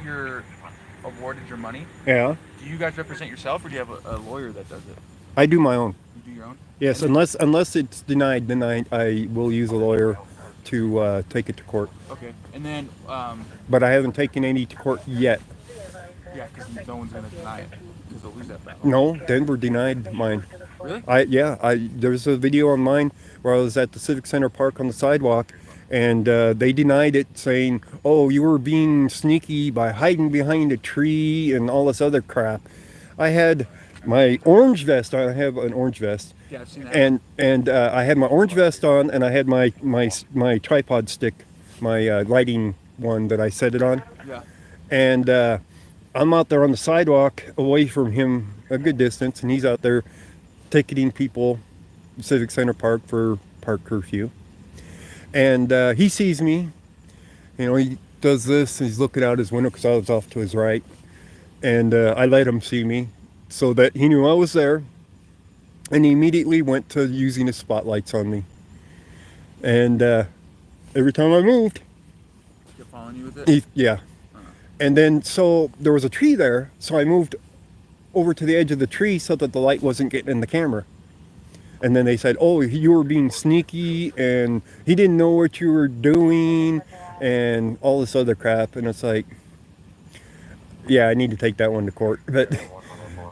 awarded your money, Yeah. do you guys represent yourself or do you have a lawyer that does it? I do my own. You do your own? Yes, unless it's denied, I will use a lawyer to take it to court. Okay. And then But I haven't taken any to court yet. yeah, because no one's going to deny it because they'll lose that battle. No, Denver denied mine. Really? There's a video on mine where I was at the Civic Center Park on the sidewalk, and they denied it, saying, "Oh, you were being sneaky by hiding behind a tree and all this other crap." I had my orange vest on. I have an orange vest. Yeah, I've seen that. And I had my orange vest on, and I had my tripod stick, my lighting one that I set it on. Yeah. And I'm out there on the sidewalk away from him a good distance, and he's out there ticketing people, Civic Center Park for park curfew. And he sees me, he does this, and he's looking out his window because I was off to his right. And I let him see me so that he knew I was there. And he immediately went to using his spotlights on me. And every time I moved, Kept following you with it? yeah. And then, so there was a tree there, so I moved over to the edge of the tree so that the light wasn't getting in the camera. And then they said, oh, you were being sneaky, and he didn't know what you were doing, and all this other crap. And it's like, yeah, I need to take that one to court. But,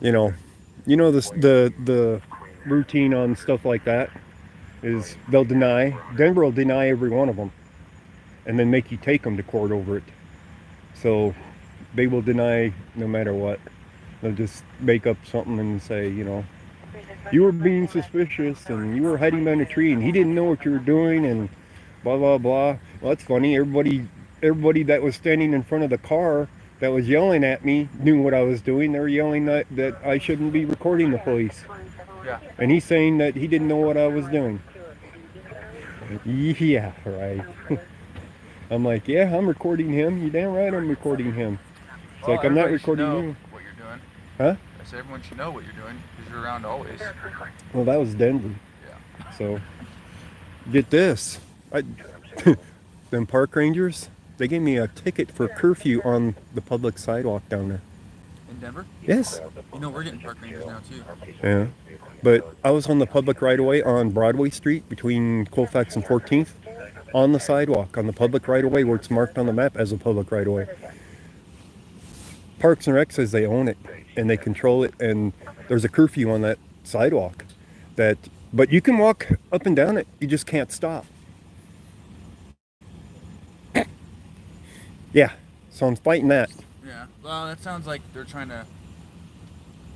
the routine on stuff like that is they'll deny. Denver will deny every one of them, and then make you take them to court over it. So they will deny no matter what. They'll just make up something and say, you were being suspicious and you were hiding behind a tree and he didn't know what you were doing and blah, blah, blah. Well, that's funny. Everybody that was standing in front of the car that was yelling at me knew what I was doing. They were yelling that I shouldn't be recording the police. Yeah. And he's saying that he didn't know what I was doing. Yeah, right. I'm like, yeah, I'm recording him. You damn right I'm recording him. It's like, I'm not everybody should recording know you. what you're doing. Huh? I said everyone should know what you're doing because you're around always. Well, that was Denver. Yeah. So, get this. Them park rangers, they gave me a ticket for curfew on the public sidewalk down there. In Denver? Yes. You know, we're getting park rangers now too. Yeah. But I was on the public right-of-way on Broadway Street between Colfax and 14th. On the sidewalk, on the public right-of-way where it's marked on the map as a public right-of-way. Parks and Rec says they own it and they control it, and there's a curfew on that sidewalk. But you can walk up and down it, you just can't stop. Yeah, so I'm fighting that. Yeah. Well, that sounds like they're trying to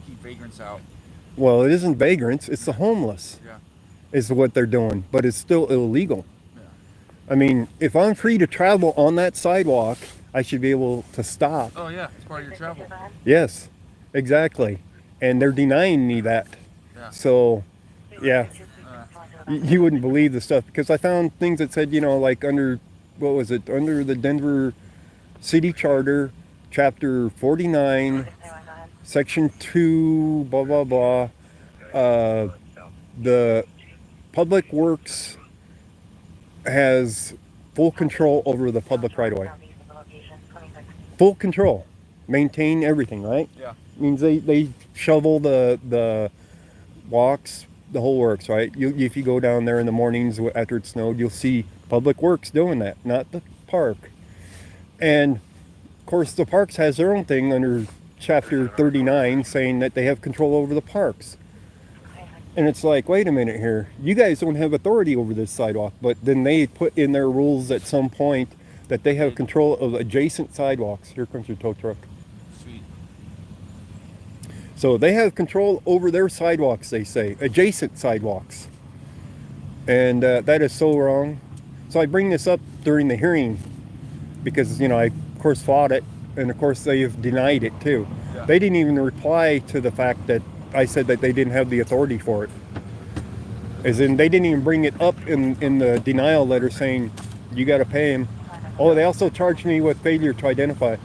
keep vagrants out. Well, it isn't vagrants, it's the homeless. Yeah. Is what they're doing, but it's still illegal. Yeah. I mean, if I'm free to travel on that sidewalk, I should be able to stop. Oh yeah, it's part of your travel. Yes, exactly. And they're denying me that. Yeah. So, yeah. You wouldn't believe the stuff, because I found things that said, you know, like under, what was it, under the Denver City Charter, Chapter 49, Section 2, blah, blah, blah. The Public Works has full control over the public right-of-way. Full control. Maintain everything, right? Yeah. Means they shovel the walks, the whole works, right? If you go down there in the mornings after it snowed, you'll see Public Works doing that, not the park. And of course, the parks has their own thing under Chapter 39 saying that they have control over the parks. And it's like, wait a minute here, you guys don't have authority over this sidewalk, but then they put in their rules at some point that they have control of adjacent sidewalks. Here comes your tow truck. Sweet. So they have control over their sidewalks, they say, adjacent sidewalks. And that is so wrong. So I bring this up during the hearing because, you know, I, of course, fought it. And, of course, they've denied it, too. Yeah. They didn't even reply to the fact that I said that they didn't have the authority for it. As in, they didn't even bring it up in the denial letter saying, you got to pay him. Oh, they also charged me with failure to identify.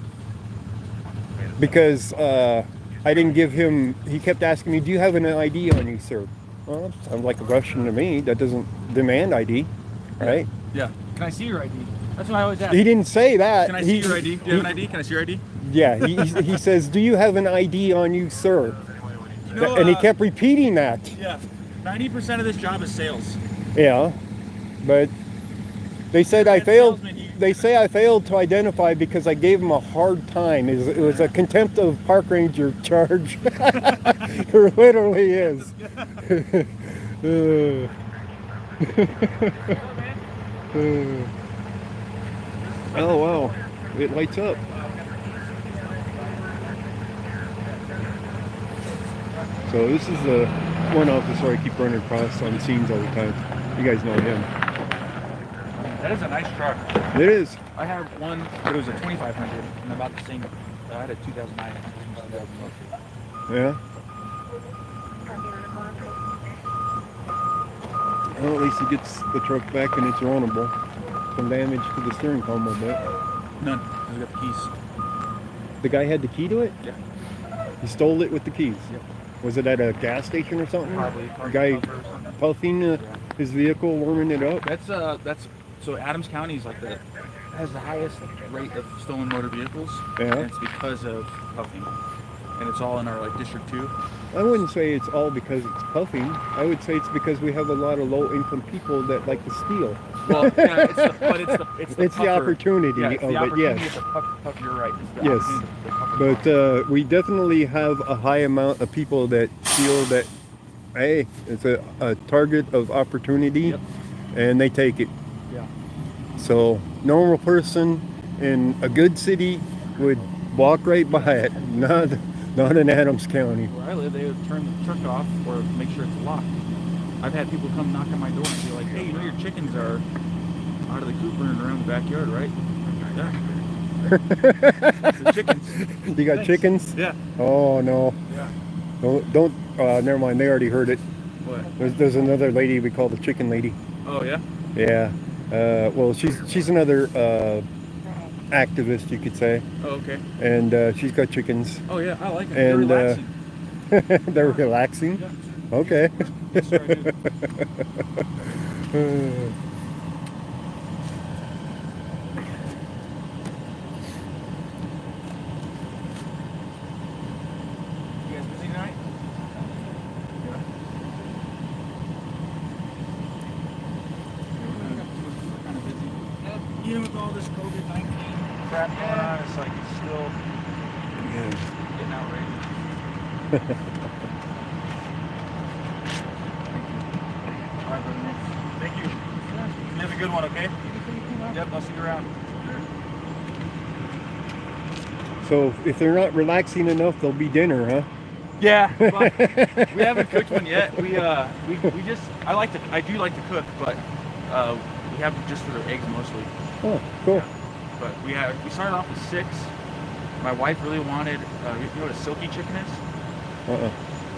Because I didn't give him, he kept asking me, do you have an ID on you, sir? Well, that sounds like a question to me. That doesn't demand ID, right? Yeah. Can I see your ID? That's what I always ask. He didn't say that. Can I see your ID? Do you have an ID? Can I see your ID? Yeah, he says, do you have an ID on you, sir? You know, and he kept repeating that. Yeah, 90% of this job is sales. Yeah, but they said I failed. They say I failed to identify because I gave him a hard time. It was a contempt of park ranger charge. It literally is. Oh wow, it lights up. So this is the one officer I keep running across on scenes all the time. You guys know him. That is a nice truck. It is. I have one, but it was a 2500 and about the same. I had a 2009. Yeah. Well, at least he gets the truck back and it's runnable. Some damage to the steering column a bit. None. I got the keys. The guy had the key to it? Yeah. He stole it with the keys? Yep. Was it at a gas station or something? Probably. A guy puffing his vehicle, warming it up? That's so Adams County is like has the highest rate of stolen motor vehicles. Yeah. And it's because of puffing. And it's all in our like District 2. I wouldn't say it's all because it's puffing. I would say it's because we have a lot of low-income people that like to steal. Well, yeah, it's the opportunity of it, yes. It's the puff, you're right. It's the Yes, but we definitely have a high amount of people that feel that, hey, it's a target of opportunity, yep. And they take it. Yeah. So, normal person in a good city would walk right by it, not in Adams County. Where I live, they would turn the truck off or make sure it's locked. I've had people come knock on my door and be like, hey, you know your chickens are out of the coop running around the backyard, right? Yeah. The chickens. You got chickens? Yeah. Oh, no. Yeah. Don't never mind, they already heard it. What? There's another lady we call the chicken lady. Oh, yeah? Yeah. Well, she's another activist, you could say, Oh, okay. and she's got chickens. Oh yeah, I like them. They're And relaxing. they're relaxing. Yeah. Okay. Yes, sir, I do. You guys busy tonight? Yeah. We're kind of busy. Even with all this COVID-19 crap going on, it's like it's still getting outrageous. All right, brother. Thank you. You have a good one, okay? Yep, I'll see you around. So if they're not relaxing enough, there'll be dinner, huh? Yeah, but we haven't cooked one yet. We just I do like to cook, but we have them just for their eggs mostly. Oh, cool. Yeah. But we started off with 6. My wife really wanted you know what a silky chicken is? Uh-uh.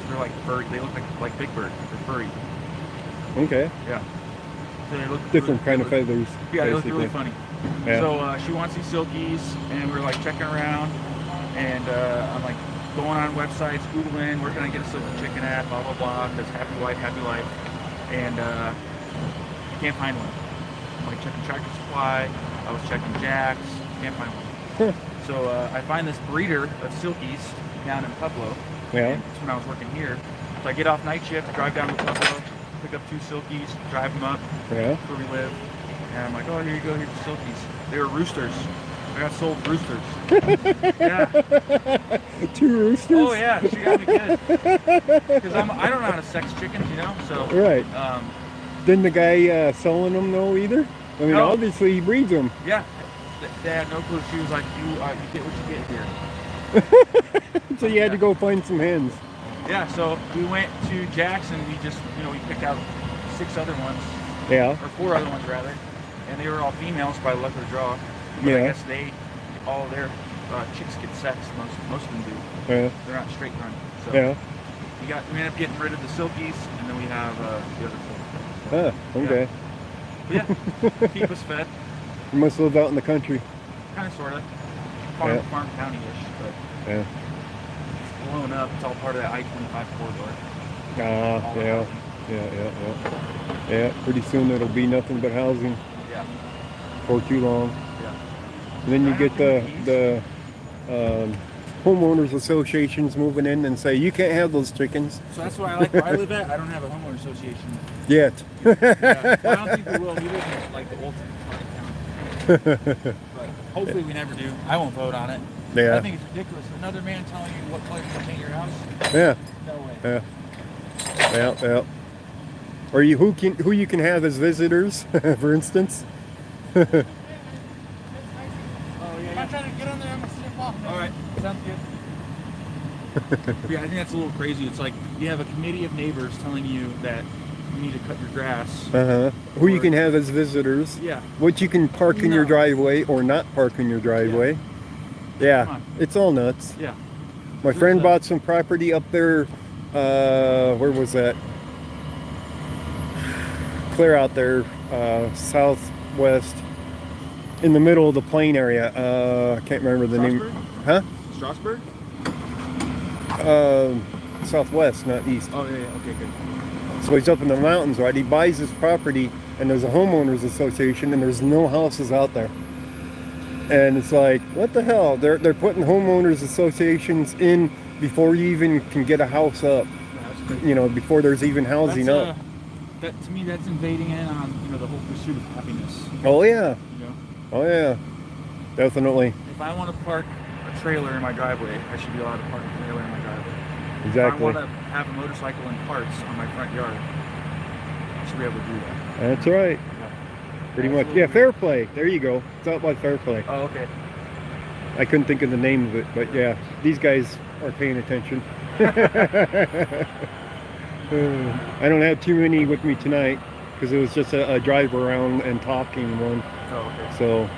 They're like furry. They look like Big Bird. They're furry. Okay. Yeah. So they look Different kind of feathers. Yeah, they look basically. really funny. Yeah. So she wants these silkies, and we're like checking around, and I'm like going on websites, Googling, where can I get a silky chicken at, blah, blah, blah, because happy wife, happy life, and can't find one. I'm like checking Tractor Supply, I was checking Jack's, can't find one. So I find this breeder of silkies down in Pueblo. Yeah. That's when I was working here. So I get off night shift, drive down to Pueblo, pick up 2 silkies, drive them up Yeah. where we live, and I'm like, oh, here you go, here's the silkies. They were roosters. I got sold roosters. Yeah. 2 roosters? Oh yeah, she got me good. Because I don't know how to sex chickens, you know. So Right. Didn't the guy selling them know either? I mean, No. obviously he breeds them. Yeah, they had no clue. She was like, you get what you get here. So you had to go find some hens. Yeah, so we went to Jack's and we just, we picked out 6 other ones. Yeah. Or 4 other ones rather, and they were all females by luck of the draw. But Yeah. I guess all their chicks get sexed. Most of them do. Yeah. They're not straight run. So Yeah. we ended up getting rid of the silkies, and then we have the other 4. Ah, okay. Yeah. Yeah. Keep us fed. You must live out in the country. Kind of, sort of. Yeah. Farm county-ish, but Yeah. it's blown up. It's all part of that I-25 corridor. Ah, yeah. Yeah. Yeah, pretty soon it'll be nothing but housing Yeah. for too long. Yeah. And then you get the homeowners associations moving in and say, you can't have those chickens. So that's why I like where I live at. I don't have a homeowner association. Yet. Yeah. I don't think we will. We live in like the ultimate fucking town. But hopefully we never do. I won't vote on it. Yeah. I think it's ridiculous. Another man telling you what color to paint your house? Yeah. No way. Yeah. Or who you can have as visitors, for instance. Oh, yeah. I'm trying to get on there. I'm going to slip off. All right. Sounds good. Yeah, I think that's a little crazy. It's like you have a committee of neighbors telling you that you need to cut your grass. Who you can have as visitors. Yeah. What you can park in your driveway or not park in your driveway. Yeah. It's all nuts. Yeah. My friend bought some property up there. Where was that? Clear out there, southwest, in the middle of the plain area. I can't remember the name. Huh? Strasburg? Southwest, not east. Oh, yeah. Okay, good. So he's up in the mountains, right? He buys his property, and there's a homeowners association, and there's no houses out there. And it's like, what the hell? They're putting homeowners associations in before you even can get a house up. Before there's even housing up. To me, that's invading in on the whole pursuit of happiness. Oh yeah. Oh yeah. Definitely. If I want to park a trailer in my driveway, I should be allowed to park a trailer in my driveway. Exactly. If I want to have a motorcycle and parts on my front yard, I should be able to do that. That's right. Pretty much. Yeah, fair play. There you go. It's all about fair play. Oh, okay. I couldn't think of the name of it, but yeah, these guys are paying attention. I don't have too many with me tonight because it was just a drive around and talking one. Oh, okay. So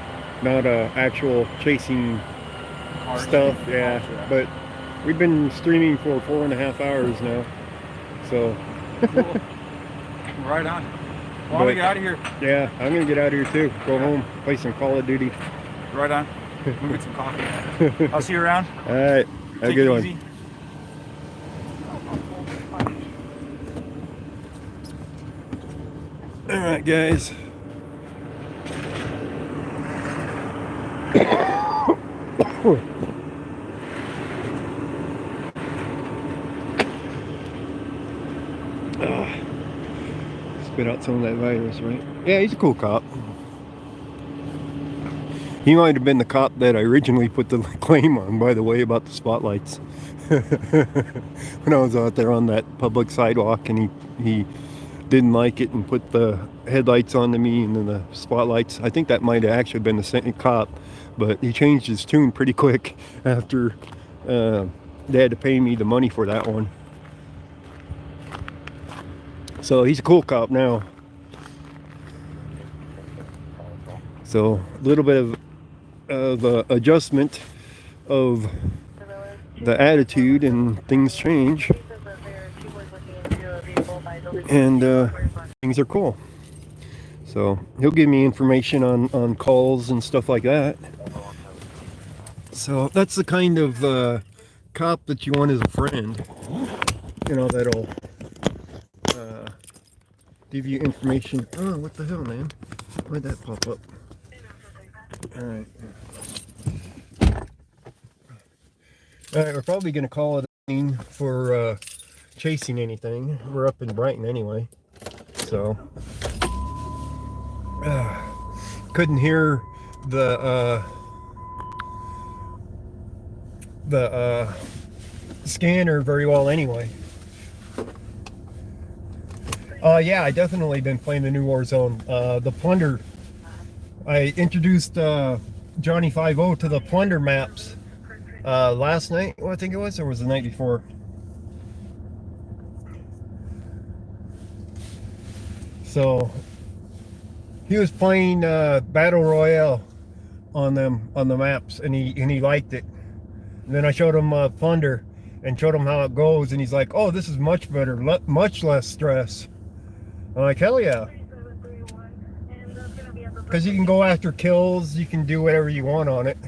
not actual chasing stuff. Yeah, but we've been streaming for 4.5 hours now. So cool. Right on. Well, I'm gonna get out of here. Yeah, I'm gonna get out of here too. Go home, play some Call of Duty. Right on. We'll get some coffee. I'll see you around. All right, have a good one. Easy. All right, guys. Spit out some of that virus, right? Yeah, he's a cool cop. He might have been the cop that I originally put the claim on, by the way, about the spotlights. When I was out there on that public sidewalk and he didn't like it and put the headlights onto me and then the spotlights. I think that might have actually been the same cop, but he changed his tune pretty quick after they had to pay me the money for that one. So he's a cool cop now. So a little bit of adjustment of the attitude, and things change, and things are cool. So he'll give me information on calls and stuff like that. So that's the kind of cop that you want as a friend, you know, that'll give you information. Oh, what the hell, man? Why'd that pop up? Alright. Alright, we're probably going to call it a scene for chasing anything. We're up in Brighton anyway. So, couldn't hear the scanner very well anyway. Yeah, I definitely been playing the new Warzone. The Plunder. I introduced Johnny 5-0 to the Plunder maps last night, I think it was, or was it the night before? So he was playing Battle Royale on the maps, and he liked it. And then I showed him Plunder and showed him how it goes, and he's like, "Oh, this is much better, much less stress." I'm like, "Hell yeah!" Because you can go after kills, you can do whatever you want on it.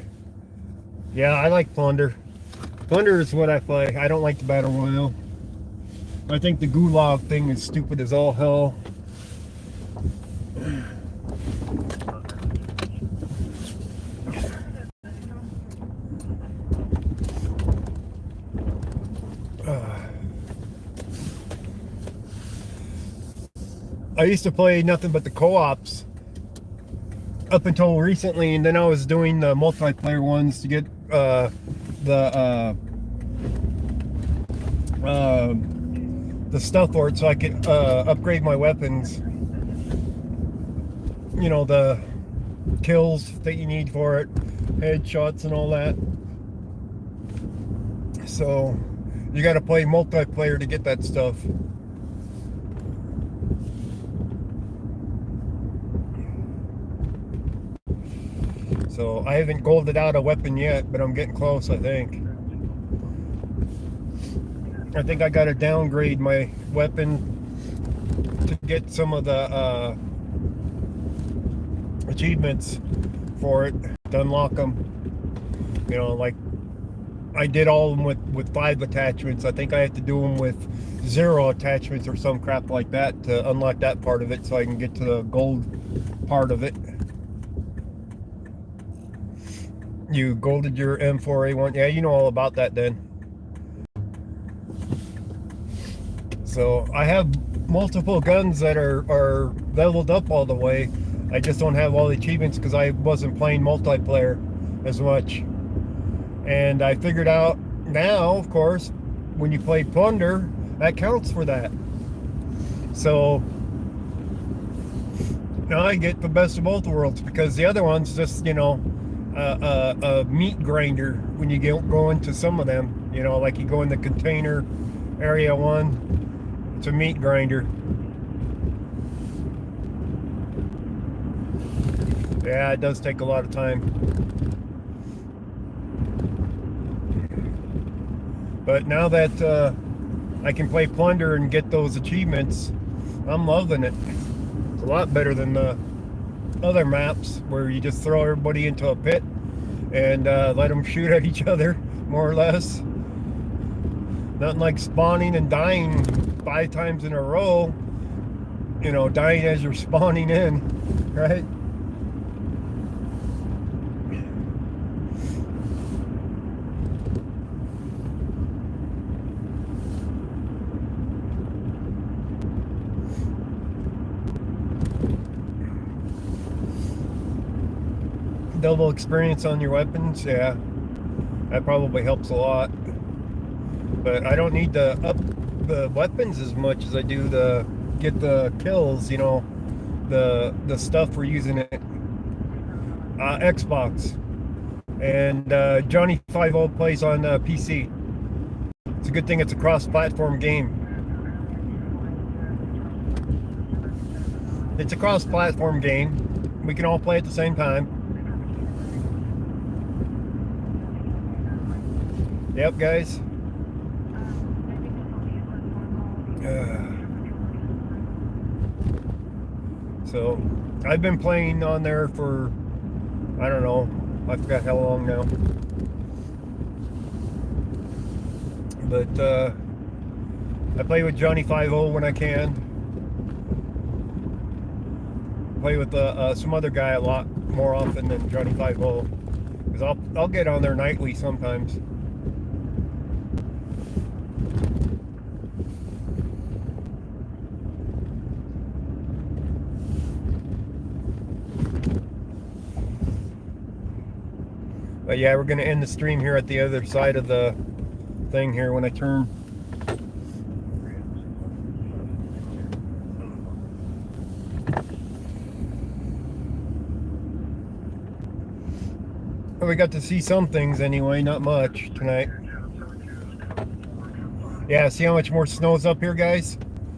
Yeah, I like Plunder. Plunder is what I play. I don't like the Battle Royale. I think the Gulag thing is stupid as all hell. I used to play nothing but the co-ops up until recently, and then I was doing the multiplayer ones to get the stealth orb so I could upgrade my weapons. You know, the kills that you need for it, headshots and all that. So you got to play multiplayer to get that stuff. So I haven't golded out a weapon yet, but I'm getting close, I think. I think I got to downgrade my weapon to get some of the achievements for it, to unlock them. You know, like I did all of them with 5 attachments. I think I have to do them with 0 attachments or some crap like that to unlock that part of it, so I can get to the gold part of it. You golded your M4A1. Yeah, you know all about that then. So I have multiple guns that are leveled up all the way. I just don't have all the achievements because I wasn't playing multiplayer as much. And I figured out now, of course, when you play Plunder, that counts for that. So now I get the best of both worlds, because the other one's just, you know, a meat grinder when you go into some of them. You know, like you go in the container area 1, it's a meat grinder. Yeah, it does take a lot of time. But now that I can play Plunder and get those achievements, I'm loving it. a lot better than the other maps where you just throw everybody into a pit and let them shoot at each other, more or less. Nothing like spawning and dying 5 times in a row, you know, dying as you're spawning in, right? Double experience on your weapons, yeah, that probably helps a lot. But I don't need to up the weapons as much as I do to get the kills, you know, the stuff we're using it. Xbox. And Johnny 50 plays on PC. It's a good thing it's a cross-platform game. It's a cross-platform game. We can all play at the same time. Yep, guys. So, I've been playing on there for, I don't know, I forgot how long now. But I play with Johnny 50 when I can. Play with some other guy a lot more often than Johnny 50, because I'll get on there nightly sometimes. But yeah, we're going to end the stream here at the other side of the thing here when I turn. Well, we got to see some things anyway, not much tonight. Yeah, see how much more snow's up here, guys,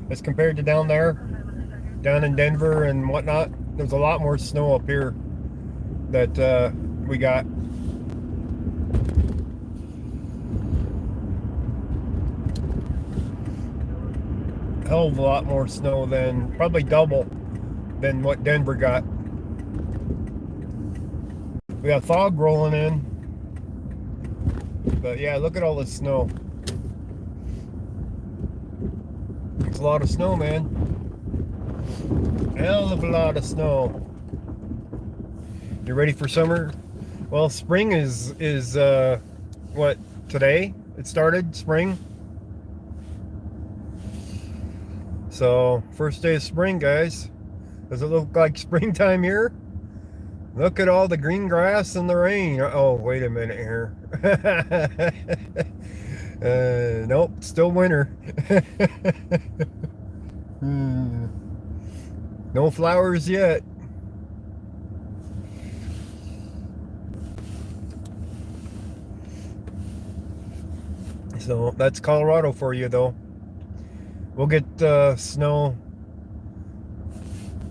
as compared to down there, down in Denver and whatnot. There's a lot more snow up here that we got. Hell of a lot more snow than, probably double than what Denver got. We got fog rolling in, but yeah, look at all this snow. It's a lot of snow, man. Hell of a lot of snow. You ready for summer? Well, spring is what, today? It started, spring. So, first day of spring, guys. Does it look like springtime here? Look at all the green grass and the rain. Oh, wait a minute here. Nope, still winter. No flowers yet. So, that's Colorado for you, though. We'll get snow,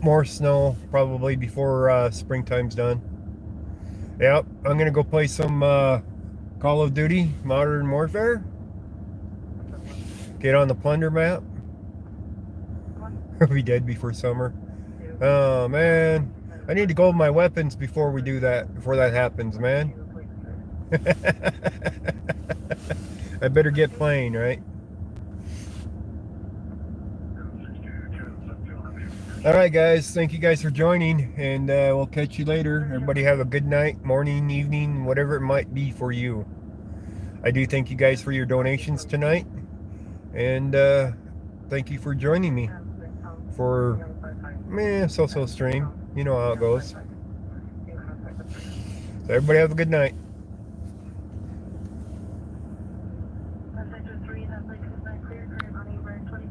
more snow probably before springtime's done. Yep, I'm going to go play some Call of Duty Modern Warfare. Get on the plunder map. We'll be dead before summer. Oh, man. I need to go with my weapons before we do that, before that happens, man. I better get playing, right? Alright guys, thank you guys for joining, and we'll catch you later. Everybody have a good night, morning, evening, whatever it might be for you. I do thank you guys for your donations tonight, and thank you for joining me for so stream. You know how it goes. So everybody have a good night.